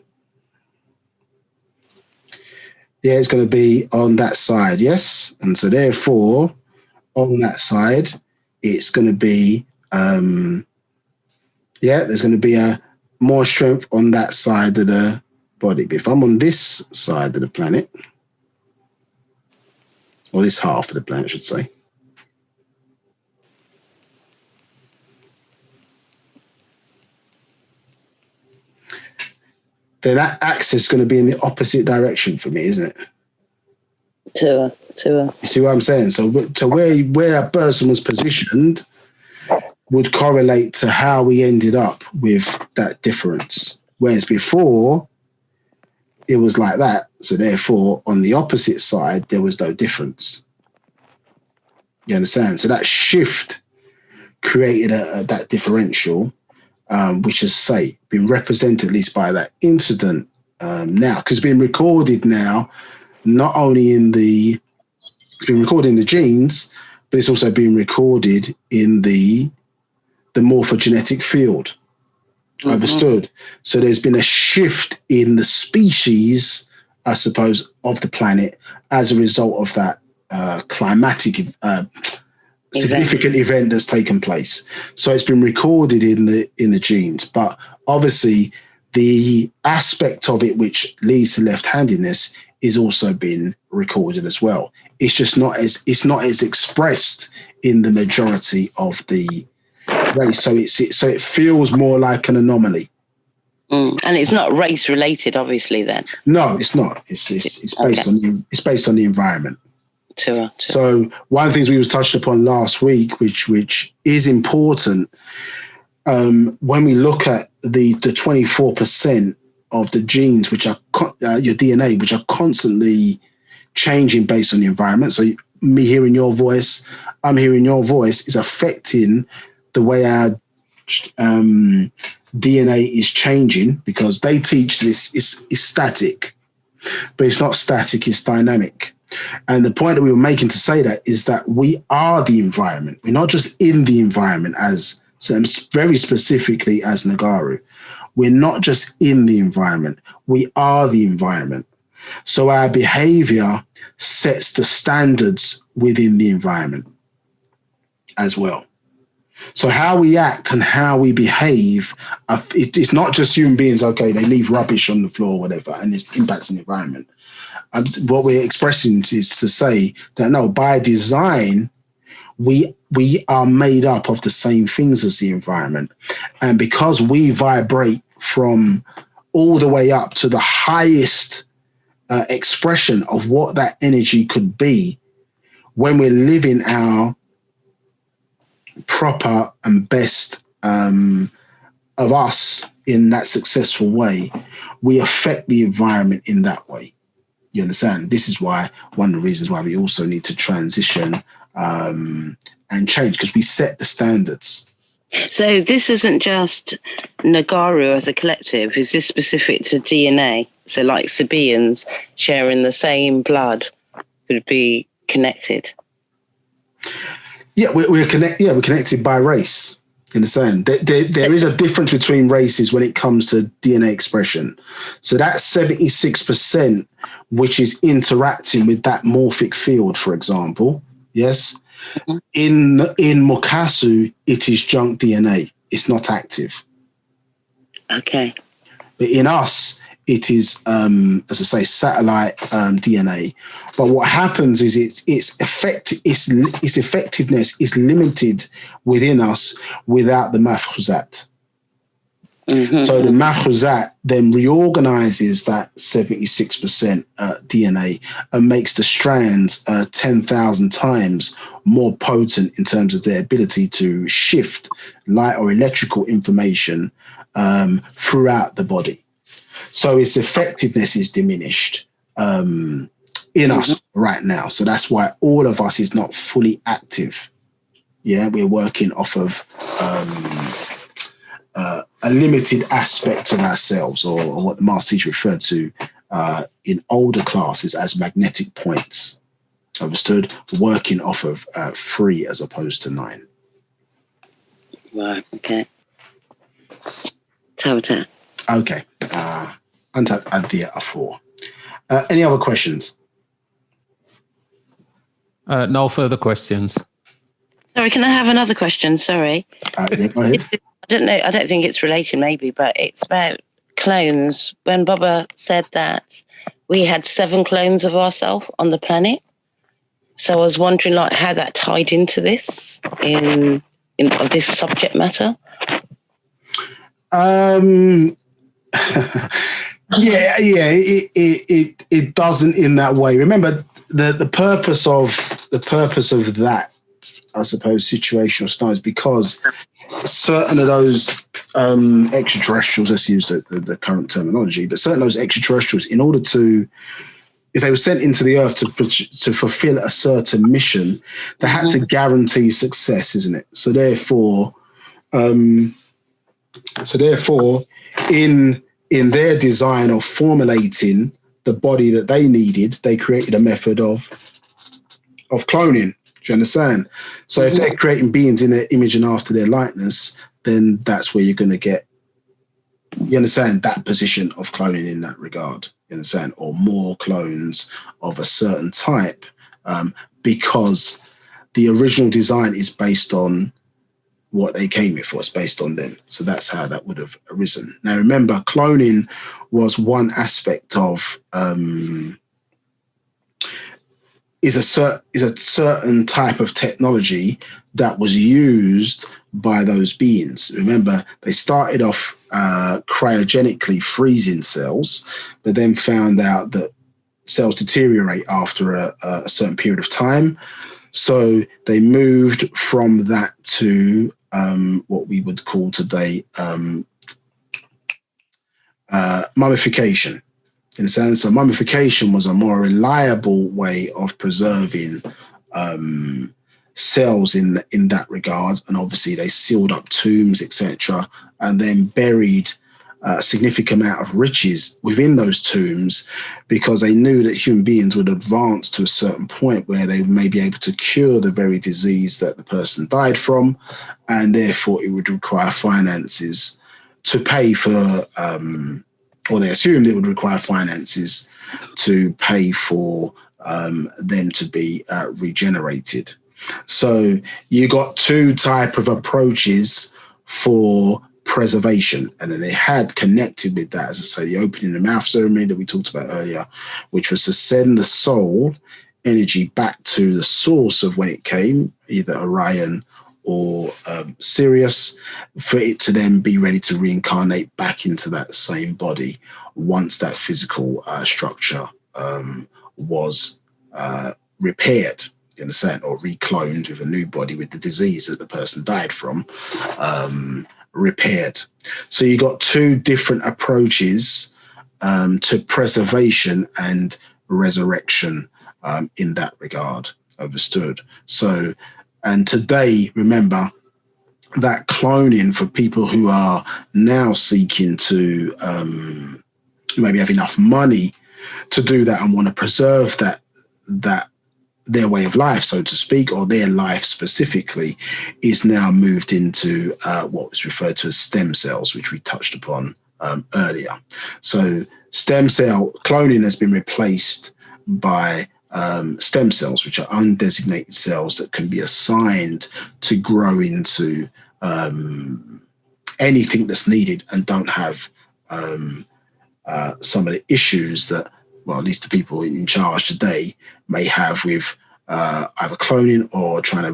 yeah, it's going to be on that side, yes? And so, therefore, on that side, it's going to be, there's going to be a more strength on that side of the body. But if I'm on this side of the planet, or this half of the planet, I should say, then that axis is going to be in the opposite direction for me, isn't it? You see what I'm saying? So to where a person was positioned would correlate to how we ended up with that difference. Whereas before, it was like that. So therefore, on the opposite side, there was no difference. You understand? So that shift created that differential, which has, say, been represented at least by that incident now, because it's been recorded now, not only it's been recorded in the genes, but it's also been recorded in the morphogenetic field. Mm-hmm. Understood? So there's been a shift in the species, I suppose, of the planet as a result of that climatic significant event that's taken place. So it's been recorded in the genes, but obviously the aspect of it which leads to left-handedness is also been recorded as well. It's just not as expressed in the majority of the race. So it feels more like an anomaly. And it's not race related, obviously. Then no, it's not. It's based on the environment. True. So one of the things we was touched upon last week, which is important, when we look at the 24% of the genes which are your DNA, which are constantly changing based on the environment. So me hearing your voice, I'm hearing your voice, is affecting the way our DNA is changing, because they teach this is static, but it's not static, it's dynamic. And the point that we were making to say that is that we are the environment. We're not just in the environment very specifically as Nagaru. We're not just in the environment. We are the environment. So our behavior sets the standards within the environment as well. So how we act and how we behave, it's not just human beings, okay, they leave rubbish on the floor or whatever, and it's impacting the environment. What we're expressing is to say that, no, by design, we are made up of the same things as the environment. And because we vibrate from all the way up to the highest expression of what that energy could be, when we're living our proper and best of us in that successful way, we affect the environment in that way. You understand? This is why one of the reasons why we also need to transition and change, because we set the standards. So this isn't just Nagaru as a collective. Is this specific to DNA? So like Sabians sharing the same blood could be connected. Yeah, we're connected by race. You understand? There is a difference between races when it comes to DNA expression. So that's 76%, which is interacting with that morphic field, for example. Yes. Mm-hmm. In Mukasu, it is junk DNA. It's not active. Okay. But in us, it is, as I say, satellite DNA. But what happens is its effectiveness is limited within us without the Mahfuzat. Mm-hmm. So the Mahfuzat then reorganizes that 76% DNA and makes the strands 10,000 times more potent in terms of their ability to shift light or electrical information throughout the body. So its effectiveness is diminished in us right now. So that's why all of us is not fully active. Yeah, we're working off of a limited aspect of ourselves, or what the master teacher referred to in older classes as magnetic points. Understood? Working off of 3 as opposed to 9. Right, okay. Tauta. Okay. Antat Adhya are 4. Any other questions? No further questions. Sorry, can I have another question? Sorry. Yeah, go ahead. I don't know. I don't think it's related, maybe, but it's about clones. When Baba said that we had 7 clones of ourselves on the planet, so I was wondering, like, how that tied into this in this subject matter. Yeah, it doesn't in that way. Remember, the purpose of that, I suppose, situational scenario is because certain of those extraterrestrials, let's use the current terminology, but certain of those extraterrestrials, in order to, if they were sent into the earth to fulfill a certain mission, they had to guarantee success, isn't it? So therefore, in their design of formulating the body that they needed, they created a method of cloning. Do you understand? So if they're creating beings in their image and after their likeness, then that's where you're going to get, you understand, that position of cloning in that regard. You understand? Or more clones of a certain type, because the original design is based on what they came here for. It's based on them. So that's how that would have arisen. Now, remember, cloning was one aspect of is a certain type of technology that was used by those beings. Remember, they started off cryogenically freezing cells, but then found out that cells deteriorate after a certain period of time. So they moved from that to what we would call today mummification. In a sense, so mummification was a more reliable way of preserving cells in that regard, and obviously they sealed up tombs, etc., and then buried a significant amount of riches within those tombs, because they knew that human beings would advance to a certain point where they may be able to cure the very disease that the person died from, and therefore it would require finances to pay for, or they assumed it would require finances to pay for them to be regenerated. So you got 2 type of approaches for preservation, and then they had connected with that, as I say, the opening the mouth ceremony that we talked about earlier, which was to send the soul energy back to the source of when it came, either Orion or Sirius, for it to then be ready to reincarnate back into that same body once that physical structure was repaired, you understand, or recloned with a new body with the disease that the person died from repaired. So you got 2 different approaches to preservation and resurrection in that regard. Understood? So, and today, remember, that cloning for people who are now seeking to maybe have enough money to do that and want to preserve that their way of life, so to speak, or their life specifically, is now moved into what was referred to as stem cells, which we touched upon earlier. So stem cell cloning has been replaced by stem cells, which are undesignated cells that can be assigned to grow into anything that's needed and don't have some of the issues that, well, at least the people in charge today may have with either cloning or trying to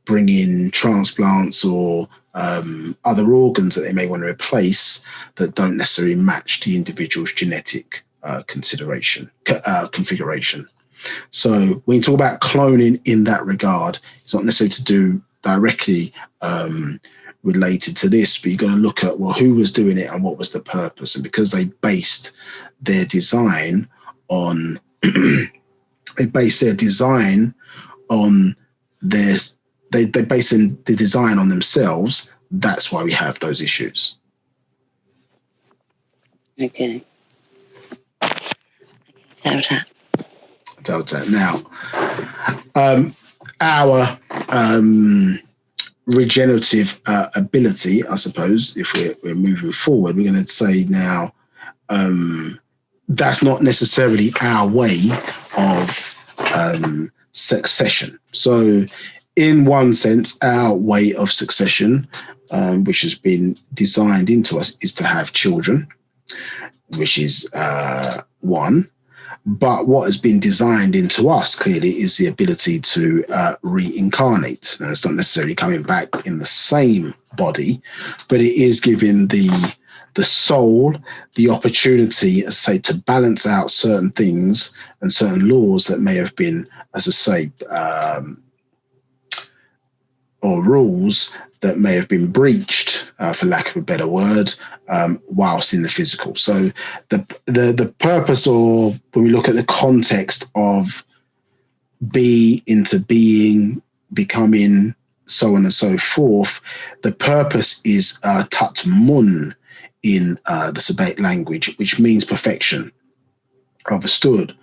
bring in transplants or other organs that they may want to replace that don't necessarily match the individual's genetic configuration. So when you talk about cloning in that regard, it's not necessarily to do directly related to this, but you're going to look at, well, who was doing it and what was the purpose. And because they based their design on they base the design on themselves, That's why we have those issues. Okay. Delta. Now, our regenerative ability, I suppose, if we're moving forward, we're going to say now that's not necessarily our way of succession. So in one sense, our way of succession, which has been designed into us, is to have children, which is one. But what has been designed into us, clearly, is the ability to reincarnate. Now, it's not necessarily coming back in the same body, but it is giving the soul the opportunity, as I say, to balance out certain things and certain laws that may have been, as I say, or rules that may have been breached, for lack of a better word, whilst in the physical. So the purpose, or when we look at the context of be into being, becoming, so on and so forth, the purpose is tatmun in the Sabatic language, which means perfection, understood.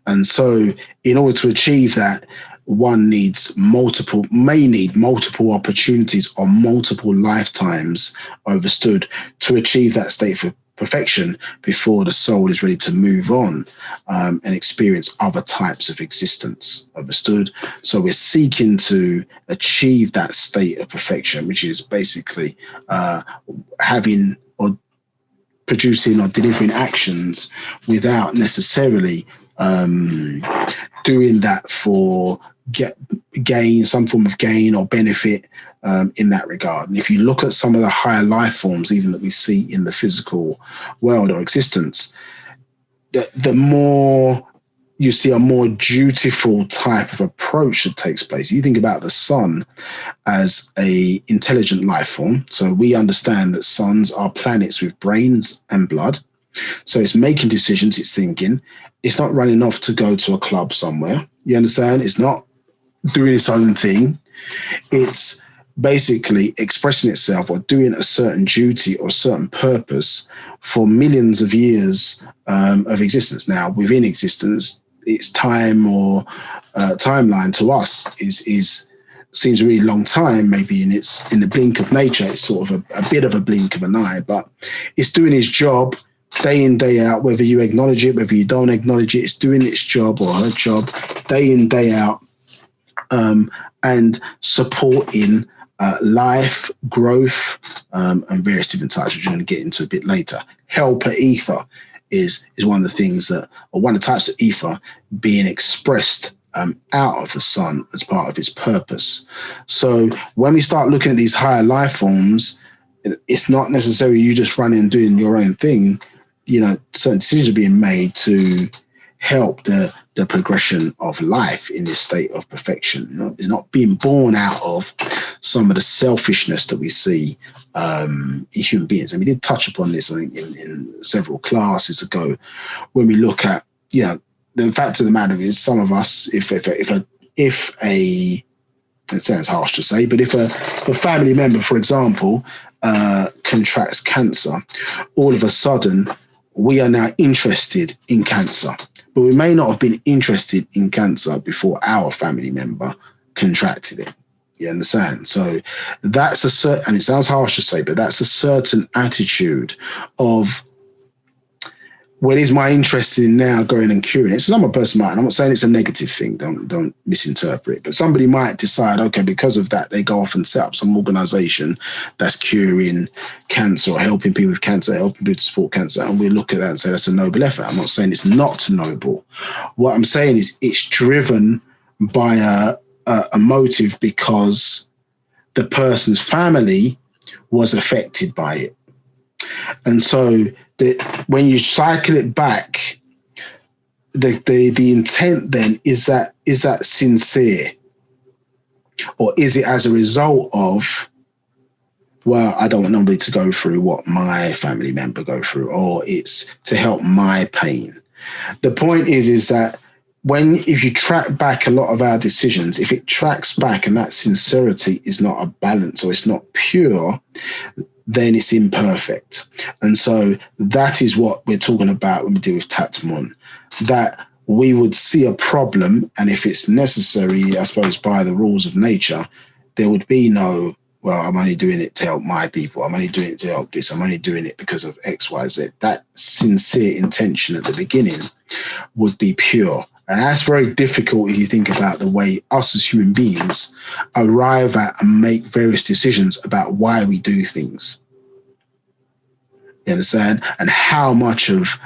And so in order to achieve that, one may need multiple opportunities or multiple lifetimes, understood, to achieve that state of perfection before the soul is ready to move on and experience other types of existence, understood. So we're seeking to achieve that state of perfection, which is basically having or producing or delivering actions without necessarily doing that for gain, some form of gain or benefit in that regard. And if you look at some of the higher life forms, even that we see in the physical world or existence, the more you see a more dutiful type of approach that takes place. You think about the sun as a intelligent life form. So we understand that suns are planets with brains and blood. So it's making decisions, it's thinking. It's not running off to go to a club somewhere. You understand? It's not doing its own thing. It's basically expressing itself or doing a certain duty or certain purpose for millions of years of existence. Now, within existence, its time or timeline to us seems a really long time. Maybe in the blink of nature, it's sort of a bit of a blink of an eye, but it's doing its job day in, day out, whether you acknowledge it, whether you don't acknowledge it. It's doing its job or her job day in, day out, and supporting life, growth, and various different types, which we're going to get into a bit later. Helper ether is one of the things that, or one of the types of ether being expressed out of the sun as part of its purpose. So when we start looking at these higher life forms, it's not necessarily you just running and doing your own thing. You know, certain decisions are being made to help the progression of life in this state of perfection. You know, it's not being born out of some of the selfishness that we see in human beings. And we did touch upon this, I think, in several classes ago, when we look at, you know, the fact of the matter is, some of us, if a it sounds harsh to say, but if a family member, for example, contracts cancer, all of a sudden we are now interested in cancer, but we may not have been interested in cancer before our family member contracted it. You understand? So that's a certain, and it sounds harsh to say, but that's a certain attitude of, what is my interest in now going and curing it? So some person might, and I'm not saying it's a negative thing, don't misinterpret it, but somebody might decide, okay, because of that, they go off and set up some organization that's curing cancer or helping people with cancer, helping people to support cancer. And we look at that and say, that's a noble effort. I'm not saying it's not noble. What I'm saying is it's driven by a motive because the person's family was affected by it. And so when you cycle it back, the intent then is that sincere, or is it as a result of, well, I don't want nobody to go through what my family member go through, or it's to help my pain. The point is that if you track back a lot of our decisions, if it tracks back and that sincerity is not a balance or it's not pure, then it's imperfect. And so that is what we're talking about when we deal with Tatmon, that we would see a problem, and if it's necessary, I suppose, by the rules of nature, there would be no, well, I'm only doing it to help my people. I'm only doing it to help this. I'm only doing it because of X, Y, Z. That sincere intention at the beginning would be pure. And that's very difficult if you think about the way us as human beings arrive at and make various decisions about why we do things. You understand? And how much of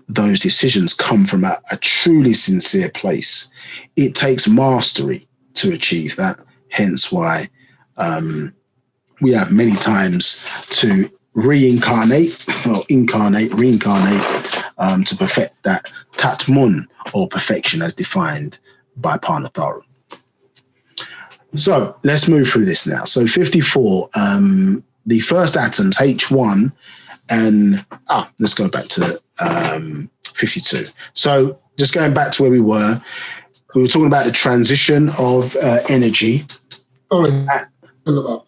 those decisions come from a truly sincere place. It takes mastery to achieve that. Hence why we have many times to reincarnate to perfect that Tatmun, or perfection as defined by Paa Pau'ut. So let's move through this now. So 54, the first atoms, H1, and let's go back to 52. So just going back to where we were talking about the transition of energy. Sorry, hold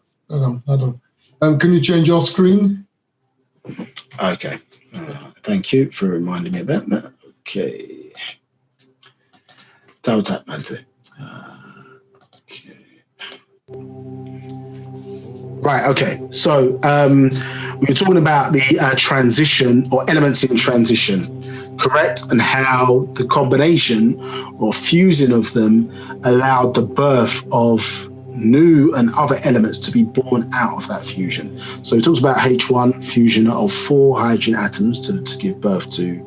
on. Can you change your screen? Okay. Thank you for reminding me about that. Okay. Tap okay. Right. Okay. So we were talking about the transition or elements in transition, correct? And how the combination or fusing of them allowed the birth of new and other elements to be born out of that fusion. So we talked about H1, fusion of 4 hydrogen atoms to give birth to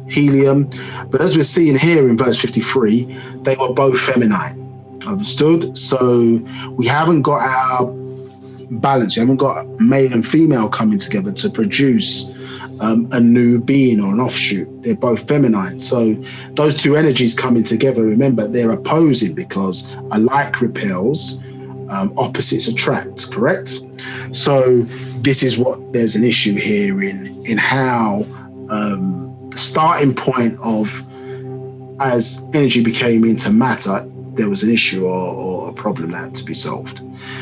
helium. But as we're seeing here in verse 53, they were both feminine. Understood? So we haven't got our balance. We haven't got male and female coming together to produce a new being or an offshoot. They're both feminine. So those two energies coming together, remember, they're opposing because alike repels, opposites attract, correct? So this is what there's an issue here in how the starting point of, as energy became into matter, there was an issue or a problem that had to be solved.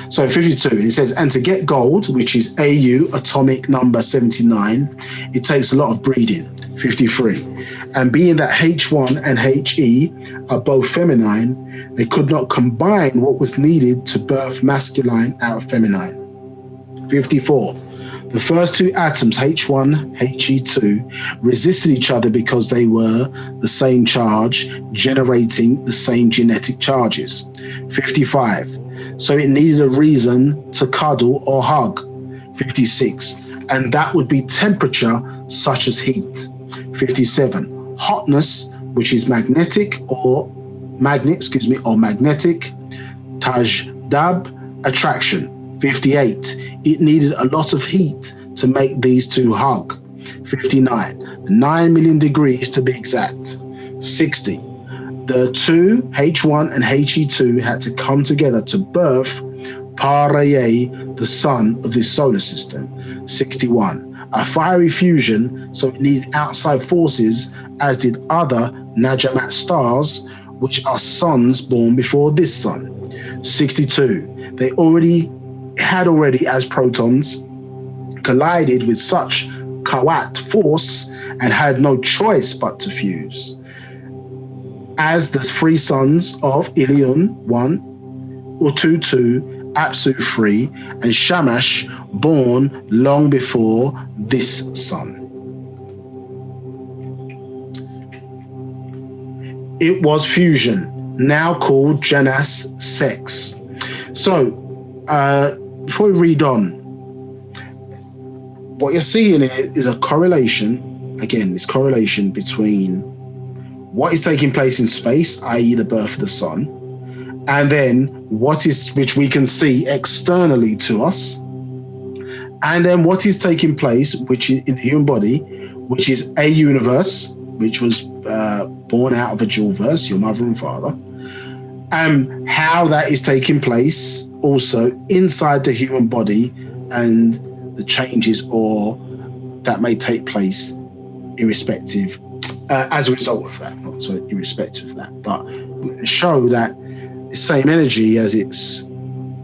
So 52, it says, and to get gold, which is AU, atomic number 79, it takes a lot of breeding. 53, and being that H1 and HE are both feminine, they could not combine what was needed to birth masculine out of feminine. 54, the first two atoms, H1, HE2, resisted each other because they were the same charge, generating the same genetic charges. 55, so it needed a reason to cuddle or hug. 56, and that would be temperature such as heat. 57, hotness, which is magnetic or magnetic, tajdab, attraction. 58, it needed a lot of heat to make these two hug. 59, 9 million degrees to be exact. 60, the two, H1 and HE2, had to come together to birth Paa Ra'ye, the sun of this solar system. 61, a fiery fusion, so it needed outside forces, as did other Najamat stars, which are suns born before this sun. 62, they had already as protons collided with such Kawat force and had no choice but to fuse. As the 3 sons of Ilion 1, Utu 2, Apsu 3, and Shamash born long before this sun. It was fusion, now called Janus sex. So, before we read on, what you're seeing is a correlation, again, this correlation between what is taking place in space, i.e. the birth of the sun, and then which we can see externally to us, and then what is taking place, which is in the human body, which is a universe, which was born out of a dual verse, your mother and father, and how that is taking place also inside the human body, and the changes or that may take place irrespective as a result of that, not so irrespective of that, but show that the same energy, as it's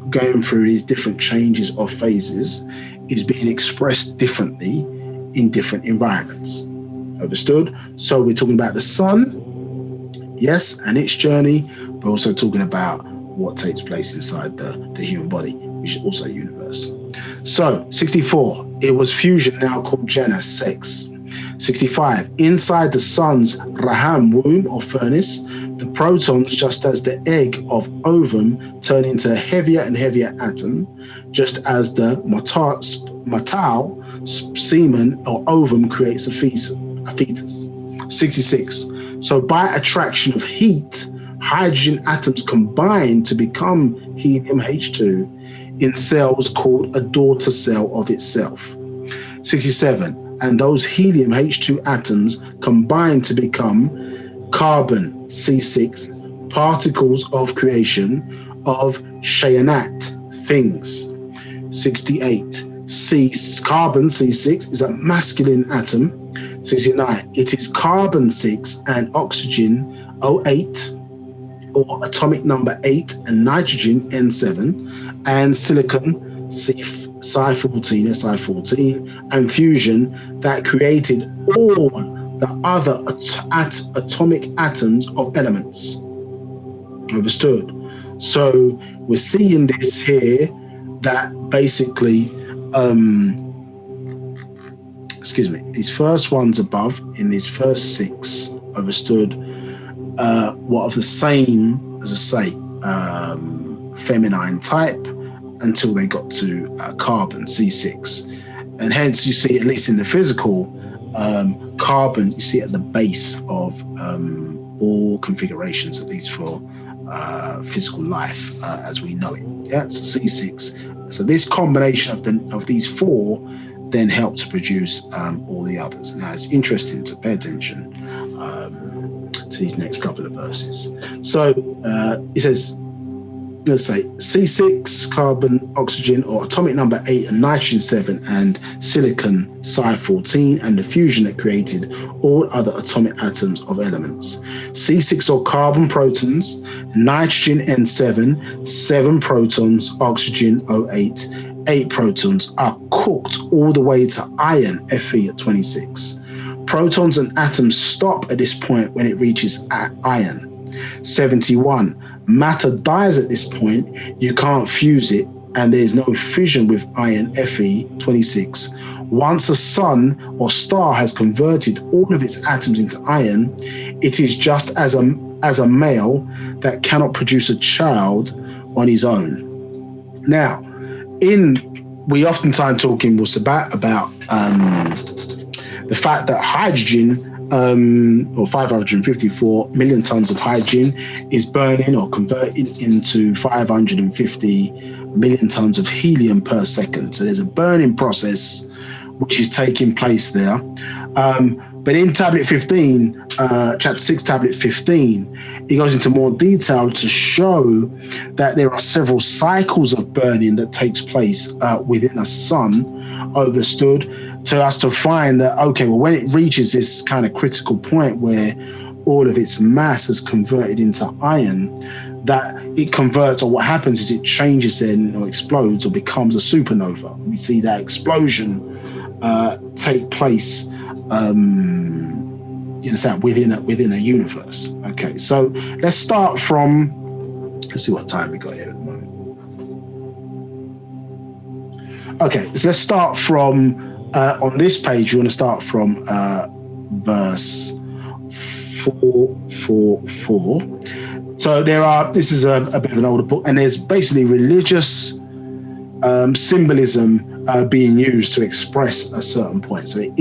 going through these different changes of phases, is being expressed differently in different environments. Understood? So we're talking about the sun, yes, and its journey, but also talking about what takes place inside the human body, which is also universal. So 64, it was fusion, now called Jannah, sex. 65, inside the sun's Raham, womb or furnace, the protons, just as the egg of ovum, turn into a heavier and heavier atom, just as the matau, semen or ovum, creates a fetus. 66, so by attraction of heat, hydrogen atoms combine to become helium H2 in cells called a daughter cell of itself. 67, and those helium H2 atoms combine to become carbon C6, particles of creation of Shayanat, things. 68, carbon C6 is a masculine atom. 69, it is carbon 6 and oxygen O8, or atomic number 8, and nitrogen N7, and silicon Si14, and fusion that created all the other atomic atoms of elements. Understood? So we're seeing this here, that basically, these first ones above, in these first 6, understood, what of the same, as I say, feminine type, until they got to carbon C6, and hence you see, at least in the physical, carbon you see at the base of all configurations, at least for physical life as we know it. Yeah, so C6. So this combination of these 4 then help to produce all the others. Now it's interesting to pay attention to these next couple of verses. So it says, let's say C6, carbon, oxygen, or atomic number 8, and nitrogen 7, and silicon Si14, and the fusion that created all other atomic atoms of elements. C6 or carbon protons, nitrogen N7, 7 protons, oxygen O8, 8 protons are cooked all the way to iron Fe at 26. Protons and atoms stop at this point when it reaches iron. 71. Matter dies at this point, you can't fuse it, and there's no fission with iron Fe 26. Once a sun or star has converted all of its atoms into iron, it is just as a male that cannot produce a child on his own. Now, we oftentimes talk in Wu-Sabat about the fact that hydrogen, or 554 million tons of hydrogen, is burning or converting into 550 million tons of helium per second. So there's a burning process which is taking place there. But in tablet 15, chapter 6, tablet 15, it goes into more detail to show that there are several cycles of burning that takes place within a sun, understood, to us to find that, okay, well, when it reaches this kind of critical point where all of its mass is converted into iron, that it converts, or what happens is it changes then, or explodes, or becomes a supernova. We see that explosion take place, within a universe. Okay, so let's start from, let's see what time we got here at the moment. Okay, so let's start from, on this page, you want to start from verse 444. So this is a bit of an older book, and there's basically religious symbolism being used to express a certain point. So it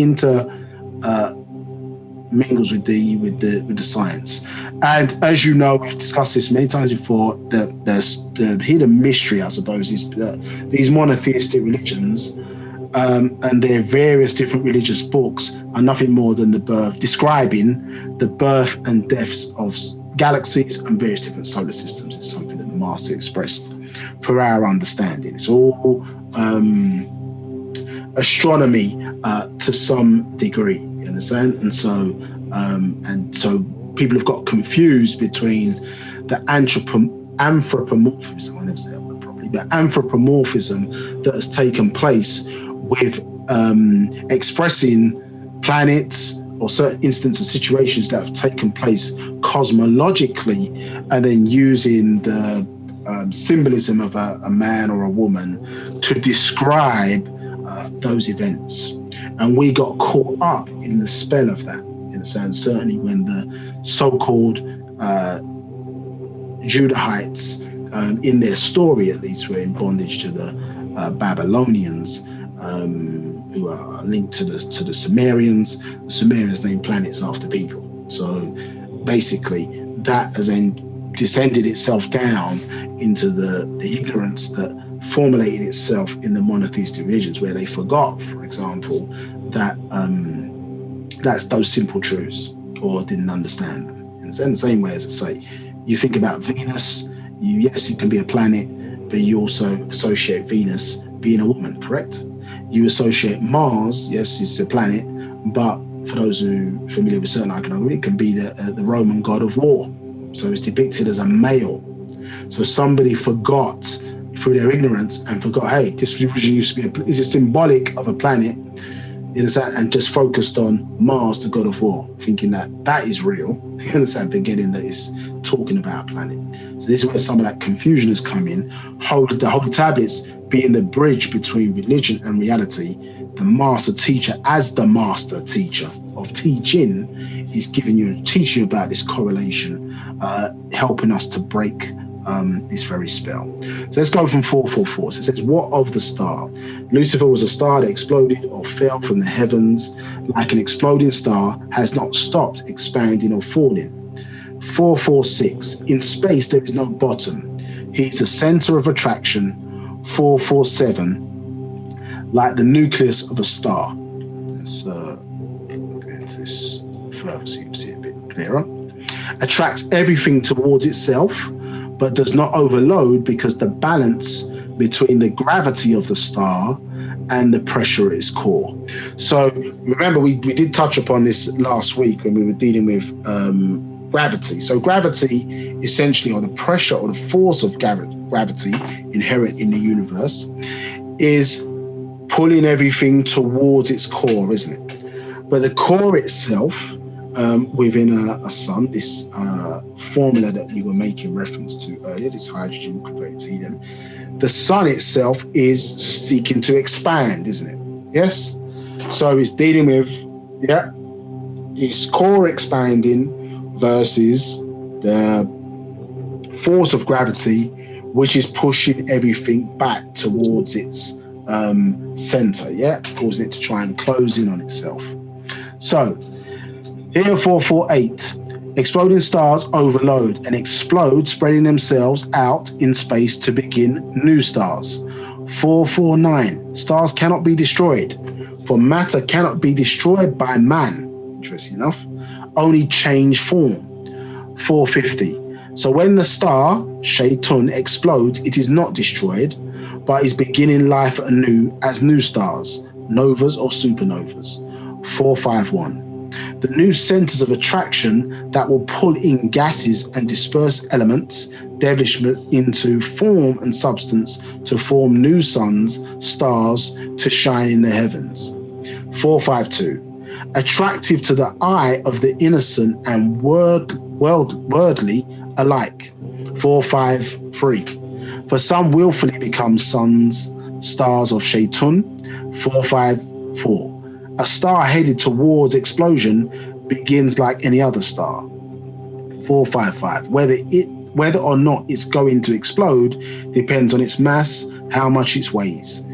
mingles with the science. And as you know, we've discussed this many times before, the hidden mystery, I suppose, is these monotheistic religions and their various different religious books are nothing more than describing the birth and deaths of galaxies and various different solar systems. It's something that the Master expressed for our understanding. It's all astronomy to some degree, you understand? And so people have got confused between the anthropomorphism, I never say that word properly, but anthropomorphism that has taken place with expressing planets or certain instances, situations that have taken place cosmologically, and then using the symbolism of a man or a woman to describe those events. And we got caught up in the spell of that, in a sense, certainly when the so-called Judahites, in their story at least, were in bondage to the Babylonians, who are linked to the Sumerians. The Sumerians named planets after people. So basically, that has then descended itself down into the ignorance that formulated itself in the monotheistic religions, where they forgot, for example, that that's those simple truths, or didn't understand them. In the same way as I say, you think about Venus, yes, it can be a planet, but you also associate Venus being a woman, correct? You associate Mars, yes, it's a planet, but for those who are familiar with certain iconography, it can be the Roman god of war. So it's depicted as a male. So somebody forgot through their ignorance and forgot, hey, this religion used to be is it symbolic of a planet, and just focused on Mars, the god of war, thinking that is real, you understand, forgetting that it's talking about a planet. So this is where some of that confusion has come in. The Holy Tablets being the bridge between religion and reality, the master teacher, as the master teacher of teaching, is teaching you about this correlation, helping us to break this very spell. So let's go from 444. So it says, what of the star? Lucifer was a star that exploded or fell from the heavens. Like an exploding star, has not stopped expanding or falling. 446. In space there is no bottom. He is the center of attraction. 447. Like the nucleus of a star. Let's go into this further so you can see it a bit clearer. Attracts everything towards itself, but does not overload because the balance between the gravity of the star and the pressure at its core. So remember, we did touch upon this last week when we were dealing with gravity. So gravity, essentially, or the pressure or the force of gravity inherent in the universe, is pulling everything towards its core, isn't it? But the core itself, within a sun, this formula that we were making reference to earlier, this hydrogen converted to helium, the sun itself is seeking to expand, isn't it? Yes? So it's dealing with, its core expanding versus the force of gravity, which is pushing everything back towards its center, causing it to try and close in on itself. So here, 448, exploding stars overload and explode, spreading themselves out in space to begin new stars. 449, stars cannot be destroyed, for matter cannot be destroyed by man. Interesting enough, only change form. 450, so when the star, Shaytun, explodes, it is not destroyed, but is beginning life anew as new stars, novas or supernovas. 451, the new centers of attraction that will pull in gases and disperse elements, devilishment into form and substance to form new suns, stars to shine in the heavens. 452, attractive to the eye of the innocent and worldly alike. 453, for some willfully become sons, stars of Shaytun. 454, a star headed towards explosion begins like any other star. 455, whether or not it's going to explode depends on its mass, how much it weighs.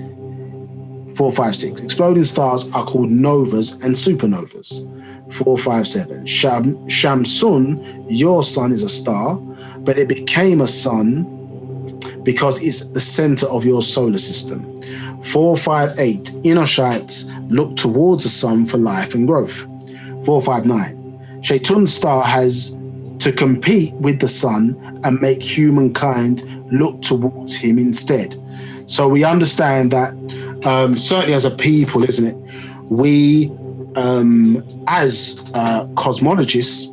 456, exploding stars are called novas and supernovas. 457, Shamsun, your sun is a star, but it became a sun because it's the center of your solar system. 458, Enoshites look towards the sun for life and growth. 459, Shaitun's star has to compete with the sun and make humankind look towards him instead. So we understand that certainly as a people, isn't it? We, as cosmologists,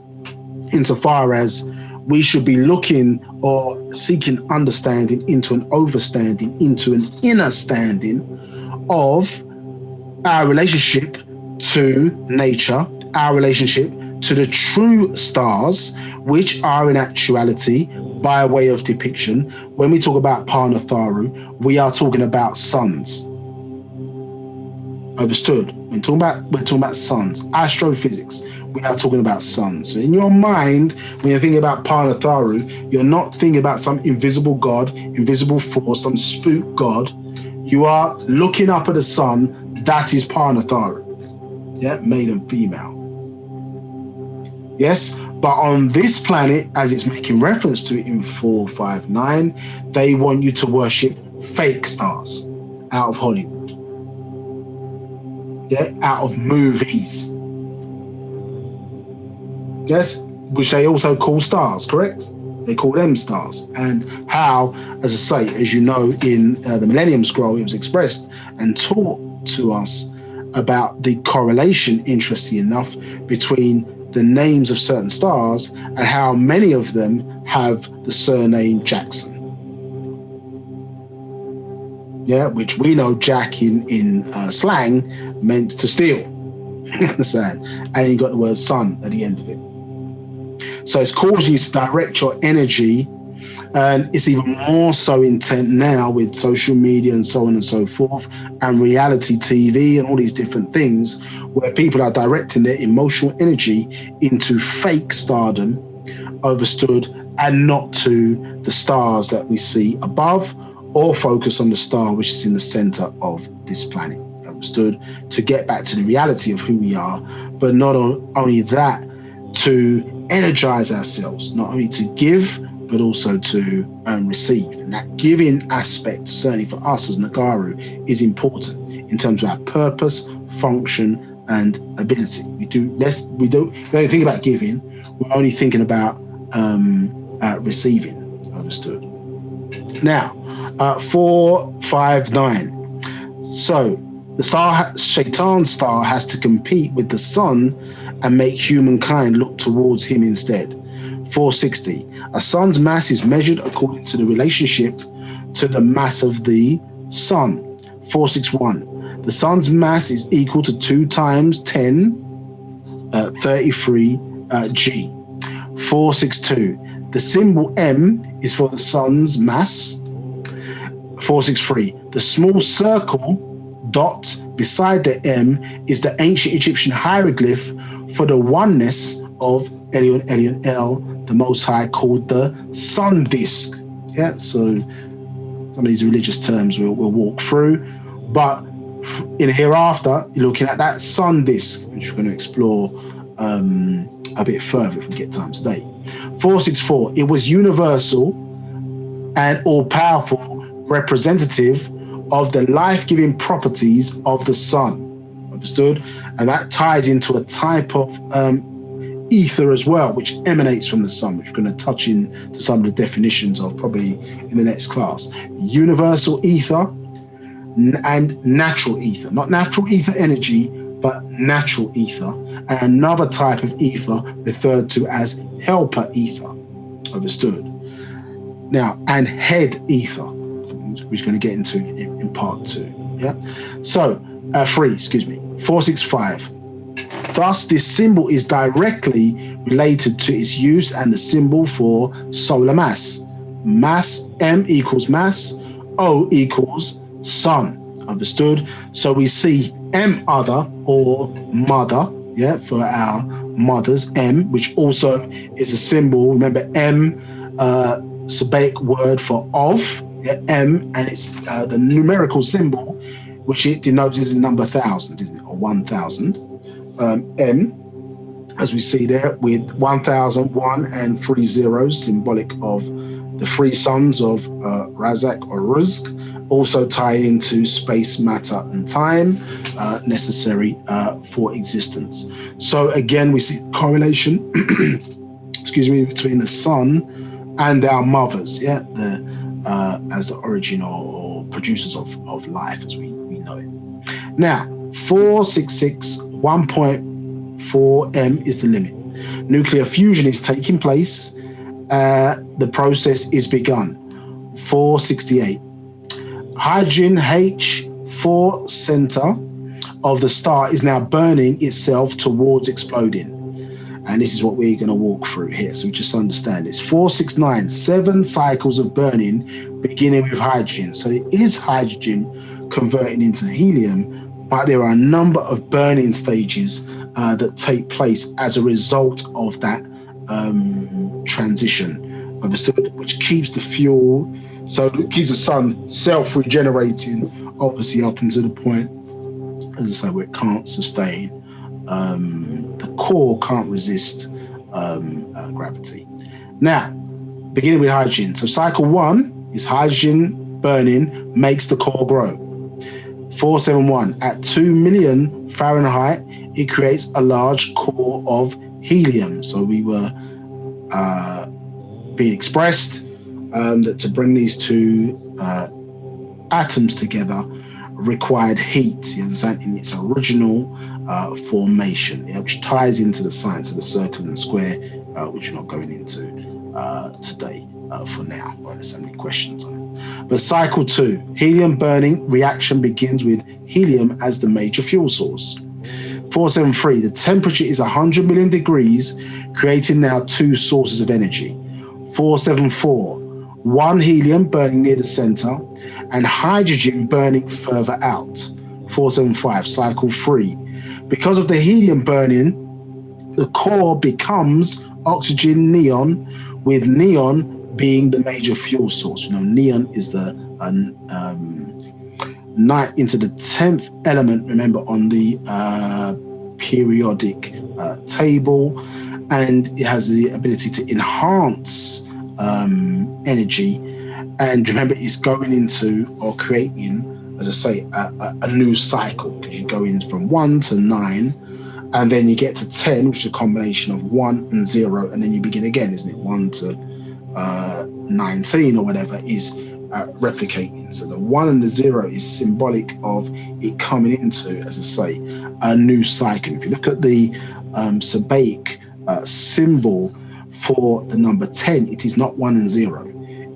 insofar as we should be looking or seeking understanding into an overstanding, into an inner standing of our relationship to nature, our relationship to the true stars, which are in actuality, by way of depiction, when we talk about Paa Natharu, we are talking about suns. Understood? We're talking about suns, astrophysics. We are talking about suns. So in your mind, when you're thinking about Paa Natharu, you're not thinking about some invisible god, invisible force, some spook god. You are looking up at the sun. That is Paa Natharu. Yeah, male and female. Yes, but on this planet, as it's making reference to it in 459, they want you to worship fake stars out of Hollywood. Yeah, out of movies. Yes, which they also call stars, correct? They call them stars. And how, as I say, as you know, in the Millennium Scroll, it was expressed and taught to us about the correlation, interesting enough, between the names of certain stars and how many of them have the surname Jackson. Yeah, which we know Jack in slang meant to steal. You understand? And you got the word son at the end of it. So it's causing you to direct your energy, and it's even more so intent now with social media and so on and so forth, and reality TV and all these different things, where people are directing their emotional energy into fake stardom, overstood, and not to the stars that we see above, or focus on the star which is in the center of this planet, understood, to get back to the reality of who we are, but not only that, to energize ourselves, not only to give, but also to receive. And that giving aspect, certainly for us as Nagaru, is important in terms of our purpose, function, and ability. We don't think about giving, we're only thinking about receiving, understood. Now, 459. So the star, Shaitan's star, has to compete with the sun and make humankind look towards him instead. 460. A sun's mass is measured according to the relationship to the mass of the sun. 461. The sun's mass is equal to 2 times 10, 33 G. 462. The symbol M is for the sun's mass. 463. The small circle dot beside the M is the ancient Egyptian hieroglyph for the oneness of Elyon, Elyon, El, the Most High, called the sun disk. Yeah, so some of these religious terms we'll walk through, but in hereafter, you're looking at that sun disk, which we're going to explore a bit further if we get time today. 464. It was universal and all-powerful representative of the life-giving properties of the sun. Understood? And that ties into a type of ether as well, which emanates from the sun, which we're going to touch into some of the definitions of probably in the next class. Universal ether and natural ether. Not natural ether energy, but natural ether. And another type of ether referred to as helper ether. Understood? Now, and head ether, which we're going to get into in part 2. Yeah. So, 465. Thus, this symbol is directly related to its use and the symbol for solar mass. Mass, M equals mass, O equals sun. Understood? So we see M other or mother, yeah, for our mothers, M, which also is a symbol. Remember, M, Sabaic word for of, yeah, M, and it's the numerical symbol, which it denotes as number 1,000, isn't it, or 1,000. M, as we see there, with 1,001 and 3 zeros, symbolic of the 3 sons of Razak or Rizq, also tied into space, matter, and time, necessary for existence. So again, we see correlation, excuse me, between the sun and our mothers, yeah, as the origin or producers of life, as we we know it. Now, 466 1.4 M is the limit. Nuclear fusion is taking place. The process is begun. 468. Hydrogen H4 center of the star is now burning itself towards exploding. And this is what we're going to walk through here. So just understand this. 469, 7 cycles of burning beginning with hydrogen. So it is hydrogen converting into helium, but there are a number of burning stages that take place as a result of that transition, which keeps the fuel, so it keeps the sun self-regenerating, obviously up until the point, as I say, where it can't sustain. The core can't resist gravity. Now, beginning with hydrogen. So cycle 1 is hydrogen burning makes the core grow. 471, at 2 million Fahrenheit, it creates a large core of helium. So we were being expressed that to bring these two atoms together required heat, you understand, in its original formation, which ties into the science of the circle and the square, which we're not going into today for now. Well, there's so many questions on it. But cycle 2, helium burning reaction begins with helium as the major fuel source. 473, the temperature is 100 million degrees, creating now 2 sources of energy. 474, 1 helium burning near the center and hydrogen burning further out. 475, cycle 3. Because of the helium burning, the core becomes oxygen neon, with neon being the major fuel source. You know, neon is the 9 into the 10th element, remember, on the periodic table, and it has the ability to enhance energy. And remember, it's going into or creating, as I say, a new cycle, because you go in from 1 to 9, and then you get to 10, which is a combination of 1 and 0, and then you begin again, isn't it? 1 to 19 or whatever is replicating. So the 1 and the 0 is symbolic of it coming into, as I say, a new cycle. If you look at the Sabaic symbol for the number 10, it is not 1 and 0.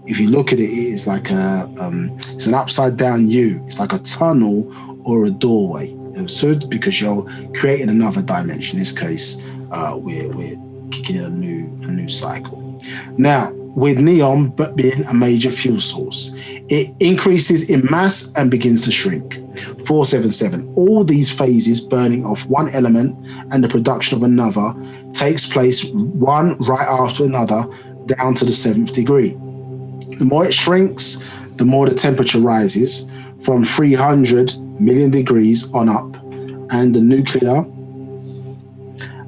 If you look at it, it is like it's an upside down U. It's like a tunnel or a doorway. Absurd, because you're creating another dimension. In this case, we're kicking in a new cycle. Now, with neon but being a major fuel source, it increases in mass and begins to shrink. 477, all these phases, burning off one element and the production of another, takes place one right after another down to the 7th degree. The more it shrinks, the more the temperature rises from 300 million degrees on up, and the nuclear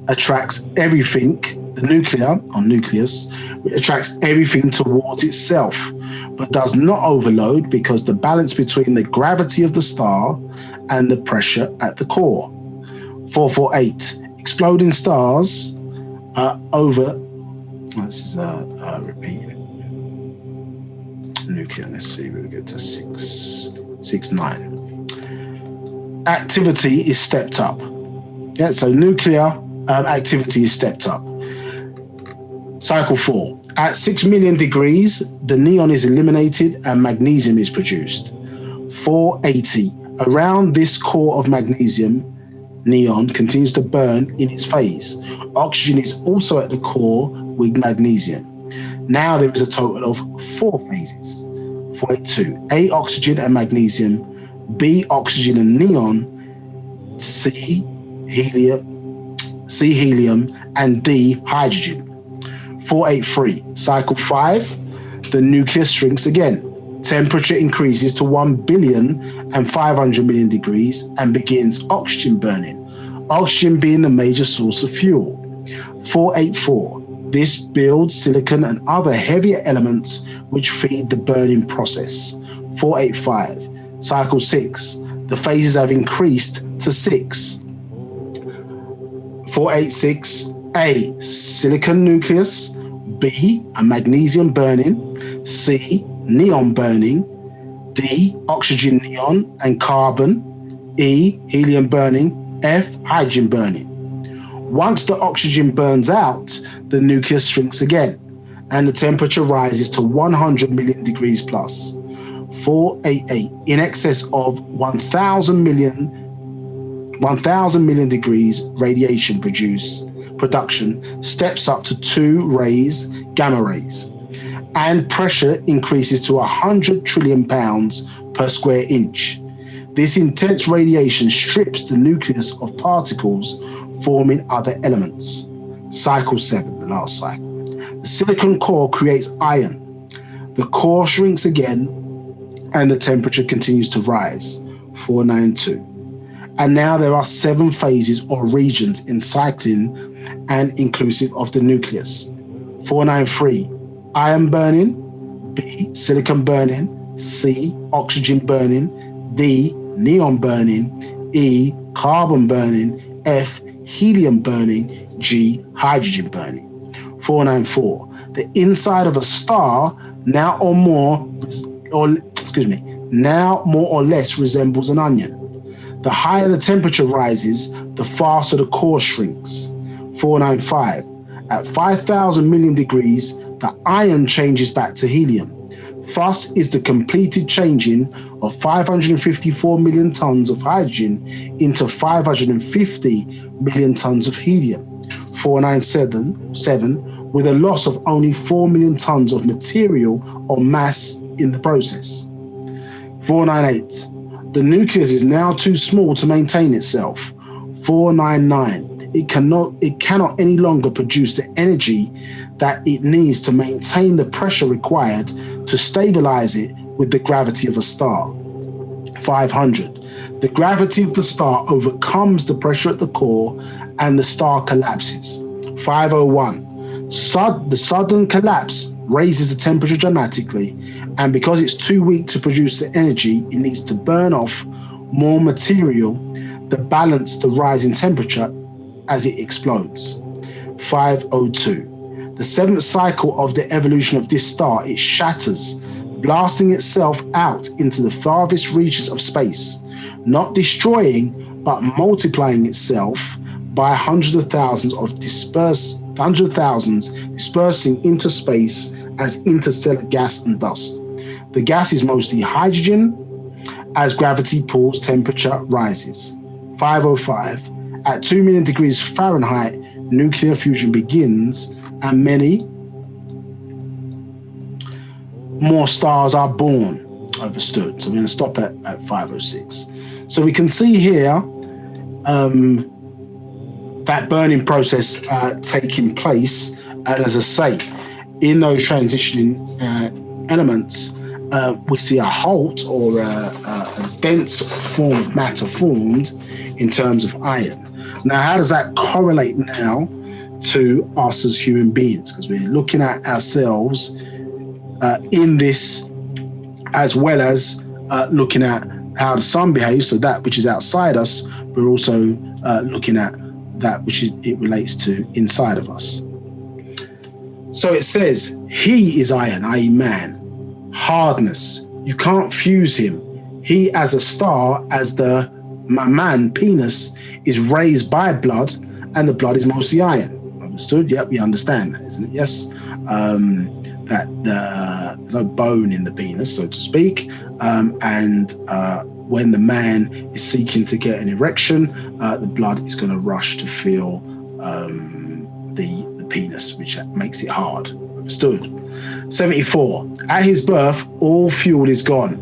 attracts everything. The nuclear or nucleus attracts everything towards itself, but does not overload because the balance between the gravity of the star and the pressure at the core. 448, exploding stars over. This is repeating. Nuclear, let's see, we'll get to 669. Activity is stepped up. Yeah, so nuclear activity is stepped up. Cycle 4. At 6 million degrees, the neon is eliminated and magnesium is produced. 480. Around this core of magnesium, neon continues to burn in its phase. Oxygen is also at the core with magnesium. Now there is a total of 4 phases. 482. A, oxygen and magnesium. B, oxygen and neon. C, helium, and D, hydrogen. 483. Cycle 5. The nucleus shrinks again. Temperature increases to 1,500 million degrees and begins oxygen burning. Oxygen being the major source of fuel. 484. This builds silicon and other heavier elements which feed the burning process. 485. Cycle 6. The phases have increased to 6. 486. A, silicon nucleus. B, a magnesium burning. C, neon burning. D, oxygen, neon, and carbon. E, helium burning. F, hydrogen burning. Once the oxygen burns out, the nucleus shrinks again, and the temperature rises to 100 million degrees plus. 488, in excess of 1,000 million degrees radiation production steps up to 2 rays, gamma rays, and pressure increases to 100 trillion pounds per square inch. This intense radiation strips the nucleus of particles, forming other elements. Cycle 7, the last cycle. The silicon core creates iron. The core shrinks again, and the temperature continues to rise. 492. And now there are 7 phases or regions in cycling and inclusive of the nucleus. 493, iron burning. B, silicon burning. C, oxygen burning. D, neon burning. E, carbon burning. F, helium burning. G, hydrogen burning. 494, the inside of a star now more or less resembles an onion. The higher the temperature rises, the faster the core shrinks. 495, at 5,000 million degrees, the iron changes back to helium. Thus is the completed changing of 554 million tons of hydrogen into 550 million tons of helium. 497, with a loss of only 4 million tons of material or mass in the process. 498, the nucleus is now too small to maintain itself. 499, it cannot any longer produce the energy that it needs to maintain the pressure required to stabilize it with the gravity of a star. 500, the gravity of the star overcomes the pressure at the core and the star collapses. 501, the sudden collapse raises the temperature dramatically, and because it's too weak to produce the energy it needs to burn off more material to balance the rise in temperature as it explodes. 502, the 7th cycle of the evolution of this star, it shatters, blasting itself out into the farthest reaches of space, not destroying but multiplying itself by hundreds of thousands dispersing into space as interstellar gas and dust. The gas is mostly hydrogen. As gravity pulls, temperature rises. 505, at 2 million degrees Fahrenheit, nuclear fusion begins and many more stars are born. Understood. So we're going to stop at 506. So we can see here that burning process taking place. And as I say, in those transitioning elements, we see a halt or a dense form of matter formed in terms of iron. Now, how does that correlate now to us as human beings? Because we're looking at ourselves in this, as well as looking at how the sun behaves, so that which is outside us, we're also looking at that which it relates to inside of us. So it says, he is iron, i.e. man. Hardness, you can't fuse him. He as a star, as the man, penis, is raised by blood, and the blood is mostly iron. Understood? Yeah, we understand that, isn't it? Yes. That there's no bone in the penis, so to speak. And when the man is seeking to get an erection, the blood is going to rush to fill the penis, which makes it hard. Understood? 74. At his birth, all fuel is gone,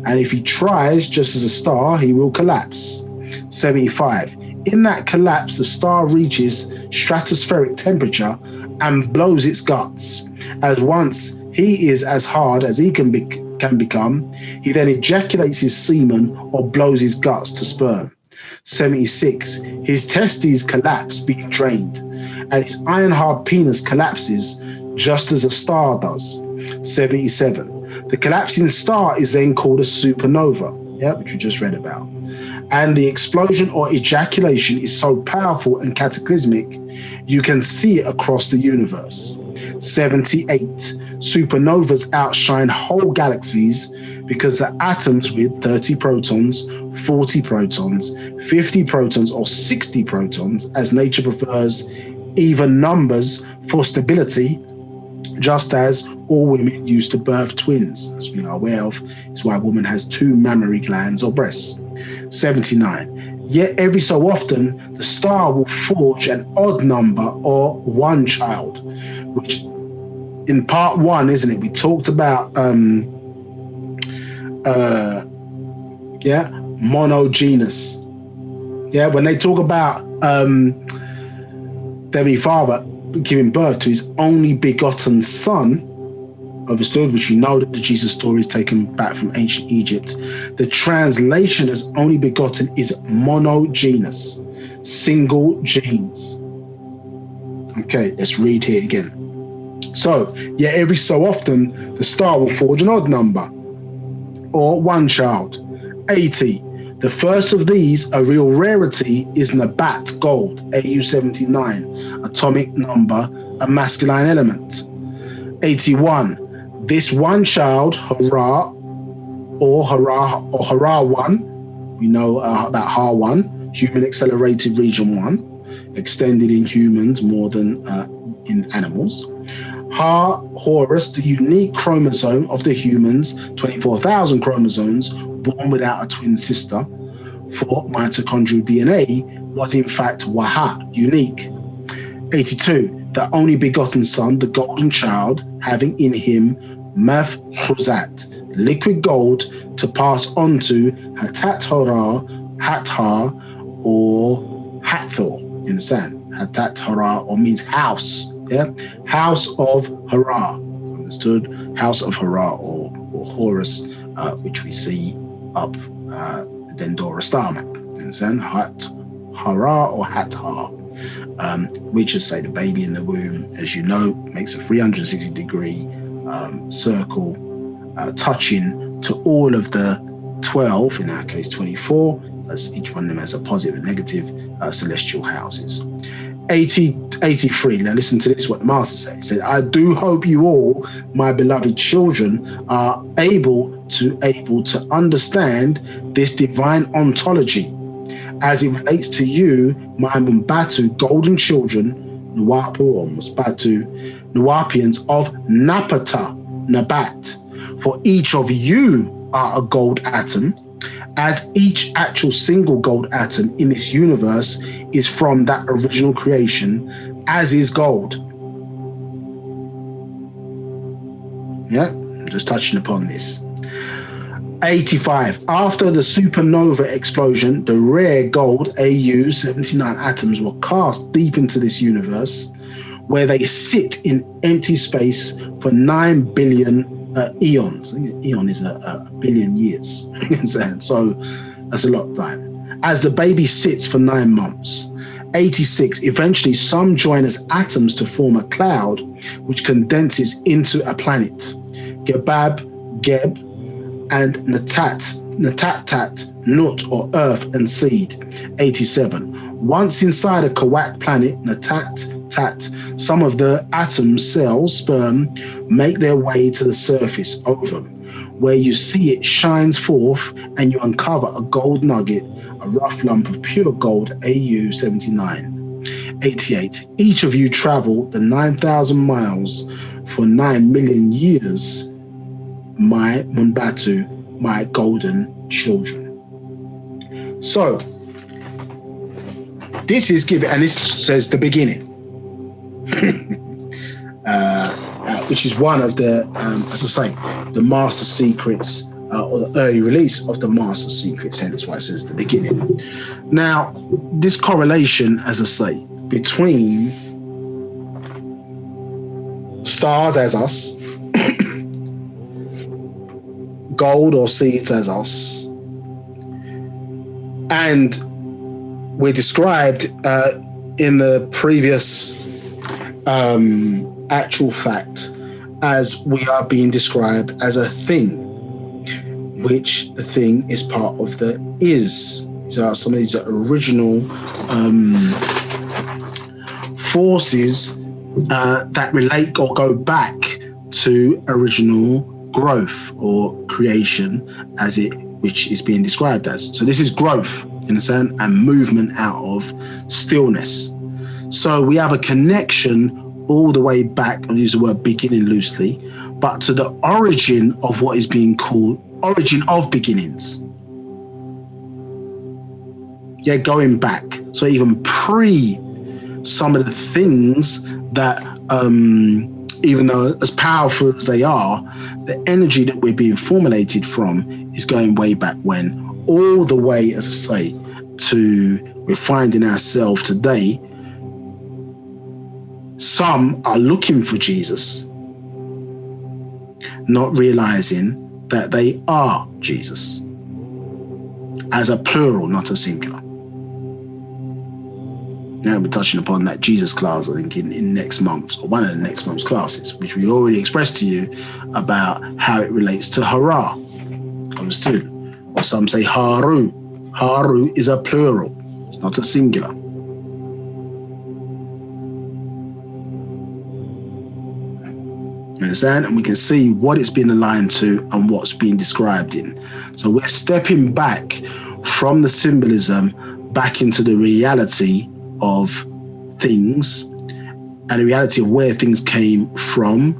and if he tries just as a star, he will collapse. 75. In that collapse, the star reaches stratospheric temperature and blows its guts. As once he is as hard as he can become, he then ejaculates his semen or blows his guts to sperm. 76. His testes collapse, being drained, and his iron-hard penis collapses just as a star does. 77. The collapsing star is then called a supernova, which we just read about. And the explosion or ejaculation is so powerful and cataclysmic, you can see it across the universe. 78. Supernovas outshine whole galaxies because the atoms with 30 protons, 40 protons, 50 protons, or 60 protons, as nature prefers even numbers for stability, just as all women used to birth twins, as we are aware of, is why a woman has 2 mammary glands or breasts. 79. Yet every so often, the star will forge an odd number or one child, which in part 1, isn't it? We talked about monogenous. Yeah, when they talk about their father giving birth to his only begotten son, understood, which we know that the Jesus story is taken back from ancient Egypt. The translation as only begotten is monogenous, single genes. Okay, let's read here again. So, yeah, every so often, the star will forge an odd number, or one child. 80. The first of these, a real rarity, is Nabat gold, AU79, atomic number, a masculine element. 81. This one child, Hara, or Hara 1, we know about Ha 1, human accelerated region 1, extended in humans more than in animals. Ha Horus, the unique chromosome of the humans, 24,000 chromosomes, born without a twin sister, for mitochondrial DNA, was in fact Waha, unique. 82. The only begotten son, the golden child, having in him Mafhuzat, liquid gold, to pass on to Hatat Hara, Hathar, or Hathor. You understand? Hatat Hara, or means house. Yeah, house of Hara. Understood? House of Hara, or Horus, which we see up the Dendora star map. You understand? Hara or Hathar. Which is, say, the baby in the womb, as you know, makes a 360-degree circle, touching to all of the 12, in our case 24, as each one of them has a positive and negative celestial houses. 83. Now listen to this, what the Master said. He said, I do hope you all, my beloved children, are able to understand this divine ontology as it relates to you, my Mumbatu golden children, Nuwapu or Musbatu, Nuwapians of Napata, Nabat. For each of you are a gold atom, as each actual single gold atom in this universe is from that original creation, as is gold. Yeah, I'm just touching upon this. 85. After the supernova explosion, the rare gold AU79 atoms were cast deep into this universe, where they sit in empty space for 9 billion eons. I think eon is a billion years. So that's a lot of time. As the baby sits for 9 months. 86. Eventually, some join as atoms to form a cloud, which condenses into a planet. Gebab, Geb, and Natat, Nut, or earth and seed. 87. Once inside a Kawak planet, Natat, some of the atom cells, sperm, make their way to the surface, ovum, where you see it shines forth and you uncover a gold nugget, a rough lump of pure gold, AU79. 88. Each of you travel the 9,000 miles for 9 million years, my Munbatu, my golden children. So, this is given, and this says the beginning, which is one of the, as I say, the master secrets, or the early release of the master secrets, hence why it says the beginning. Now, this correlation, as I say, between stars as us, gold or seeds as us, and we're described in the previous actual fact as we are being described as a thing, which the thing is part of the is. These are some of these original forces that relate or go back to original growth or creation which is being described as. So this is growth, you understand, and movement out of stillness. So we have a connection all the way back, I'll use the word beginning loosely, but to the origin of what is being called origin of beginnings. Yeah, going back. So even pre some of the things that, even though as powerful as they are, the energy that we're being formulated from is going way back when, all the way, as I say, to we're finding ourselves today. Some are looking for Jesus, not realizing that they are Jesus, as a plural, not a singular. Now we're touching upon that Jesus class, I think, in next month, or one of the next month's classes, which we already expressed to you about how it relates to Hara. Understood? Or some say Haru. Haru is a plural, it's not a singular. Understand? And we can see what it's been aligned to and what's being described in. So we're stepping back from the symbolism back into the reality of things and the reality of where things came from,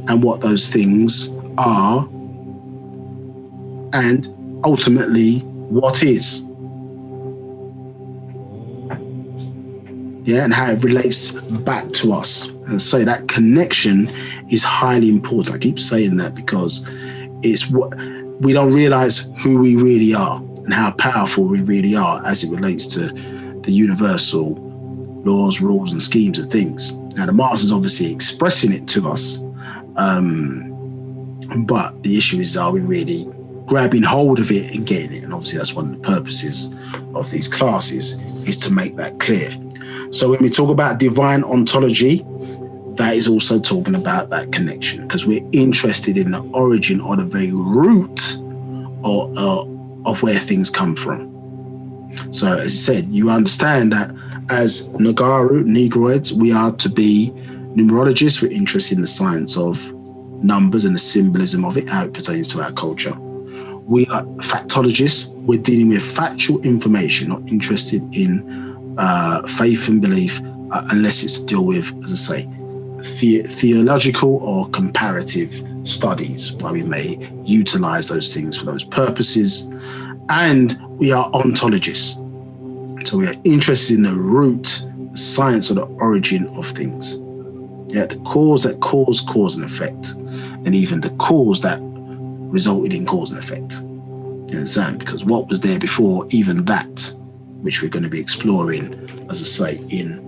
and what those things are, and ultimately what is. Yeah, and how it relates back to us. And so that connection is highly important. I keep saying that because it's what we don't realize who we really are and how powerful we really are as it relates to the universal laws, rules, and schemes of things. Now, the Master's obviously expressing it to us, but the issue is, are we really grabbing hold of it and getting it? And obviously that's one of the purposes of these classes, is to make that clear. So when we talk about divine ontology, that is also talking about that connection, because we're interested in the origin or the very root of where things come from. So as I said, you understand that as Negroids, we are to be numerologists. We're interested in the science of numbers and the symbolism of it, how it pertains to our culture. We are factologists. We're dealing with factual information, not interested in faith and belief, unless it's to deal with, as I say, theological or comparative studies, where we may utilize those things for those purposes. And we are ontologists. So we are interested in the root, the science or the origin of things. Yeah, the cause that caused cause and effect, and even the cause that resulted in cause and effect. You understand? Because what was there before even that, which we're going to be exploring, as I say, in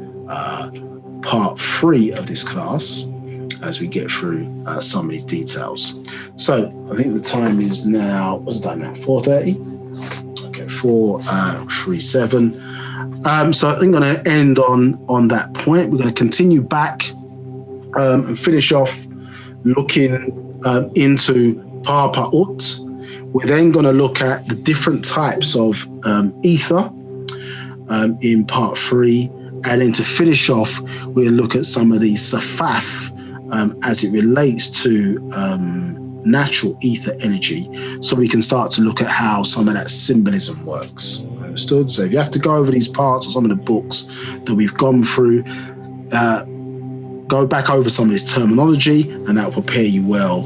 part 3 of this class, as we get through some of these details. So I think the time is now, what's the time now? 4:30? Okay, 4:37. So I think I'm going to end on that point. We're going to continue back and finish off looking into Paa Pau'ut. We're then going to look at the different types of ether in part 3. And then to finish off, we'll look at some of the safaf as it relates to natural ether energy, so we can start to look at how some of that symbolism works. Understood? So if you have to go over these parts or some of the books that we've gone through, go back over some of this terminology, and that will prepare you well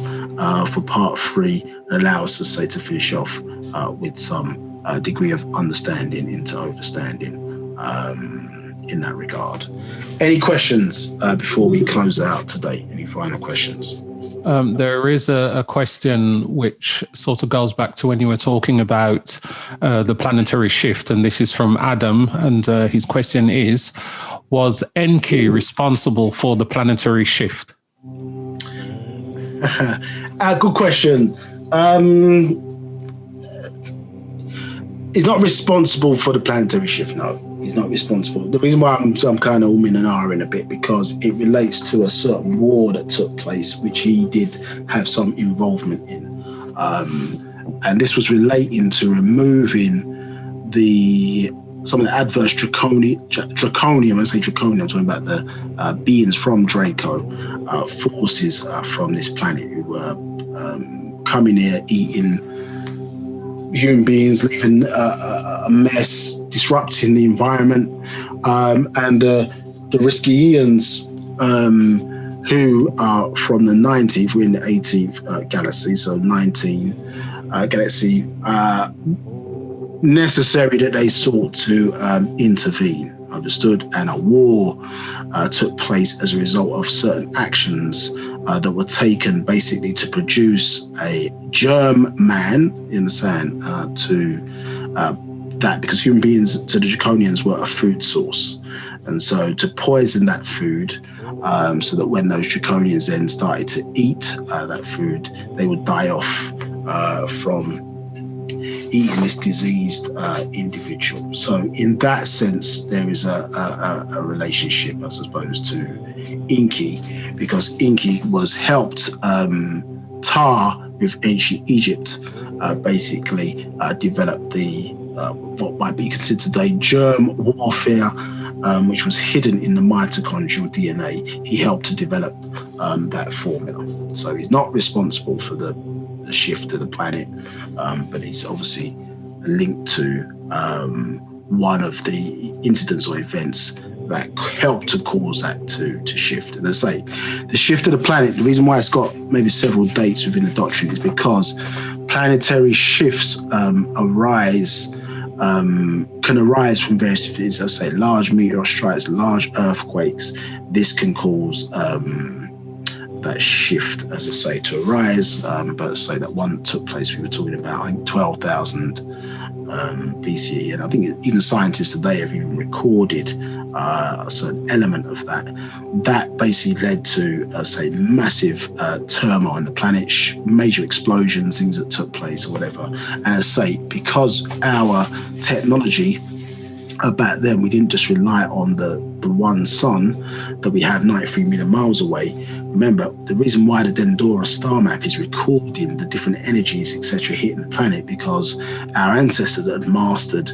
for part 3 and allow us to finish off with some degree of understanding into overstanding in that regard. Any questions before we close out today? Any final questions? There is a question which sort of goes back to when you were talking about the planetary shift, and this is from Adam, and his question is, was Enki responsible for the planetary shift? Good question. He's not responsible for the planetary shift, no. He's not responsible. The reason why I'm kind of umming and ahhing a bit, because it relates to a certain war that took place, which he did have some involvement in. And this was relating to removing the some of the adverse draconium, when I say draconium, I'm talking about the beings from Draco, forces from this planet who were coming here, eating human beings, leaving a mess, disrupting the environment, and the Riskians, who are from the 19th, we're in the 18th galaxy, so 19 galaxy, necessary that they sought to intervene, understood, and a war took place as a result of certain actions that were taken basically to produce a germ man in the sand to that, because human beings to the Draconians were a food source, and so to poison that food so that when those Draconians then started to eat that food, they would die off from eating this diseased individual. So in that sense, there is a relationship, I suppose, to Inky, because Inky was helped Tar with ancient Egypt basically develop the what might be considered today germ warfare, which was hidden in the mitochondrial DNA. He helped to develop that formula. So he's not responsible for the shift of the planet, but he's obviously linked to one of the incidents or events that helped to cause that to shift. And as I say, the shift of the planet, the reason why it's got maybe several dates within the doctrine is because planetary shifts can arise from various things. As I say, large meteor strikes, large earthquakes. This can cause that shift, as I say, to arise. But say that one took place, we were talking about, I think, 12,000 BCE. And I think even scientists today have even recorded a certain element of that. That basically led to, say, massive turmoil on the planet, major explosions, things that took place or whatever. And as I say, because our technology back then, we didn't just rely on the one sun that we have 93 million miles away. Remember, the reason why the Dendora star map is recording the different energies, etc., hitting the planet, because our ancestors had mastered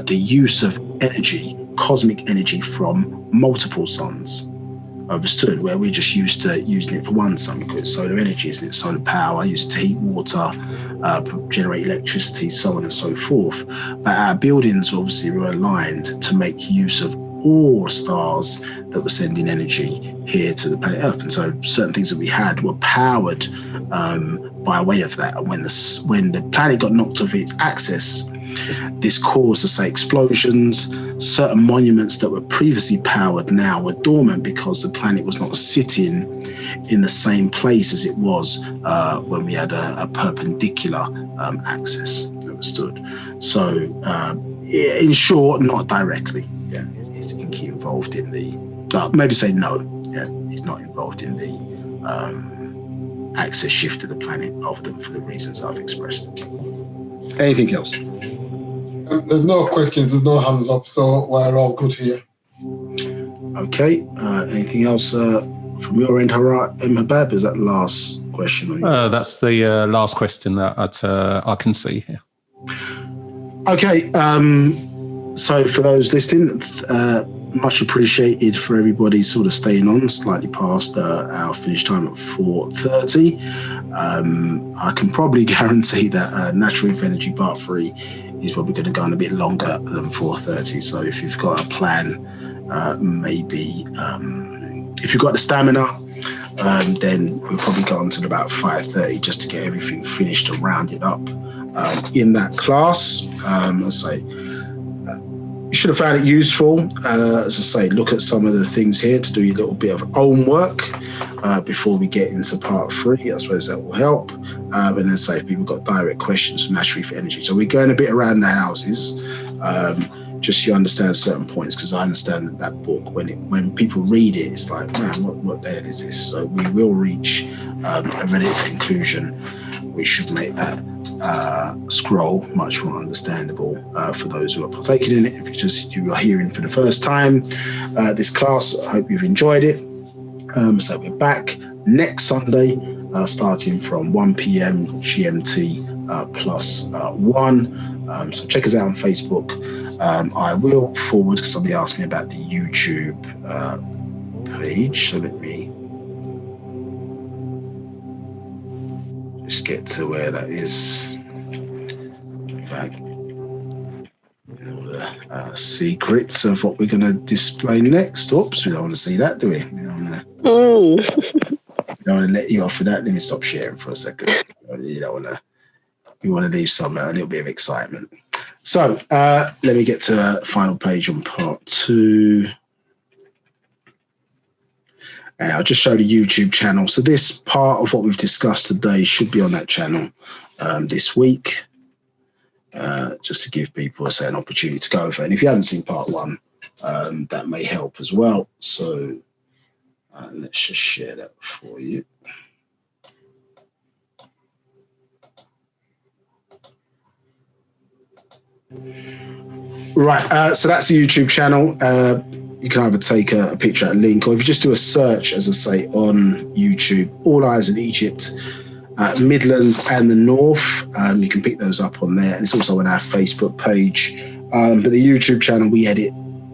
the use of energy, cosmic energy, from multiple suns. Understood, where we're just used to using it for one sun, because solar energy, isn't it? Solar power, used to heat water, generate electricity, so on and so forth. But our buildings obviously were aligned to make use of all stars that were sending energy here to the planet Earth. And so certain things that we had were powered by way of that. And when the planet got knocked off its axis, this caused, say, explosions. Certain monuments that were previously powered now were dormant because the planet was not sitting in the same place as it was when we had a perpendicular axis. Understood? So, in short, not directly. Yeah, is Inky involved in the? Maybe say no. Yeah, he's not involved in the axis shift of the planet, other than for the reasons I've expressed. Anything else? There's no questions, there's no hands up, so we're all good here. Okay. Anything else from your end, Habab? Is that the last question? That's the last question that I can see here. Okay. So for those listening, much appreciated for everybody sort of staying on slightly past our finish time at 4:30. I can probably guarantee that Natural Youth Energy Part 3 is probably going to go on a bit longer than 4:30. So if you've got a plan, maybe if you've got the stamina, then we'll probably go on to about 5:30 just to get everything finished and rounded up in that class. As I say, you should have found it useful. As I say, look at some of the things here to do a little bit of own work before we get into part 3. I suppose that will help. And then say if people got direct questions from Natural Youth Energy. So we're going a bit around the houses, just so you understand certain points, because I understand that book, when people read it, it's like, man, what the hell is this? So we will reach a relative conclusion, which should make that scroll much more understandable for those who are partaking in it. If you are hearing for the first time this class, I hope you've enjoyed it. So we're back next Sunday, starting from 1 p.m. GMT plus 1. So check us out on Facebook. I will forward, because somebody asked me about the YouTube page. So let me just get to where that is. Secrets of what we're going to display next. Oops, we don't want to see that, do we? We don't want to let you off for that. Let me stop sharing for a second. You don't want to. You want to leave some a little bit of excitement. So let me get to the final page on part 2. I'll just show the YouTube channel. So this part of what we've discussed today should be on that channel this week. Just to give people an opportunity to go over. And if you haven't seen part 1, that may help as well. So let's just share that for you. Right, so that's the YouTube channel. You can either take a picture at a link, or if you just do a search, as I say, on YouTube, All Eyes on Egypt, Midlands and the North, you can pick those up on there. And it's also on our Facebook page. But the YouTube channel, we edit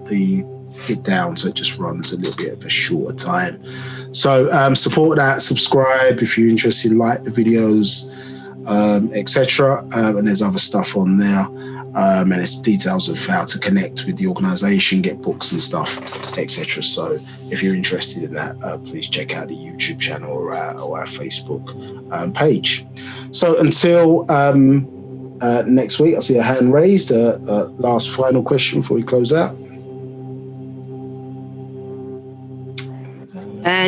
it down so it just runs a little bit of a shorter time. So support that, subscribe if you're interested, like the videos, etc. And there's other stuff on there. And it's details of how to connect with the organisation, get books and stuff, etc. So if you're interested in that, please check out the YouTube channel or our Facebook page. So until next week, I see a hand raised. Last final question before we close out.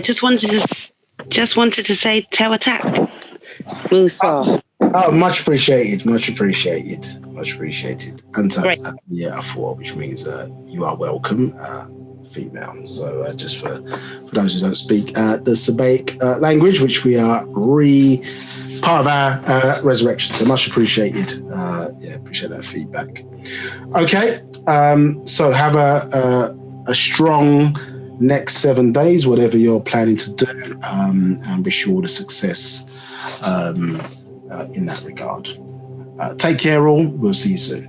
Just wanted to say Tawatak, Musa. Oh, much appreciated. Much appreciated. Much appreciated. Antas Afua, which means you are welcome, female. So just for those who don't speak the Sabaic language, which we are part of our resurrection. So much appreciated. Appreciate that feedback. Okay. So have a strong next 7 days, whatever you're planning to do, and wish you all the success in that regard. Take care all. We'll see you soon.